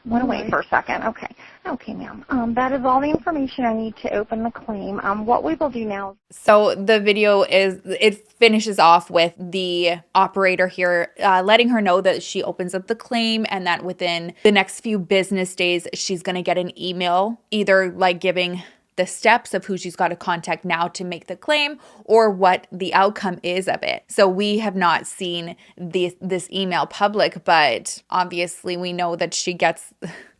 went away for a second. Okay. Okay, ma'am. That is all the information I need to open the claim. What we will do now...
So the video it finishes off with the operator here letting her know that she opens up the claim and that within the next few business days, she's going to get an email, either like giving the steps of who she's got to contact now to make the claim or what the outcome is of it. So we have not seen this email public, but obviously we know that she gets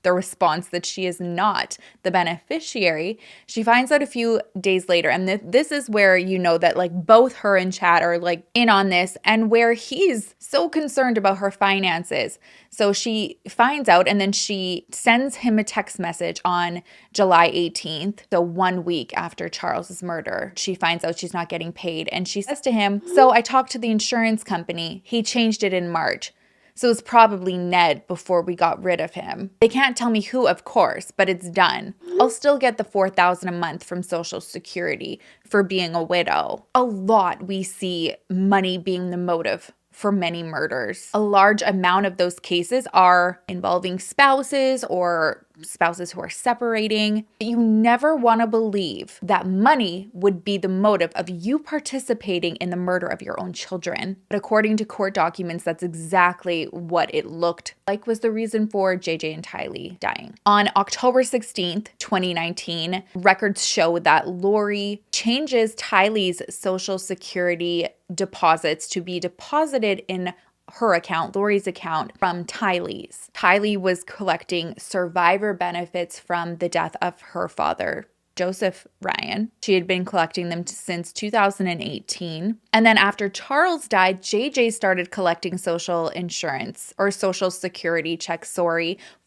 the response that she is not the beneficiary. She finds out a few days later, and this is where you know that like both her and Chad are like in on this, and where he's so concerned about her finances. So she finds out, and then she sends him a text message on July 18th, so 1 week after Charles's murder. She finds out she's not getting paid, and she says to him, "So I talked to the insurance company. He changed it in March. So it's probably Ned before we got rid of him. They can't tell me who, of course, but it's done. I'll still get the $4,000 a month from Social Security for being a widow." A lot we see money being the motive for many murders. A large amount of those cases are involving spouses or spouses who are separating. You never want to believe that money would be the motive of you participating in the murder of your own children. But according to court documents, that's exactly what it looked like was the reason for JJ and Tylee dying. On October 16th, 2019, records show that Lori changes Tylee's Social Security deposits to be deposited in her account, Lori's account, from Tylee's. Tylee was collecting survivor benefits from the death of her father, Joseph Ryan. She had been collecting them since 2018. And then after Charles died, JJ started collecting social insurance or Social Security checks,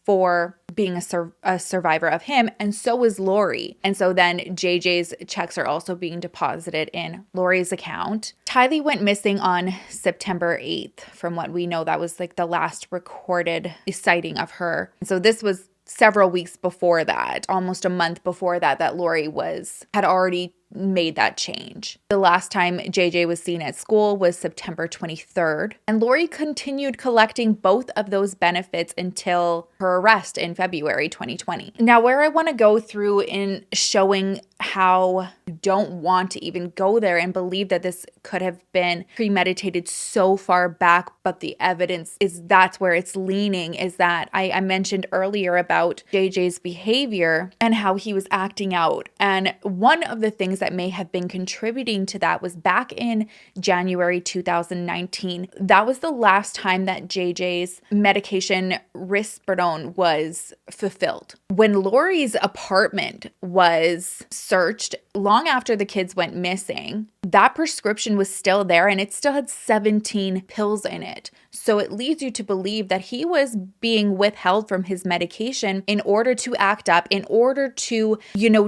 for being a survivor of him, and so was Lori. And so then JJ's checks are also being deposited in Lori's account. Tylee went missing on September 8th. From what we know, that was like the last recorded sighting of her. And so this was several weeks before that, almost a month before that, that Lori had already made that change. The last time JJ was seen at school was September 23rd, and Lori continued collecting both of those benefits until her arrest in February 2020. Now, where I want to go through in showing how you don't want to even go there and believe that this could have been premeditated so far back, but the evidence is that's where it's leaning, is that I mentioned earlier about JJ's behavior and how he was acting out. And one of the things that may have been contributing to that was back in January 2019. That was the last time that JJ's medication risperidone was fulfilled. When Lori's apartment was searched long after the kids went missing, that prescription was still there and it still had 17 pills in it. So it leads you to believe that he was being withheld from his medication in order to act up, in order to,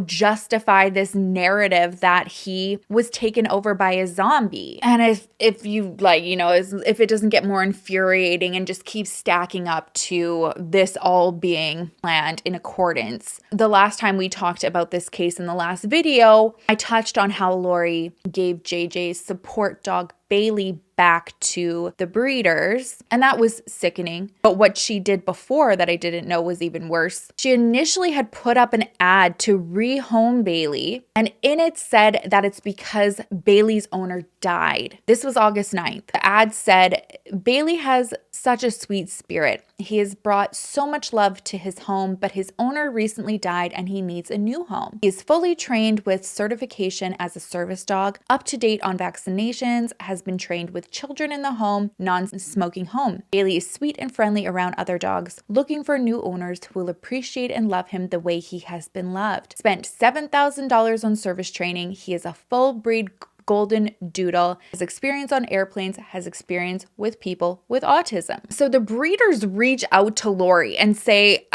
justify this narrative that he was taken over by a zombie. And if you if it doesn't get more infuriating and just keeps stacking up to this all being planned in accordance. The last time we talked about this case in the last video, I touched on how Lori gave JJ's support dog Bailey back to the breeders, and that was sickening. But what she did before that I didn't know was even worse. She initially had put up an ad to rehome Bailey, and in it said that it's because Bailey's owner died. This was August 9th. The ad said, Bailey has such a sweet spirit. He has brought so much love to his home, but his owner recently died and he needs a new home. He is fully trained with certification as a service dog, up to date on vaccinations, has been trained with children in the home, non-smoking home. Bailey is sweet and friendly around other dogs, looking for new owners who will appreciate and love him the way he has been loved. Spent $7,000 on service training. He is a full breed golden doodle, has experience on airplanes, has experience with people with autism. So the breeders reach out to Lori and say,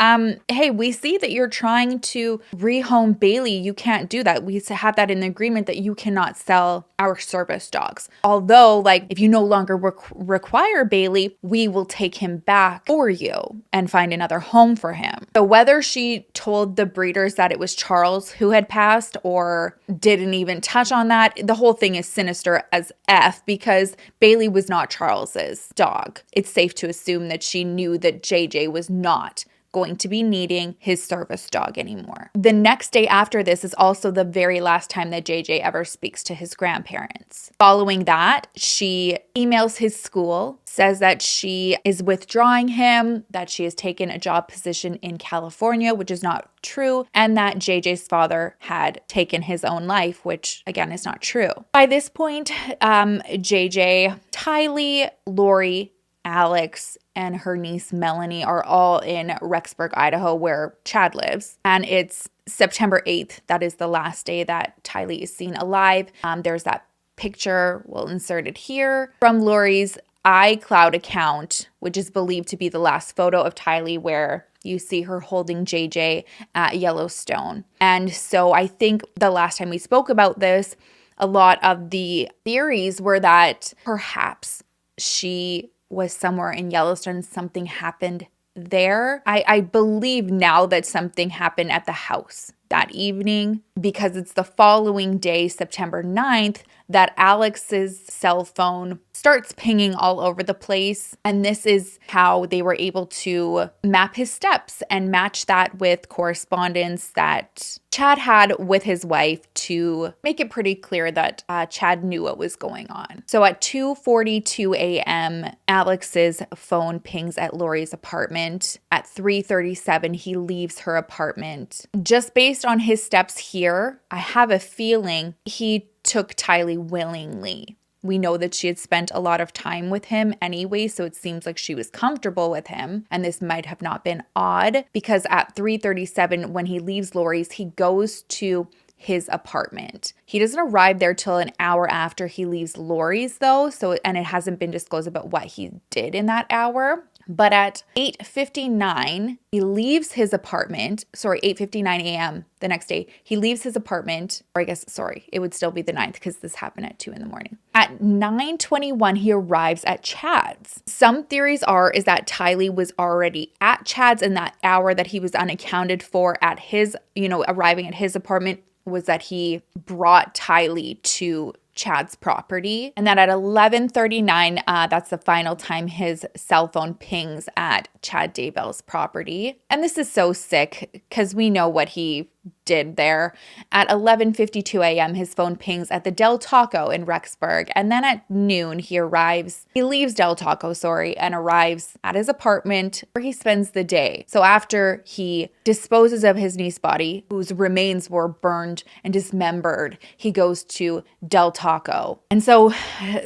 hey, we see that you're trying to rehome Bailey. You can't do that. We have that in the agreement that you cannot sell our service dogs. Although, if you no longer require Bailey, we will take him back for you and find another home for him. So whether she told the breeders that it was Charles who had passed or didn't even touch on that, the whole thing is sinister as F, because Bailey was not Charles's dog. It's safe to assume that she knew that JJ was not going to be needing his service dog anymore. The next day after this is also the very last time that JJ ever speaks to his grandparents. Following that, she emails his school, says that she is withdrawing him, that she has taken a job position in California, which is not true, and that JJ's father had taken his own life, which again is not true. By this point, JJ, Tylee, Lori, Alex, and her niece Melanie are all in Rexburg, Idaho, where Chad lives. And it's September 8th. That is the last day that Tylee is seen alive. There's that picture, we'll insert it here, from Lori's iCloud account, which is believed to be the last photo of Tylee, where you see her holding JJ at Yellowstone. And so I think the last time we spoke about this, a lot of the theories were that perhaps she was somewhere in Yellowstone, something happened there. I believe now that something happened at the house that evening, because it's the following day, September 9th, that Alex's cell phone starts pinging all over the place. And this is how they were able to map his steps and match that with correspondence that Chad had with his wife to make it pretty clear that Chad knew what was going on. So at 2:42 a.m., Alex's phone pings at Lori's apartment. At 3:37, he leaves her apartment. Just based on his steps here, I have a feeling he took Tylee willingly. We know that she had spent a lot of time with him anyway, so it seems like she was comfortable with him. And this might have not been odd, because at 3:37, when he leaves Lori's, he goes to his apartment. He doesn't arrive there till an hour after he leaves Lori's though, and it hasn't been disclosed about what he did in that hour. But at 8:59, he leaves his apartment. 8:59 a.m. the next day, he leaves his apartment, or it would still be the 9th because this happened at 2 a.m. At 9:21, he arrives at Chad's. Some theories is that Tylee was already at Chad's in that hour that he was unaccounted for at his, arriving at his apartment. was that he brought Tylee to Chad's property, and that at 11:39, that's the final time his cell phone pings at Chad Daybell's property. And this is so sick because we know what he did there. At 11:52 a.m., his phone pings at the Del Taco in Rexburg, and then at noon, he leaves Del Taco, and arrives at his apartment where he spends the day. So after he disposes of his niece's body, whose remains were burned and dismembered, he goes to Del Taco. And so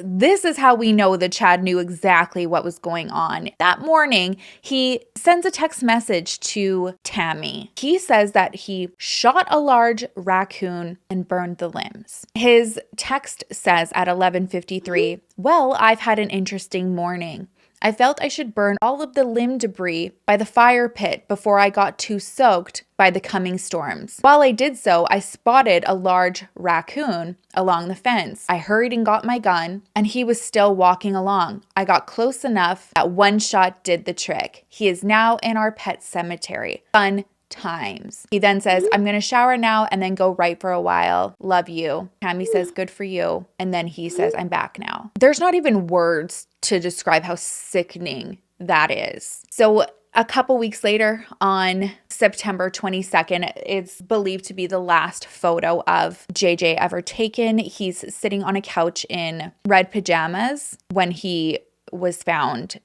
this is how we know that Chad knew exactly what was going on. That morning, he sends a text message to Tammy. He says that he shot a large raccoon and burned the limbs. His text says at 11:53, "Well, I've had an interesting morning. I felt I should burn all of the limb debris by the fire pit before I got too soaked by the coming storms. While I did so, I spotted a large raccoon along the fence. I hurried and got my gun, and he was still walking along. I got close enough that one shot did the trick. He is now in our pet cemetery. Fun times." He then says, "I'm going to shower now and then go write for a while. Love you." Tammy says, "Good for you." And then he says, "I'm back now." There's not even words to describe how sickening that is. So a couple weeks later, on September 22nd, it's believed to be the last photo of JJ ever taken. He's sitting on a couch in red pajamas when he was found.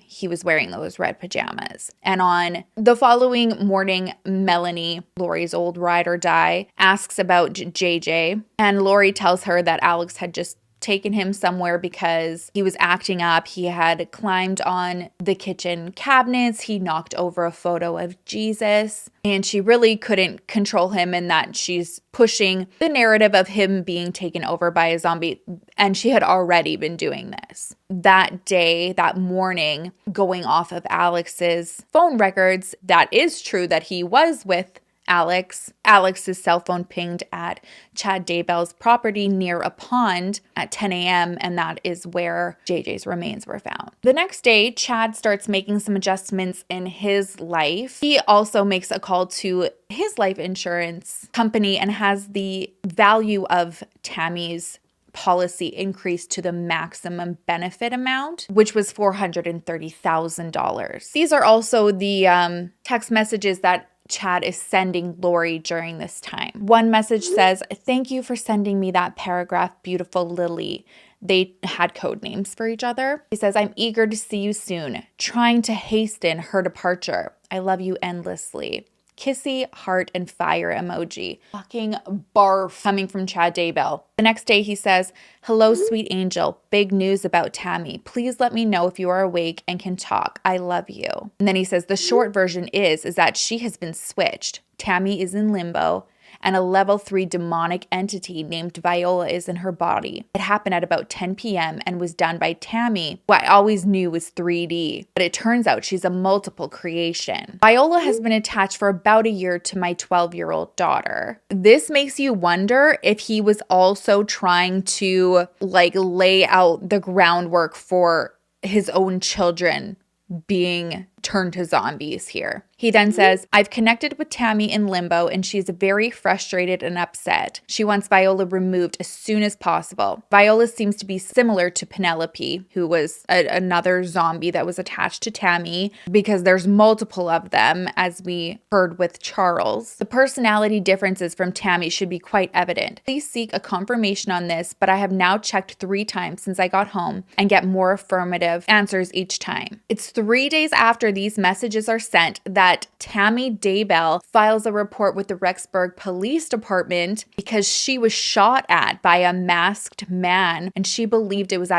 He was wearing those red pajamas. And on the following morning, Melanie, Lori's old ride or die, asks about JJ. And Lori tells her that Alex had just taken him somewhere because he was acting up. He had climbed on the kitchen cabinets. He knocked over a photo of Jesus. And she really couldn't control him, and that she's pushing the narrative of him being taken over by a zombie. And she had already been doing this. That day, that morning, going off of Alex's phone records, that is true that he was with Alex's cell phone pinged at Chad Daybell's property near a pond at 10 a.m. and that is where JJ's remains were found. The next day, Chad starts making some adjustments in his life. He also makes a call to his life insurance company and has the value of Tammy's policy increased to the maximum benefit amount, which was $430,000. These are also the text messages that Chad is sending Lori during this time. One message says, "Thank you for sending me that paragraph, beautiful Lily." They had code names for each other. He says, "I'm eager to see you soon, trying to hasten her departure. I love you endlessly." Kissy, heart, and fire emoji. Fucking barf coming from Chad Daybell. The next day he says, "Hello, sweet angel. Big news about Tammy. Please let me know if you are awake and can talk. I love you." And then he says, "The short version is that she has been switched. Tammy is in limbo, and a level 3 demonic entity named Viola is in her body. It happened at about 10 p.m. and was done by Tammy, who I always knew was 3D, but it turns out she's a multiple creation. Viola has been attached for about a year to my 12-year-old daughter." This makes you wonder if he was also trying to lay out the groundwork for his own children being turned to zombies here. He then says, "I've connected with Tammy in limbo and she's very frustrated and upset. She wants Viola removed as soon as possible. Viola seems to be similar to Penelope, who was another zombie that was attached to Tammy, because there's multiple of them, as we heard with Charles. The personality differences from Tammy should be quite evident. Please seek a confirmation on this, but I have now checked 3 times since I got home and get more affirmative answers each time." It's 3 days after these messages are sent that Tammy Daybell files a report with the Rexburg Police Department because she was shot at by a masked man and she believed it was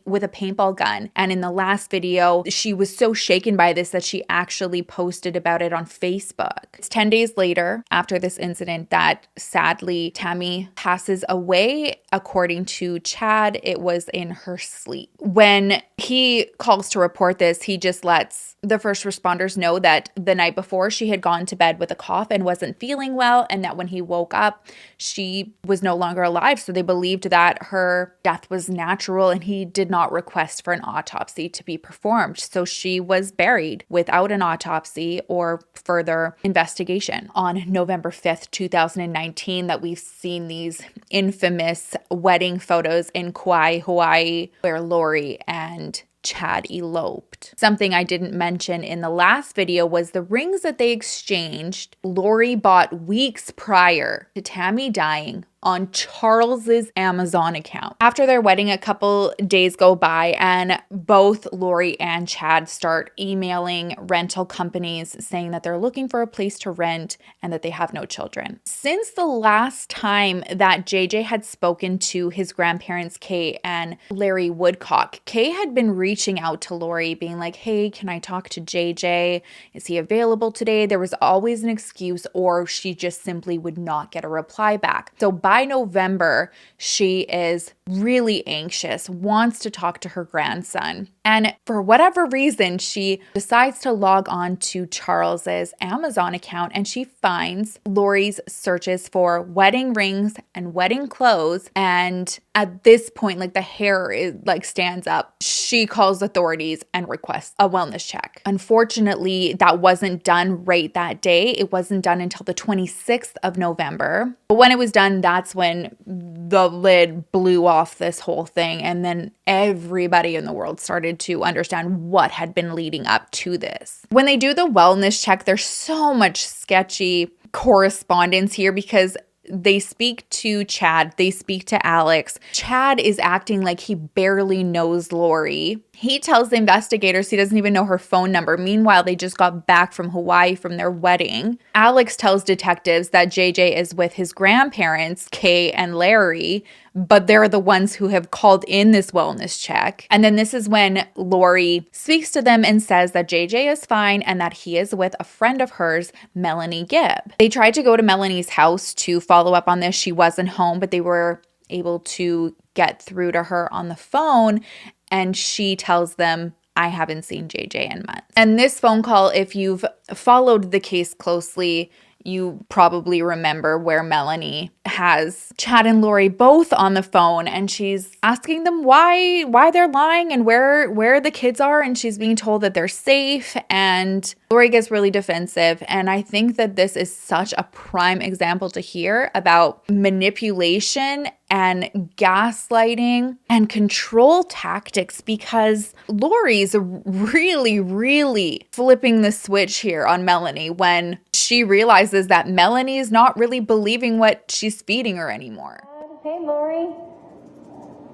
with a paintball gun. And in the last video, she was so shaken by this that she actually posted about it on Facebook. It's 10 days later after this incident that sadly Tammy passes away. According to Chad, it was in her sleep. When he calls to report this, he just lets the first responders know that the night before she had gone to bed with a cough and wasn't feeling well, and that when he woke up, she was no longer alive. So they believed that her death was natural and he did not request for an autopsy to be performed. So she was buried without an autopsy or further investigation. On November 5th, 2019, that we've seen these infamous wedding photos in Kauai, Hawaii, where Lori and Chad eloped. Something I didn't mention in the last video was the rings that they exchanged. Lori bought weeks prior to Tammy dying on Charles's Amazon account. After their wedding, a couple days go by and both Lori and Chad start emailing rental companies saying that they're looking for a place to rent and that they have no children. Since the last time that JJ had spoken to his grandparents, Kay and Larry Woodcock, Kay had been reaching out to Lori being like, hey, can I talk to JJ? Is he available today? There was always an excuse, or she just simply would not get a reply back. So by November, she is really anxious, wants to talk to her grandson. And for whatever reason, she decides to log on to Charles's Amazon account and she finds Lori's searches for wedding rings and wedding clothes. And at this point, like the hair is like stands up. She calls authorities and requests a wellness check. Unfortunately, that wasn't done right that day. It wasn't done until the 26th of November. But when it was done, that's when the lid blew off this whole thing. And then everybody in the world started to understand what had been leading up to this. When they do the wellness check, there's so much sketchy correspondence here because they speak to Chad, they speak to Alex. Chad is acting like he barely knows Lori. He tells the investigators he doesn't even know her phone number. Meanwhile, they just got back from Hawaii from their wedding. Alex tells detectives that JJ is with his grandparents, Kay and Larry, but they're the ones who have called in this wellness check. And then this is when Lori speaks to them and says that JJ is fine and that he is with a friend of hers, Melanie Gibb. They tried to go to Melanie's house to follow up on this. She wasn't home, but they were able to get through to her on the phone. And she tells them, I haven't seen JJ in months. And this phone call, if you've followed the case closely, you probably remember where Melanie has Chad and Lori both on the phone and she's asking them why they're lying and where the kids are, and she's being told that they're safe, and Lori gets really defensive. And I think that this is such a prime example to hear about manipulation and gaslighting and control tactics, because Lori's really, really flipping the switch here on Melanie when she realizes that Melanie is not really believing what she's feeding her anymore.
Hey, Lori.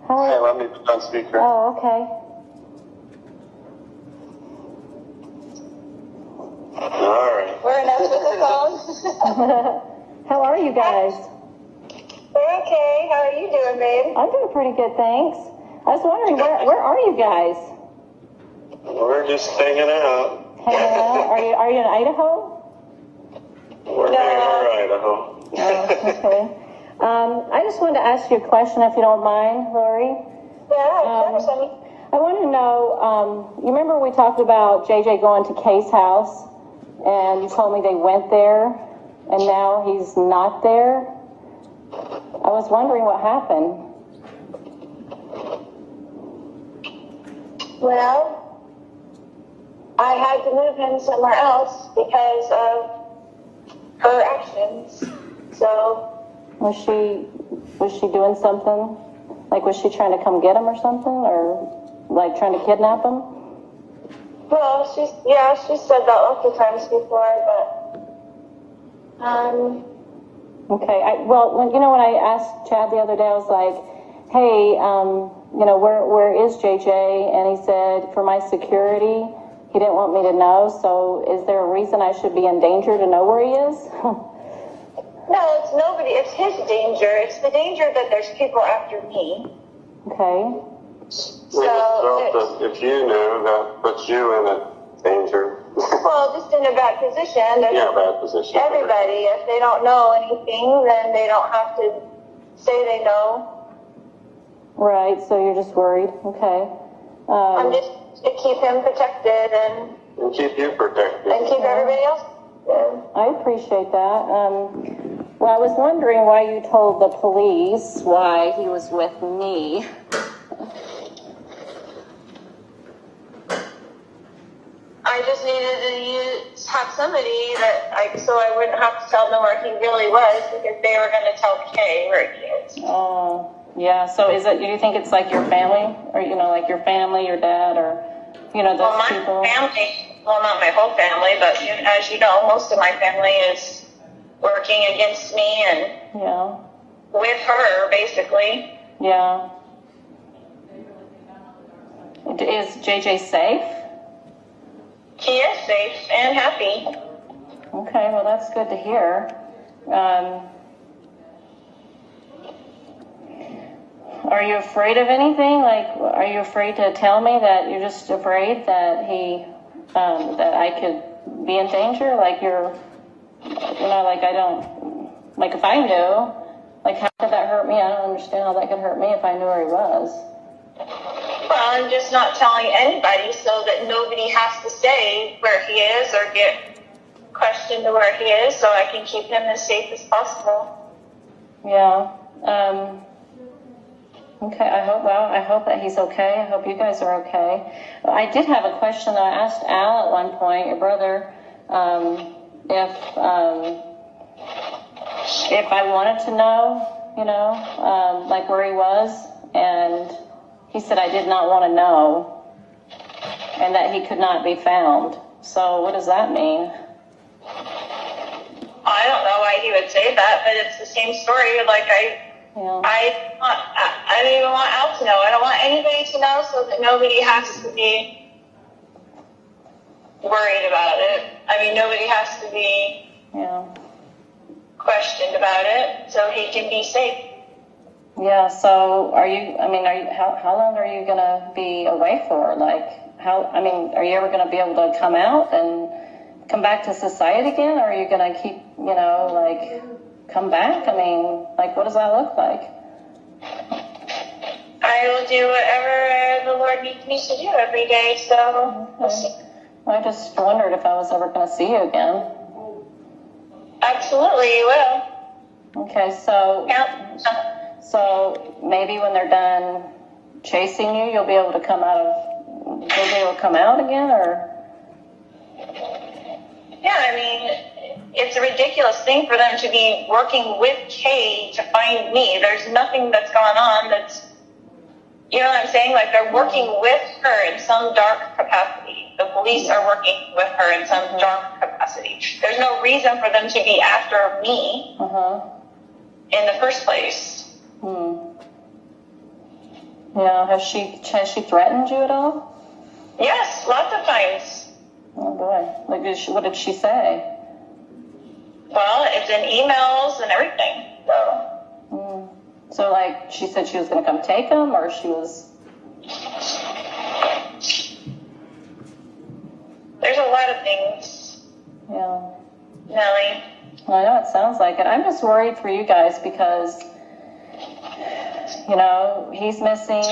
Hey, let me put on speaker.
Oh, okay.
All right.
We're enough with the phone. How are you guys?
We're okay. How are you doing, babe?
I'm doing pretty good, thanks. I was wondering, where are you guys?
We're just hanging out.
Hanging out? Are you in Idaho?
We're near Idaho.
Oh, okay. I just wanted to ask you a question, if you don't mind, Lori.
Yeah, of course, honey.
I want to know, you remember we talked about JJ going to Kay's house, and you told me they went there, and now he's not there? I was wondering what happened.
Well, I had to move him somewhere else because of her actions. So
Was she doing something? Like, was she trying to come get him or something? Or, like, trying to kidnap him?
well, she said that lots of times before, but
Okay. When I asked Chad the other day, I was like, hey, where is JJ? And he said, for my security, he didn't want me to know. So is there a reason I should be in danger to know where he is?
no, it's nobody. It's his danger. It's the danger that there's people after me.
Okay.
We just felt that if you knew, that puts you in a danger.
Well, just in a bad position.
Bad position.
Everybody, if they don't know anything, then they don't have to say they know.
Right, so you're just worried. Okay.
I'm just to keep him protected and And keep you protected. And keep everybody else.
I appreciate that. Well, I was wondering why you told the police why he was with me.
I just needed to have somebody so I wouldn't have to tell them where he really was, because they were going to tell Kay where he is.
Oh, yeah. So do you think it's like your family, or like your family, your dad, or those people?
Family. Well, not my whole family, but as you know, most of my family is working against me and with her, basically.
Yeah. Is JJ safe?
He is safe and happy.
Okay, well, that's good to hear. Are you afraid of anything? Are you afraid to tell me that you're just afraid that that I could be in danger? I don't, if I knew, how could that hurt me? I don't understand how that could hurt me if I knew where he was.
Well, I'm just not telling anybody so that nobody has to say where he is or get questioned to where he is, so I can keep him as safe as possible.
Yeah. Okay, I hope that he's okay. I hope you guys are okay. I did have a question that I asked Al at one point, your brother, if I wanted to know, where he was, and he said I did not want to know, and that he could not be found. So what does that mean?
I don't know why he would say that, but it's the same story. I don't even want Al to know. I don't want anybody to know, so that nobody has to be worried about it. Nobody has to be questioned about it, so he can be safe.
Yeah, so how long are you going to be away for? Are you ever going to be able to come out and come back to society again? Or are you going to keep, come back? What does that look like?
I will do whatever the Lord needs me to do every day, so we'll see.
I just wondered if I was ever going to see you again.
Absolutely, you will.
Okay, so maybe when they're done chasing you, you'll be able to come out again, or?
Yeah, it's a ridiculous thing for them to be working with Kay to find me. There's nothing that's gone on that's, you know what I'm saying? They're working with her in some dark capacity. The police are working with her in some dark capacity. There's no reason for them to be after me in the first place.
Yeah, has she threatened you at all?
Yes, lots of times.
Oh boy, what did she say?
Well, it's in emails and everything.
So she said she was going to come take him, or she was?
There's a lot of things.
Yeah.
Nellie.
Well, I know it sounds like it. I'm just worried for you guys because, he's missing,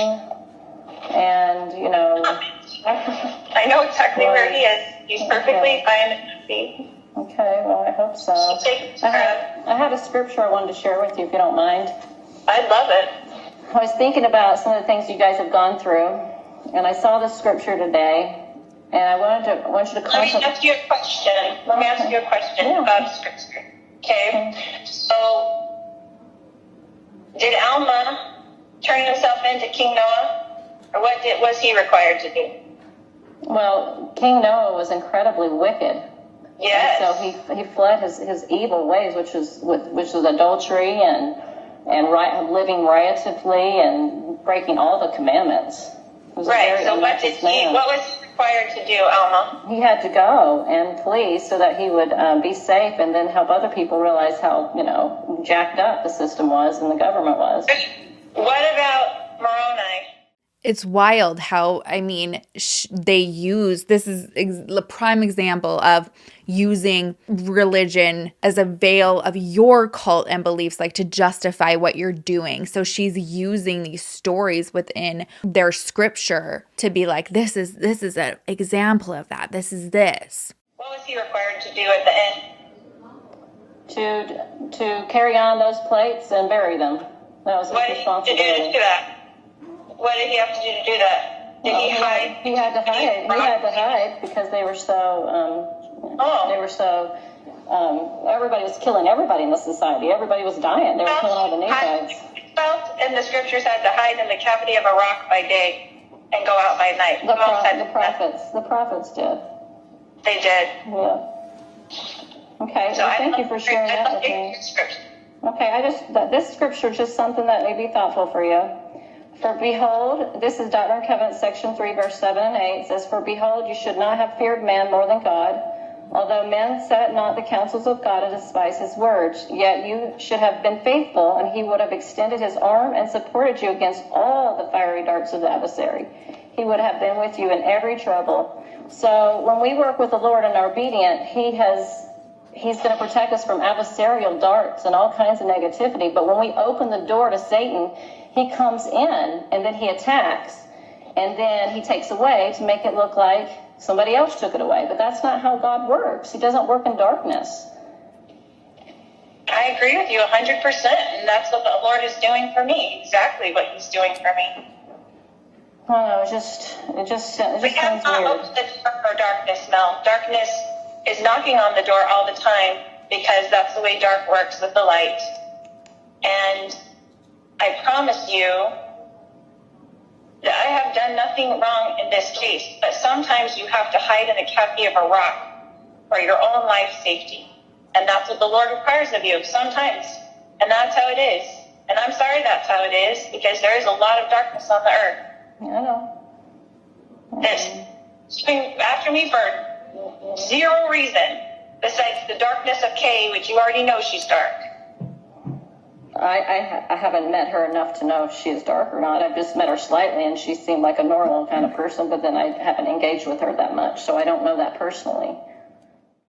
and,
I know exactly where he is. He's perfectly fine and happy.
Okay, well, I hope so. I had a scripture I wanted to share with you, if you don't mind.
I'd love it.
I was thinking about some of the things you guys have gone through, and I saw this scripture today, and I want you to
Let me ask you a question. About scripture. Okay? So, did Alma turn himself into King Noah? Or what was he required to do?
Well, King Noah was incredibly wicked.
Yes.
And so he fled his evil ways, which was adultery and living riotously and breaking all the commandments.
Right. So what was he required to do, Alma?
He had to go and flee so that he would be safe, and then help other people realize how jacked up the system was and the government was.
What about Moroni?
It's wild how, I mean, they use, this is the prime example of using religion as a veil of your cult and beliefs, like to justify what you're doing. So she's using these stories within their scripture to be like, this is an example of that. This is this.
What was he required to do at the end? To carry on those plates and bury them. That was his responsibility. What did he do to do that? What did he have to do to do that? Did he hide? He had to hide. He had to hide because they were so. Everybody was killing everybody in the society. Everybody was dying. They were killing all the Nephites. And the scriptures had to hide in the cavity of a rock by day and go out by night. The prophets did. They did. Yeah. Okay. So thank you for sharing that with me. Okay. This scripture is just something that may be thoughtful for you. For behold, this is Doctrine and Covenants, section 3, verse 7 and 8. It says, for behold, you should not have feared man more than God. Although men set at naught the counsels of God and despise his words, yet you should have been faithful, and he would have extended his arm and supported you against all the fiery darts of the adversary. He would have been with you in every trouble. So when we work with the Lord and are obedient, He's going to protect us from adversarial darts and all kinds of negativity. But when we open the door to Satan, he comes in and then he attacks, and then he takes away to make it look like somebody else took it away. But that's not how God works. He doesn't work in darkness. I agree with you 100%, and that's what the Lord is doing for me. Exactly what He's doing for me. Oh, it just sounds weird. For darkness, Mel. Darkness is knocking on the door all the time because that's the way dark works with the light. And I promise you that I have done nothing wrong in this case, but sometimes you have to hide in the cavity of a rock for your own life safety. And that's what the Lord requires of you sometimes. And that's how it is. And I'm sorry that's how it is, because there is a lot of darkness on the earth. Yeah, I know. It's been after me for zero reason, besides the darkness of Kay, which you already know she's dark. I haven't met her enough to know if she is dark or not. I've just met her slightly, and she seemed like a normal kind of person, but then I haven't engaged with her that much, so I don't know that personally.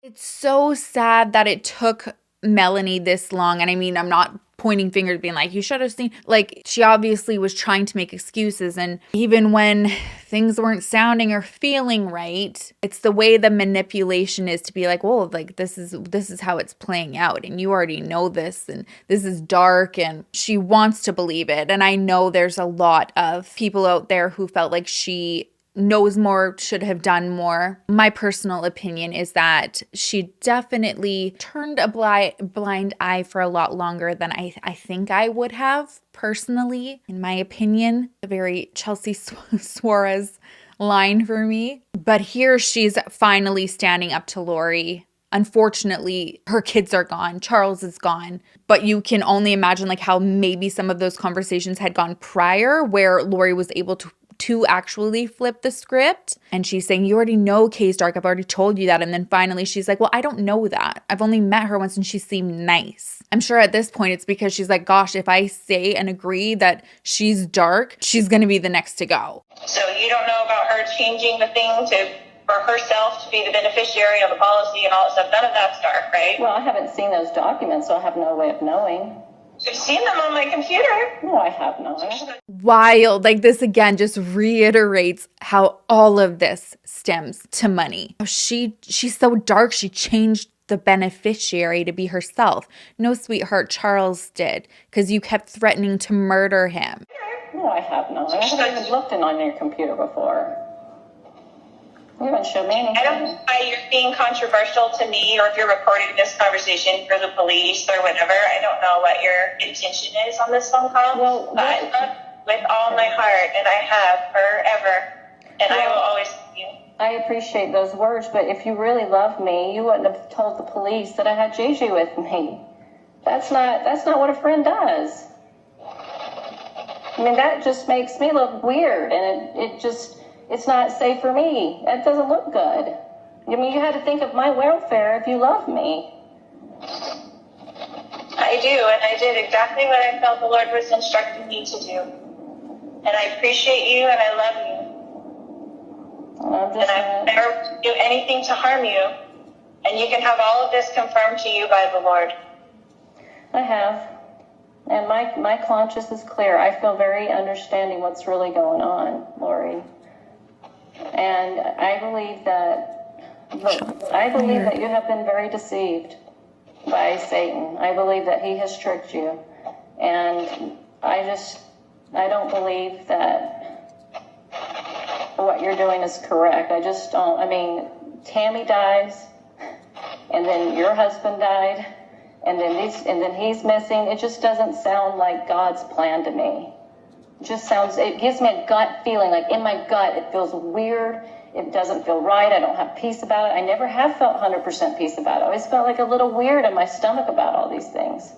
It's so sad that it took Melanie this long. And I mean, I'm not pointing fingers being like, you should have seen, like, she obviously was trying to make excuses. And even when things weren't sounding or feeling right, it's the way the manipulation is to be like, well, like, this is how it's playing out. And you already know this, and this is dark, and she wants to believe it. And I know there's a lot of people out there who felt like she knows more, should have done more. My personal opinion is that she definitely turned a blind eye for a lot longer than I think I would have personally, in my opinion. A very Chelsea Suarez line for me. But here she's finally standing up to Lori. Unfortunately, her kids are gone. Charles is gone. But you can only imagine like how maybe some of those conversations had gone prior, where Lori was able to actually flip the script. And she's saying, you already know Kay's dark. I've already told you that. And then finally she's like, well, I don't know that. I've only met her once and she seemed nice. I'm sure at this point it's because she's like, gosh, if I say and agree that she's dark, she's going to be the next to go.
So you don't know about her changing the thing for herself to be the beneficiary of the policy and all that stuff. None of that's dark, right?
Well, I haven't seen those documents, so I have no way of knowing.
I've seen them on my computer.
No, I have not.
Wild. Like, this again just reiterates how all of this stems to money. She's so dark. She changed the beneficiary to be herself. No, sweetheart, Charles did, because you kept threatening to murder him.
No, I have not. I haven't even looked in on your computer before. You haven't showed me anything.
I don't know why you're being controversial to me, or if you're recording this conversation for the police or whatever. I don't know what your intention is on this phone call. Well, but I love with all my heart, and I have forever, and I will always love you.
I appreciate those words, but if you really love me, you wouldn't have told the police that I had JJ with me. That's not what a friend does. I mean, that just makes me look weird, and it's not safe for me. That doesn't look good. I mean, you had to think of my welfare if you love me.
I do, and I did exactly what I felt the Lord was instructing me to do. And I appreciate you and I love you. And I've never do anything to harm you. And you can have all of this confirmed to you by the Lord. I have. And my conscience is clear. I feel very understanding what's really going on, Lori. And I believe that you have been very deceived by Satan. I believe that he has tricked you. And I don't believe that what you're doing is correct. I just don't. I mean, Tammy dies, and then your husband died, and then he's missing. It just doesn't sound like God's plan to me. It gives me a gut feeling, like in my gut, it feels weird. It doesn't feel right. I don't have peace about it. I never have felt 100% peace about it. I always felt like a little weird in my stomach about all these things.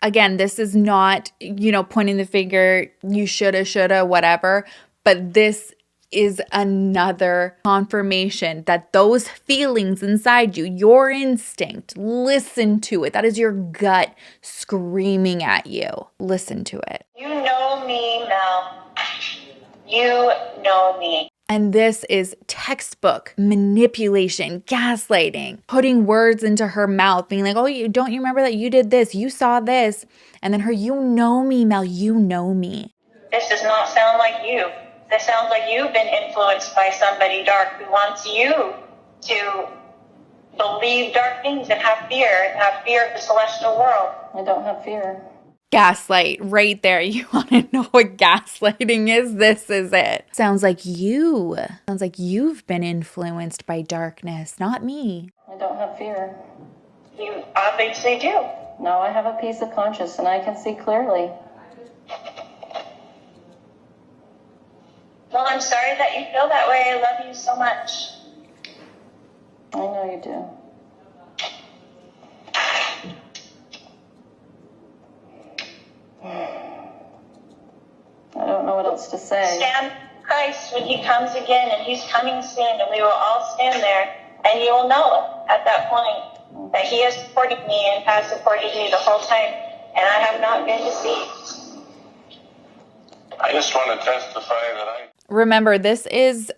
Again, this is not, pointing the finger, you shoulda, whatever, but this is another confirmation that those feelings inside you, your instinct, listen to it. That is your gut screaming at you. Listen to it.
You know me, Mel. You know me.
And this is textbook manipulation, gaslighting, putting words into her mouth, being like, oh, don't you remember that you did this? You saw this. And then her, you know me, Mel, you know me.
This does not sound like you. This sounds like you've been influenced by somebody dark who wants you to believe dark things and have fear of the celestial world. I don't have fear.
Gaslight right there. You want to know what gaslighting is? This is it. Sounds like you've been influenced by darkness, not me.
I don't have fear. You obviously do. No, I have a peace of conscience and I can see clearly. Well, I'm sorry that you feel that way. I love you so much. I know you do. I don't know what else to say. Stand Christ when he comes again, and he's coming soon, and we will all stand there, and you will know at that point that he has supported me and has supported you the whole time, and I have not been deceived.
I just want to testify that
Remember, this is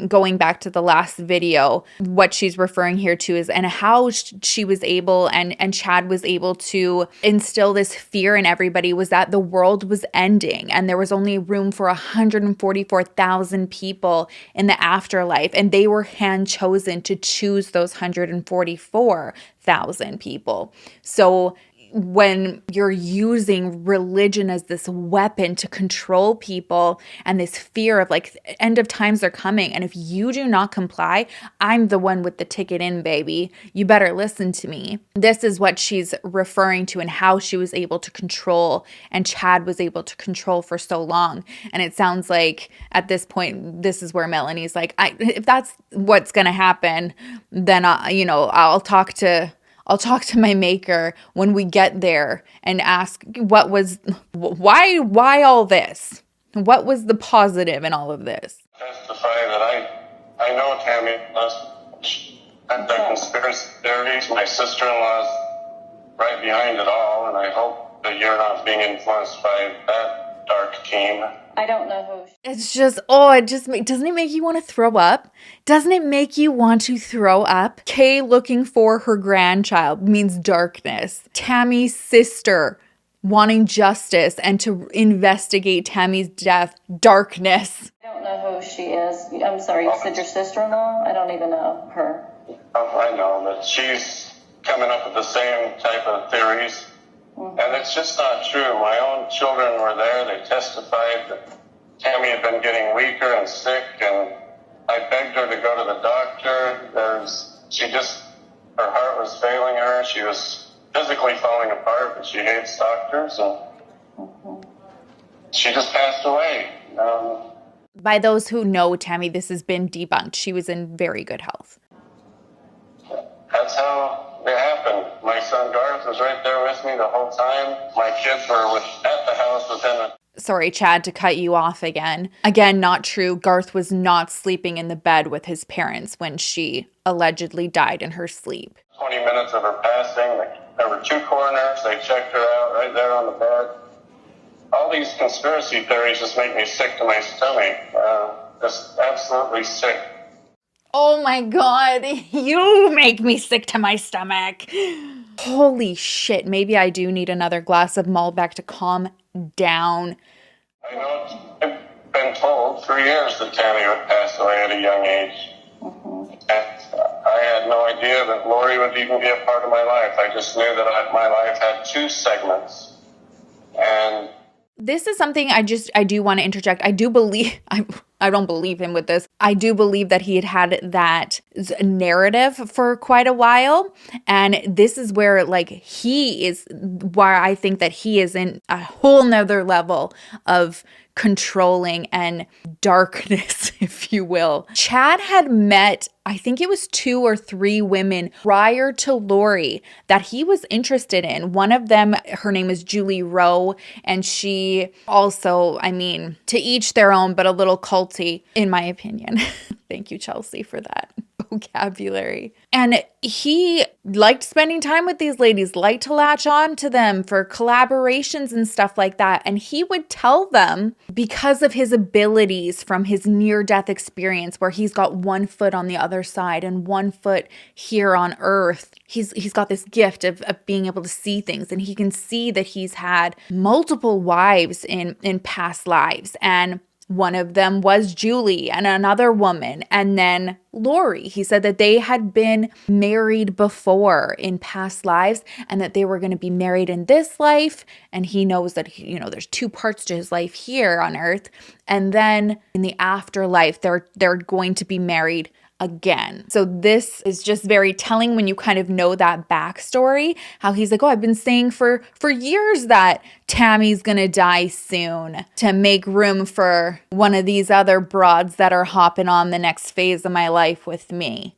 going back to the last video. What she's referring here to is, and how she was able and Chad was able to instill this fear in everybody was that the world was ending and there was only room for 144,000 people in the afterlife. And they were hand chosen to choose those 144,000 people. So when you're using religion as this weapon to control people and this fear of like end of times are coming, and if you do not comply, I'm the one with the ticket in, baby. You better listen to me. This is what she's referring to and how she was able to control, and Chad was able to control for so long. And it sounds like at this point, this is where Melanie's like, if that's what's going to happen, then I'll talk to my maker when we get there and ask why all this? What was the positive in all of this?
testify that I know Tammy and the conspiracy theories. My sister-in-law's right behind it all, and I hope that you're not being influenced by that dark team.
I don't know who.
It's just, doesn't it make you want to throw up? Doesn't it make you want to throw up? Kay looking for her grandchild means darkness. Tammy's sister wanting justice and to investigate Tammy's death, darkness.
I don't know who she is. I'm sorry, you said your sister-in-law? I don't even know her.
Oh, I know, but she's coming up with the same type of theories. And it's just not true. My own children were there. They testified that Tammy had been getting weaker and sick, and I begged her to go to the doctor. Her heart was failing her. She was physically falling apart, but she hates doctors, and she just passed away.
By those who know Tammy, this has been debunked. She was in very good health.
That's how it happened. My son Garth was right there with me the whole time. My kids were at the house within a...
Sorry, Chad, to cut you off again. Again, not true. Garth was not sleeping in the bed with his parents when she allegedly died in her sleep.
20 minutes of her passing. There were two coroners. They checked her out right there on the bed. all these conspiracy theories just make me sick to my stomach. Just absolutely sick.
Oh my God, you make me sick to my stomach. Holy shit, maybe I do need another glass of Malbec to calm down.
I know I've been told for years that Tammy would pass away at a young age. And I had no idea that Lori would even be a part of my life. I just knew that my life had two segments. And
this is something I do want to interject. I do believe, I don't believe him with this. I do believe that he had that narrative for quite a while. And this is where why I think that he is in a whole nother level of controlling and darkness, if you will. Chad had met, I think it was 2 or 3 women prior to Lori that he was interested in. One of them, her name is Julie Rowe, and she also, I mean, to each their own, but a little culty, in my opinion. Thank you, Chelsea, for that vocabulary. And he liked spending time with these ladies, liked to latch on to them for collaborations and stuff like that. And he would tell them, because of his abilities from his near-death experience, where he's got one foot on the other side and one foot here on Earth, he's got this gift of being able to see things, and he can see that he's had multiple wives in past lives. And one of them was Julie and another woman, and then Lori. He said that they had been married before in past lives and that they were going to be married in this life. And he knows that, there's 2 parts to his life here on Earth. And then in the afterlife, they're going to be married again. So this is just very telling when you kind of know that backstory, how he's like, oh, I've been saying for years that Tammy's gonna die soon to make room for one of these other broads that are hopping on the next phase of my life with me.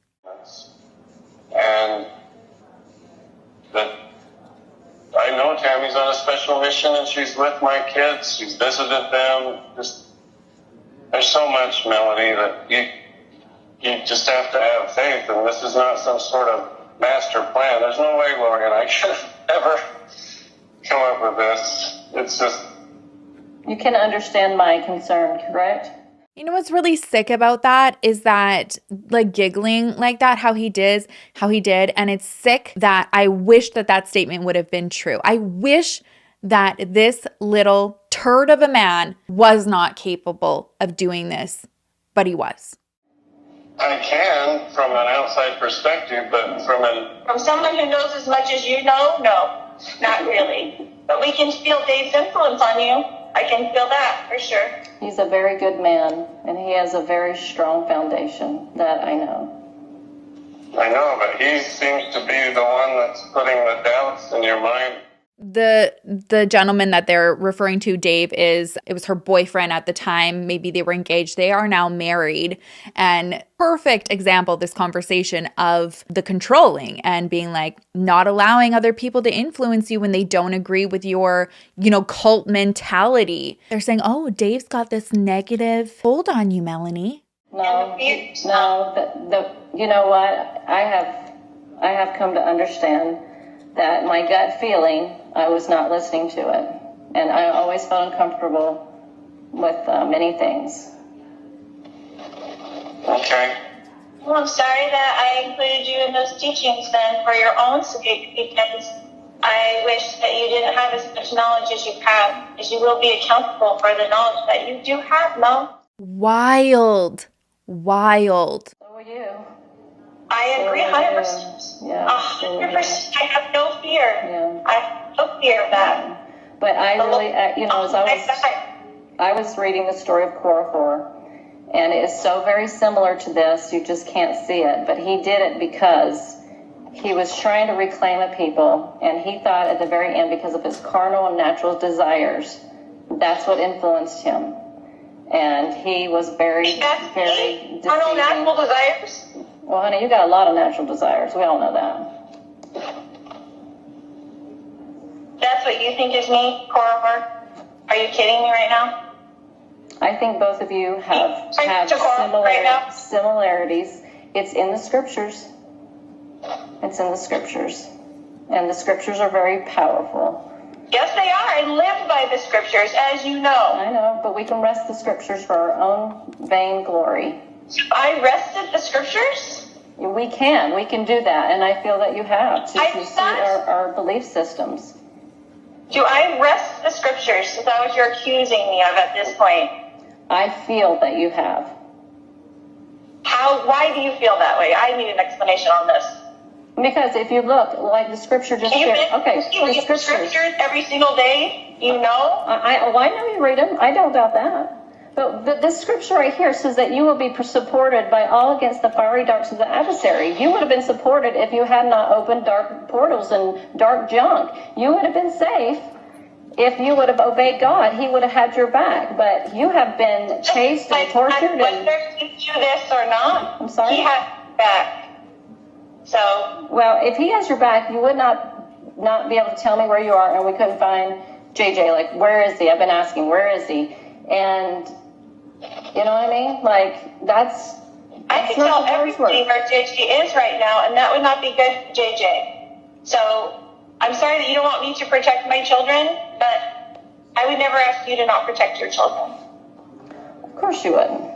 And that I know Tammy's on a special mission and she's with my kids. She's visited them. There's so much, Melanie, that you just have to have faith, and this is not some sort of master plan. There's no way Lori and I could ever come up with this. It's just...
You can understand my concern, correct?
You know what's really sick about that is that, giggling like that, how he did, and it's sick that I wish that statement would have been true. I wish that this little turd of a man was not capable of doing this, but he was.
I can from an outside perspective, but
from someone who knows as much as you know, no, not really. But we can feel Dave's influence on you. I can feel that for sure.
He's a very good man, and he has a very strong foundation, that I know.
I know, but he seems to be the one that's putting the doubts in your mind.
The gentleman that they're referring to, Dave, it was her boyfriend at the time. Maybe they were engaged. They are now married. And perfect example, this conversation of the controlling and being like, not allowing other people to influence you when they don't agree with your, cult mentality. They're saying, oh, Dave's got this negative hold on you, Melanie.
No, you know what? I have come to understand that my gut feeling, I was not listening to it. And I always felt uncomfortable with many things.
Okay.
Well, I'm sorry that I included you in those teachings then for your own sake, because I wish that you didn't have as much knowledge as you have, because you will be accountable for the knowledge that you do have, no?
Wild.
So are you.
I agree 100%.
Yeah.
100%. I have no fear.
Yeah.
I have no fear of that.
But I really, as I was reading the story of Korihor, and it is so very similar to this, you just can't see it. But he did it because he was trying to reclaim a people, and he thought at the very end, because of his carnal and natural desires, that's what influenced him. And he was very deceiving.
Carnal natural desires?
Well, honey, you got a lot of natural desires. We all know that.
That's what you think is me, Korihor? Are you kidding me right now?
I think both of you have similarities. It's in the scriptures. It's in the scriptures. And the scriptures are very powerful.
Yes, they are. I live by the scriptures, as you know.
I know, but we can wrest the scriptures for our own vain glory.
I wrested the scriptures?
We can do that, and I feel that you have to see our belief systems.
Do I wrest the scriptures? Is that what you're accusing me of at this point?
I feel that you have.
Why do you feel that way? I need an explanation on this.
Because if you look, like the scripture just shared,
You read the scriptures every single day, you know?
I know you read them. I don't doubt that. But this scripture right here says that you will be supported by all against the fiery darts of the adversary. You would have been supported if you had not opened dark portals and dark junk. You would have been safe if you would have obeyed God. He would have had your back. But you have been chased and tortured.
Whether you do this or not,
I'm sorry?
He has your back. So,
well, if he has your back, you would not be able to tell me where you are, and we couldn't find JJ. Like, where is he? I've been asking, where is he? And you know what I mean? Like, that's
I can tell everybody where JJ is right now, and that would not be good for JJ. So, I'm sorry that you don't want me to protect my children, but I would never ask you to not protect your children.
Of course you wouldn't.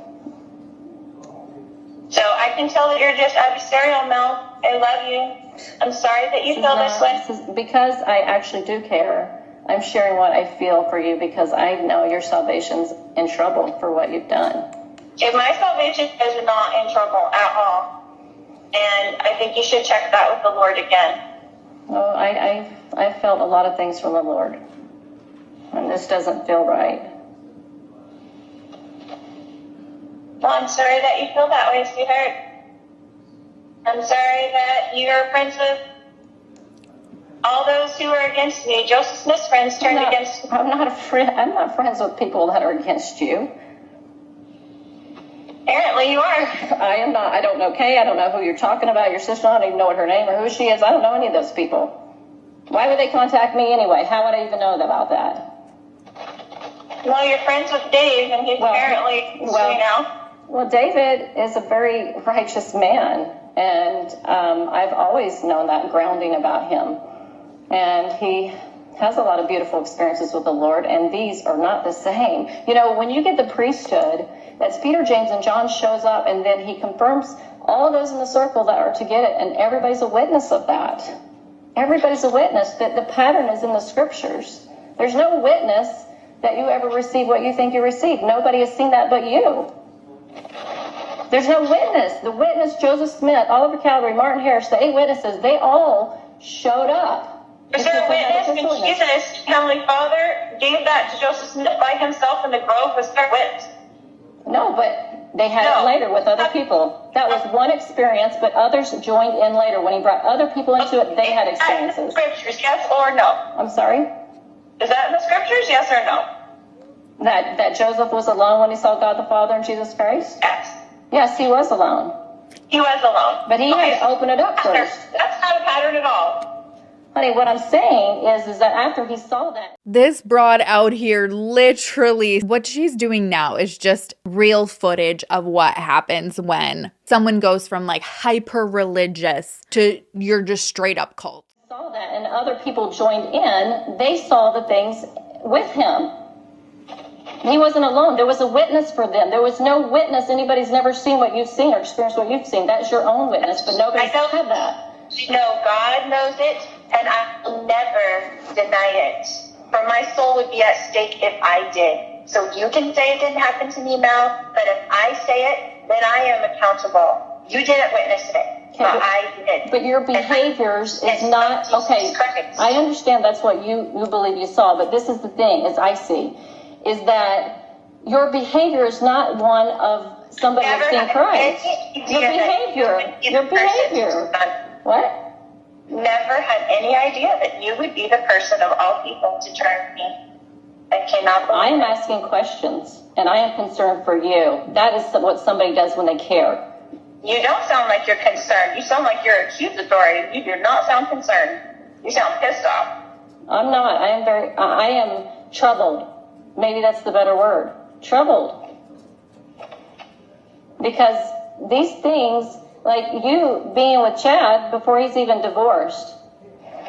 So I can tell that you're just adversarial, Mel. I love you. I'm sorry that you feel this way.
Because I actually do care. I'm sharing what I feel for you because I know your salvation's in trouble for what you've done.
If my salvation is not in trouble at all, and I think you should check that with the Lord again.
Oh, I felt a lot of things from the Lord, and this doesn't feel right.
Well, I'm sorry that you feel that way, sweetheart. I'm sorry that you're friends with all those who are against me. Joseph Smith's friends turned against me. I'm not friends with people that are against you. Apparently you are.
I am not. I don't know Kay. I don't know who you're talking about. Your sister, I don't even know what her name or who she is. I don't know any of those people. Why would they contact me anyway? How would I even know about that?
Well, you're friends with Dave, and he's apparently,
Well, David is a very righteous man, and I've always known that grounding about him. And he has a lot of beautiful experiences with the Lord, and these are not the same. You know, when you get the priesthood, that's Peter, James, and John shows up, and then he confirms all of those in the circle that are to get it, and everybody's a witness of that. Everybody's a witness that the pattern is in the scriptures. There's no witness that you ever receive what you think you received. Nobody has seen that but you. There's no witness. The witness, Joseph Smith, Oliver Calvary, Martin Harris, the 8 witnesses, they all showed up.
Was there a witness when Jesus, Heavenly Father, gave that to Joseph Smith by himself in the grove? Was there a witness?
No, but they had it later with other people. That was one experience, but others joined in later. When he brought other people into it, they had experiences.
Scriptures, yes or no?
I'm sorry?
Is that in the scriptures, yes or no?
That Joseph was alone when he saw God the Father and Jesus Christ?
Yes.
Yes, he was alone.
He was alone.
But he had to open it up first.
That's not a pattern at all.
Honey, what I'm saying is that after he saw that.
This broad out here, literally, what she's doing now is just real footage of what happens when someone goes from like hyper religious to you're just straight up cult.
Saw that and other people joined in, they saw the things with him. He wasn't alone. There was a witness for them. There was no witness. Anybody's never seen what you've seen or experienced what you've seen. That's your own witness, but nobody's had that.
No, God knows it, and I will never deny it. For my soul would be at stake if I did. So you can say it didn't happen to me, Mel, but if I say it, then I am accountable. You didn't witness it, but I did.
But your behaviors is not, okay, I understand that's what you believe you saw, but this is the thing, as I see, is that your behavior is not one of somebody that's seen Christ. Your behavior. What?
Never had any idea that you would be the person of all people to turn me. I cannot believe
I am asking questions, and I am concerned for you. That is what somebody does when they care.
You don't sound like you're concerned. You sound like you're accusatory. You do not sound concerned. You sound pissed off.
I'm not. I am troubled. Maybe that's the better word. Troubled. Because these things, like you being with Chad before he's even divorced,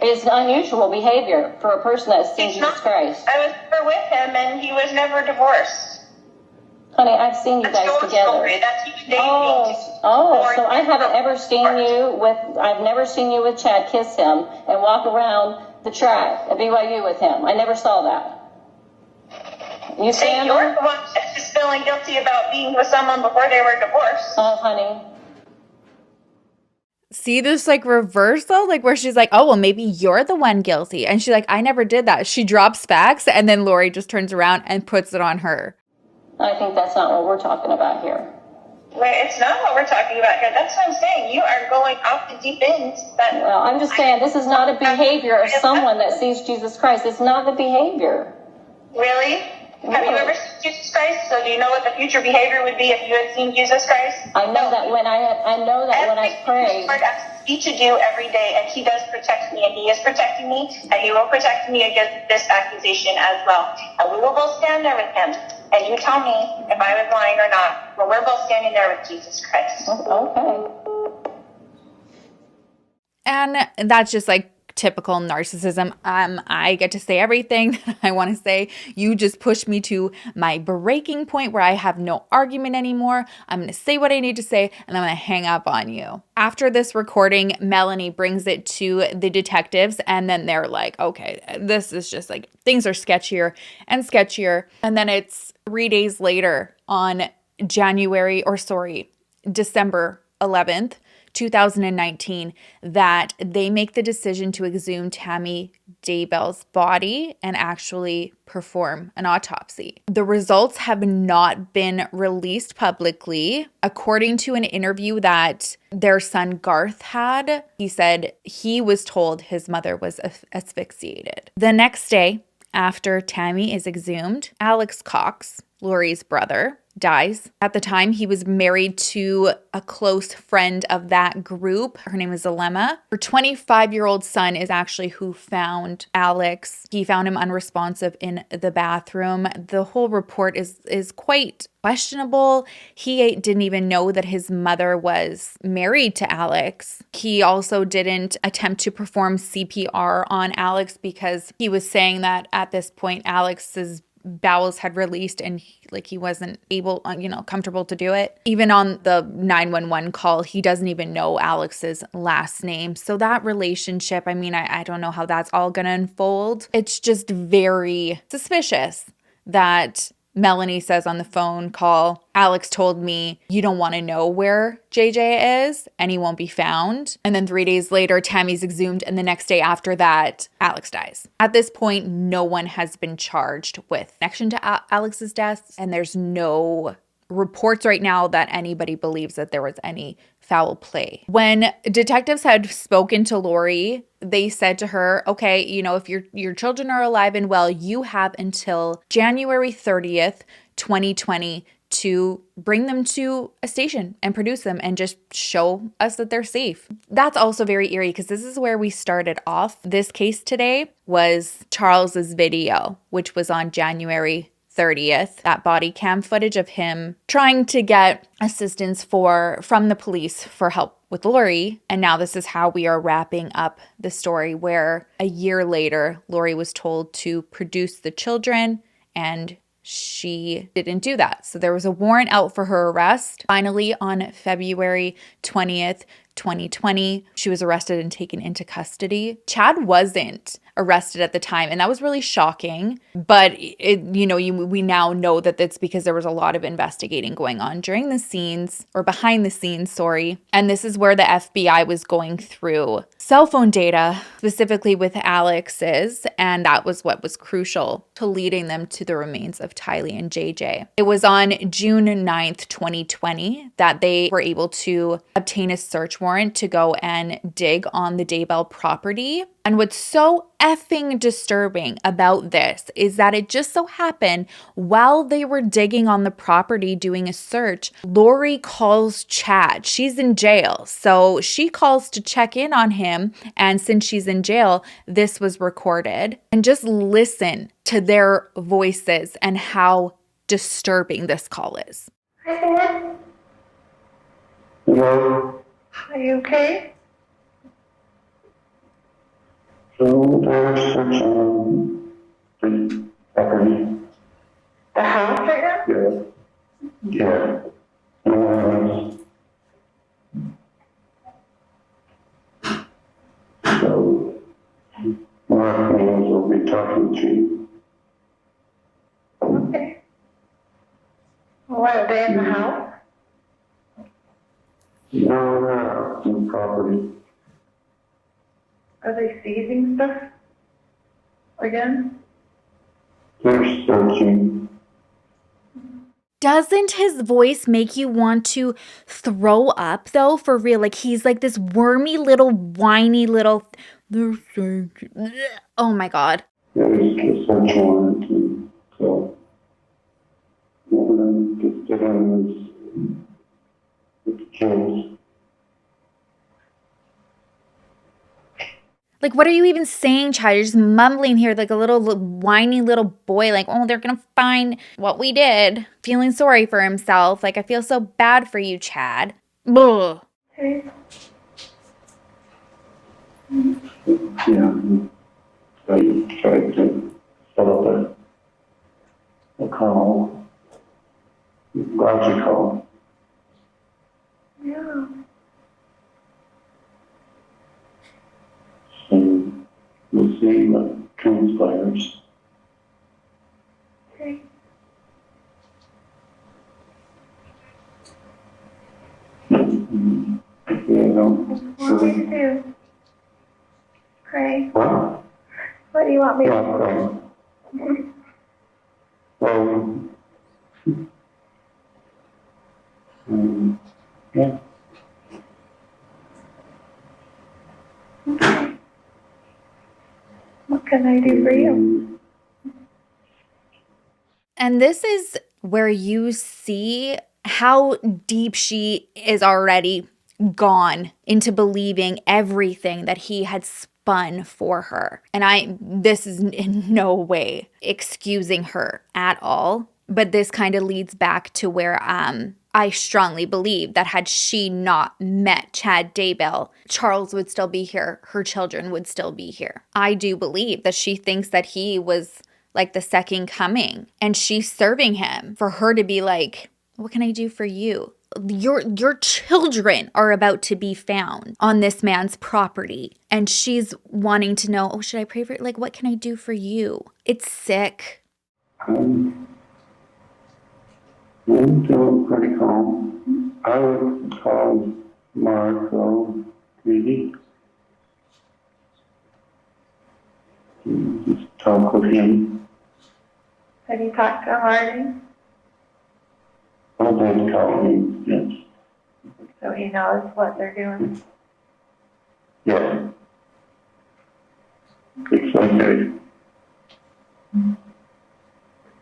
It's unusual behavior for a person that's seen Jesus Christ.
I was never with him, and he was never divorced.
Honey, I've seen you guys together. So I haven't ever seen you with, I've never seen you with Chad kiss him and walk around the track at BYU with him. I never saw that. You
saying you're the one that's just feeling guilty about being with someone before they were divorced.
Oh, honey.
See this like reversal, like where she's like, oh, well, maybe you're the one guilty. And she's like, I never did that. She drops facts and then Lori just turns around and puts it on her.
I think that's not what we're talking about here.
Wait, it's not what we're talking about here. That's what I'm saying. You are going off the deep end.
Well, I'm just saying this is not a behavior of someone that sees Jesus Christ. It's not the behavior.
Really? Have you ever seen Jesus Christ? So do you know what the future behavior would be if you had seen Jesus Christ?
I know that when I pray.
Lord asks me to do every day, and he does protect me, and he is protecting me, and he will protect me against this accusation as well. And we will both stand there with him. And you tell me if I was lying or not. But we're both standing there with Jesus Christ.
Okay.
And that's just like typical narcissism. I get to say everything that I want to say. You just push me to my breaking point where I have no argument anymore. I'm going to say what I need to say and I'm going to hang up on you. After this recording, Melanie brings it to the detectives and then they're like, okay, this is just like things are sketchier and sketchier. And then it's 3 days later on December 11th, 2019, that they make the decision to exhume Tammy Daybell's body and actually perform an autopsy. The results have not been released publicly. According to an interview that their son Garth had, he said he was told his mother was asphyxiated. The next day, after Tammy is exhumed, Alex Cox, Lori's brother, dies. At the time, he was married to a close friend of that group. Her name is Alema. Her 25-year-old son is actually who found Alex. He found him unresponsive in the bathroom. The whole report is quite questionable. He didn't even know that his mother was married to Alex. He also didn't attempt to perform CPR on Alex because he was saying that at this point, Alex's bowels had released and he wasn't able, comfortable to do it. Even on the 911 call, he doesn't even know Alex's last name. So that relationship, I don't know how that's all going to unfold. It's just very suspicious that Melanie says on the phone call, Alex told me you don't want to know where JJ is and he won't be found. And then 3 days later, Tammy's exhumed. And the next day after that, Alex dies. At this point, no one has been charged with connection to Alex's death. And there's no reports right now that anybody believes that there was any foul play. When detectives had spoken to Lori, they said to her, okay, if your children are alive and well, you have until January 30th, 2020 to bring them to a station and produce them and just show us that they're safe. That's also very eerie because this is where we started off. This case today was Charles's video, which was on January 30th, that body cam footage of him trying to get assistance from the police for help with Lori. And now this is how we are wrapping up the story where a year later, Lori was told to produce the children and she didn't do that. So there was a warrant out for her arrest. Finally, on February 20th, 2020, she was arrested and taken into custody. Chad wasn't arrested at the time, and that was really shocking. But we now know that it's because there was a lot of investigating going on behind the scenes, And this is where the FBI was going through cell phone data, specifically with Alex's, and that was what was crucial to leading them to the remains of Tylee and JJ. It was on June 9th, 2020, that they were able to obtain a search warrant to go and dig on the Daybell property. And what's so effing disturbing about this is that it just so happened while they were digging on the property doing a search, Lori calls Chad. She's in jail. So she calls to check in on him. And since she's in jail, this was recorded. And just listen to their voices and how disturbing this call is.
Hi, Dad. Hello. Are you okay?
We're searching the property.
The house right now?
Yeah. Yeah. So, Mark will be talking to you.
Okay. What, are they in the house?
No, they're out on the property.
Are they seizing stuff? Again?
They're searching.
Doesn't his voice make you want to throw up though, for real? Like he's like this wormy little whiny little oh my god.
There's a search warrant, and so we're going to get on this with the kids.
Like, what are you even saying, Chad? You're just mumbling here like a little whiny little boy. Like, oh, they're going to find what we did. Feeling sorry for himself. Like, I feel so bad for you, Chad. Ugh.
Okay.
Yeah. So I tried to set up a call. Glad you called.
Yeah.
So we'll see what transpires.
Okay. What do you do? Pray.
What?
What do you want me to
Yeah, yeah.
Okay. What can I do for you?
And this is where you see how deep she is already gone into believing everything that he had spun for her. And this is in no way excusing her at all. But this kind of leads back to where I strongly believe that had she not met Chad Daybell, Charles would still be here. Her children would still be here. I do believe that she thinks that he was like the second coming and she's serving him for her to be like, what can I do for you? Your children are about to be found on this man's property. And she's wanting to know, oh, should I pray for it? Like, what can I do for you? It's sick.
I'm feeling pretty calm. I would call Mark, though, maybe. Just talk with him.
Have you talked to Marty?
I did call him, yes.
So he knows what they're doing?
Yeah. It's like a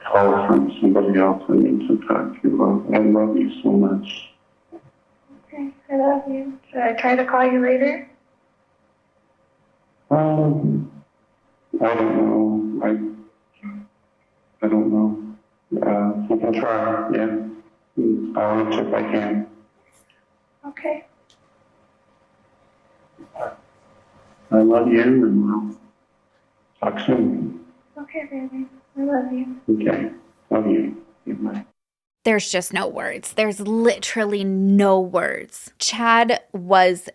call from somebody else I need to talk to you about. I love you so much.
Okay, I love you. Should I try to call you later?
I don't know. I don't know. I can try, yeah. I'll answer if I can.
Okay.
I love you, and we'll talk soon.
Okay, baby. I love you.
Okay. Love you. Goodbye.
There's just no words. There's literally no words. Chad was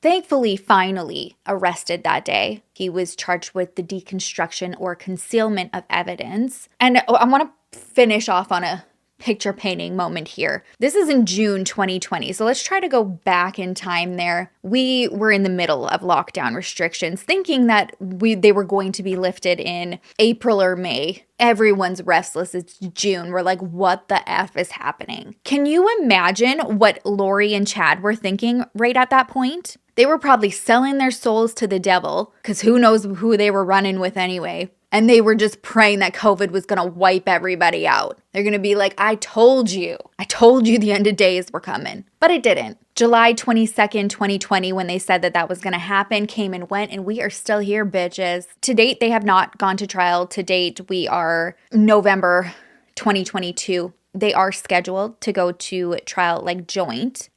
thankfully finally arrested that day. He was charged with the deconstruction or concealment of evidence. And I want to finish off on a picture painting moment here. This is in June 2020. So let's try to go back in time there. We were in the middle of lockdown restrictions, thinking that they were going to be lifted in April or May. Everyone's restless. It's June. We're like, what the F is happening? Can you imagine what Lori and Chad were thinking right at that point? They were probably selling their souls to the devil, because who knows who they were running with anyway. And they were just praying that COVID was going to wipe everybody out. They're going to be like, I told you the end of days were coming. But it didn't. July 22nd, 2020, when they said that was going to happen, came and went, and we are still here, bitches. To date, they have not gone to trial. To date, we are November 2022. they are scheduled to go to trial like joint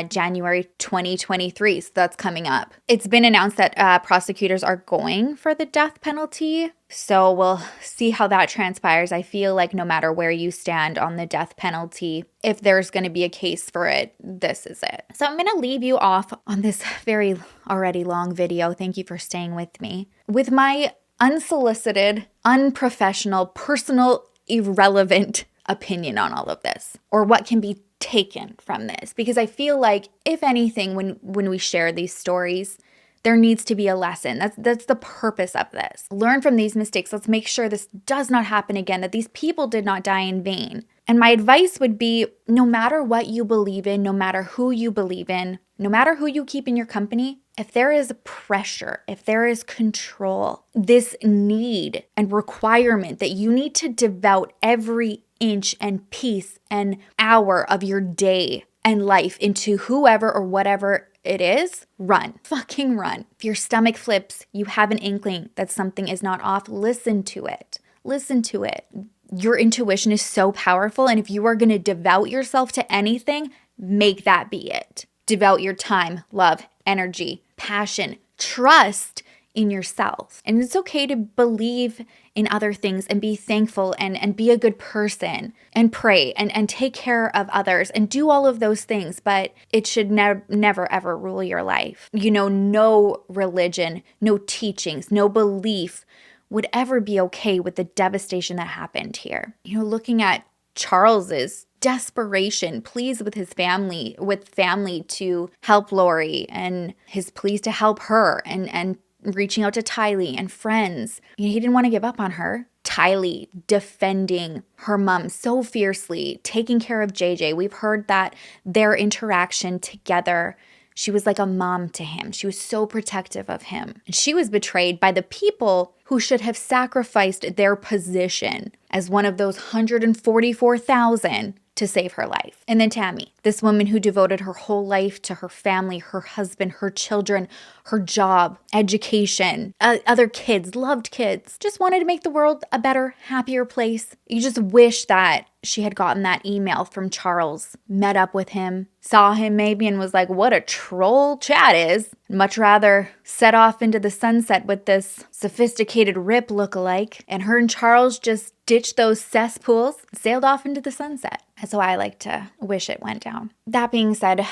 January 2023. So that's coming up. It's been announced that prosecutors are going for the death penalty. So we'll see how that transpires. I feel like no matter where you stand on the death penalty, if there's going to be a case for it, this is it. So I'm going to leave you off on this very already long video. Thank you for staying with me. With my unsolicited, unprofessional, personal, irrelevant opinion on all of this, or what can be taken from this, because I feel like if anything, when we share these stories, there needs to be a lesson. That's the purpose of this. Learn from these mistakes. Let's make sure this does not happen again, that these people did not die in vain. And my advice would be, no matter what you believe in, no matter who you believe in, no matter who you keep in your company, if there is pressure, if there is control, this need and requirement that you need to devote every inch and piece and hour of your day and life into whoever or whatever it is, run. Fucking run. If your stomach flips, you have an inkling that something is not off, listen to it. Listen to it. Your intuition is so powerful, and if you are going to devote yourself to anything, make that be it. Devote your time, love, energy, passion, trust in yourself. And it's okay to believe in other things and be thankful and be a good person and pray and take care of others and do all of those things, but it should never ever rule your life. You know, no religion, no teachings, no belief would ever be okay with the devastation that happened here. You know, looking at Charles's desperation, pleas with his family, to help Lori, and his pleas to help her, and reaching out to Tylee and friends. You know, he didn't want to give up on her. Tylee defending her mom so fiercely, taking care of JJ. We've heard that their interaction together, she was like a mom to him. She was so protective of him. And she was betrayed by the people who should have sacrificed their position as one of those 144,000 to save her life. And then Tammy, this woman who devoted her whole life to her family, her husband, her children, her job, education, other kids, loved kids, just wanted to make the world a better, happier place. You just wish that she had gotten that email from Charles, met up with him, saw him maybe, and was like, what a troll Chad is. Much rather set off into the sunset with this sophisticated Rip lookalike, and her and Charles just ditched those cesspools, sailed off into the sunset. That's how I like to wish it went down. That being said,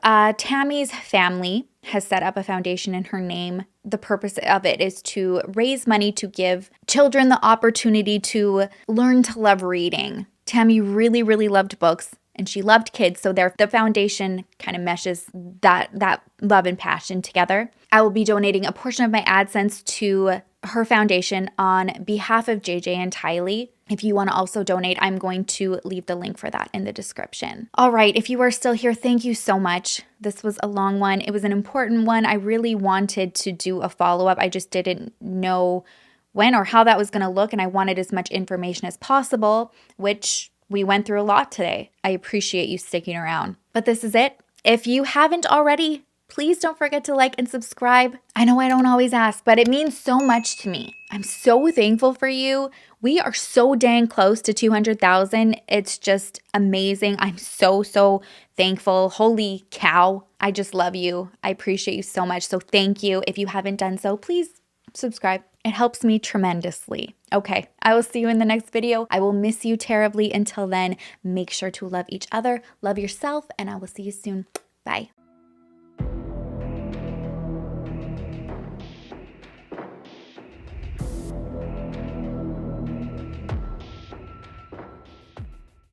Tammy's family has set up a foundation in her name. The purpose of it is to raise money to give children the opportunity to learn to love reading. Tammy really, really loved books, and she loved kids, so the foundation kind of meshes that love and passion together. I will be donating a portion of my AdSense to her foundation on behalf of JJ and Tylee. If you want to also donate, I'm going to leave the link for that in the description. All right, if you are still here, thank you so much. This was a long one. It was an important one. I really wanted to do a follow-up. I just didn't know when or how that was going to look, and I wanted as much information as possible, which we went through a lot today. I appreciate you sticking around. But this is it. If you haven't already, please don't forget to like and subscribe. I know I don't always ask, but it means so much to me. I'm so thankful for you. We are so dang close to 200,000. It's just amazing. I'm so thankful. Holy cow. I just love you. I appreciate you so much. So thank you. If you haven't done so, please subscribe. It helps me tremendously. Okay, I will see you in the next video. I will miss you terribly. Until then, make sure to love each other, love yourself, and I will see you soon. Bye.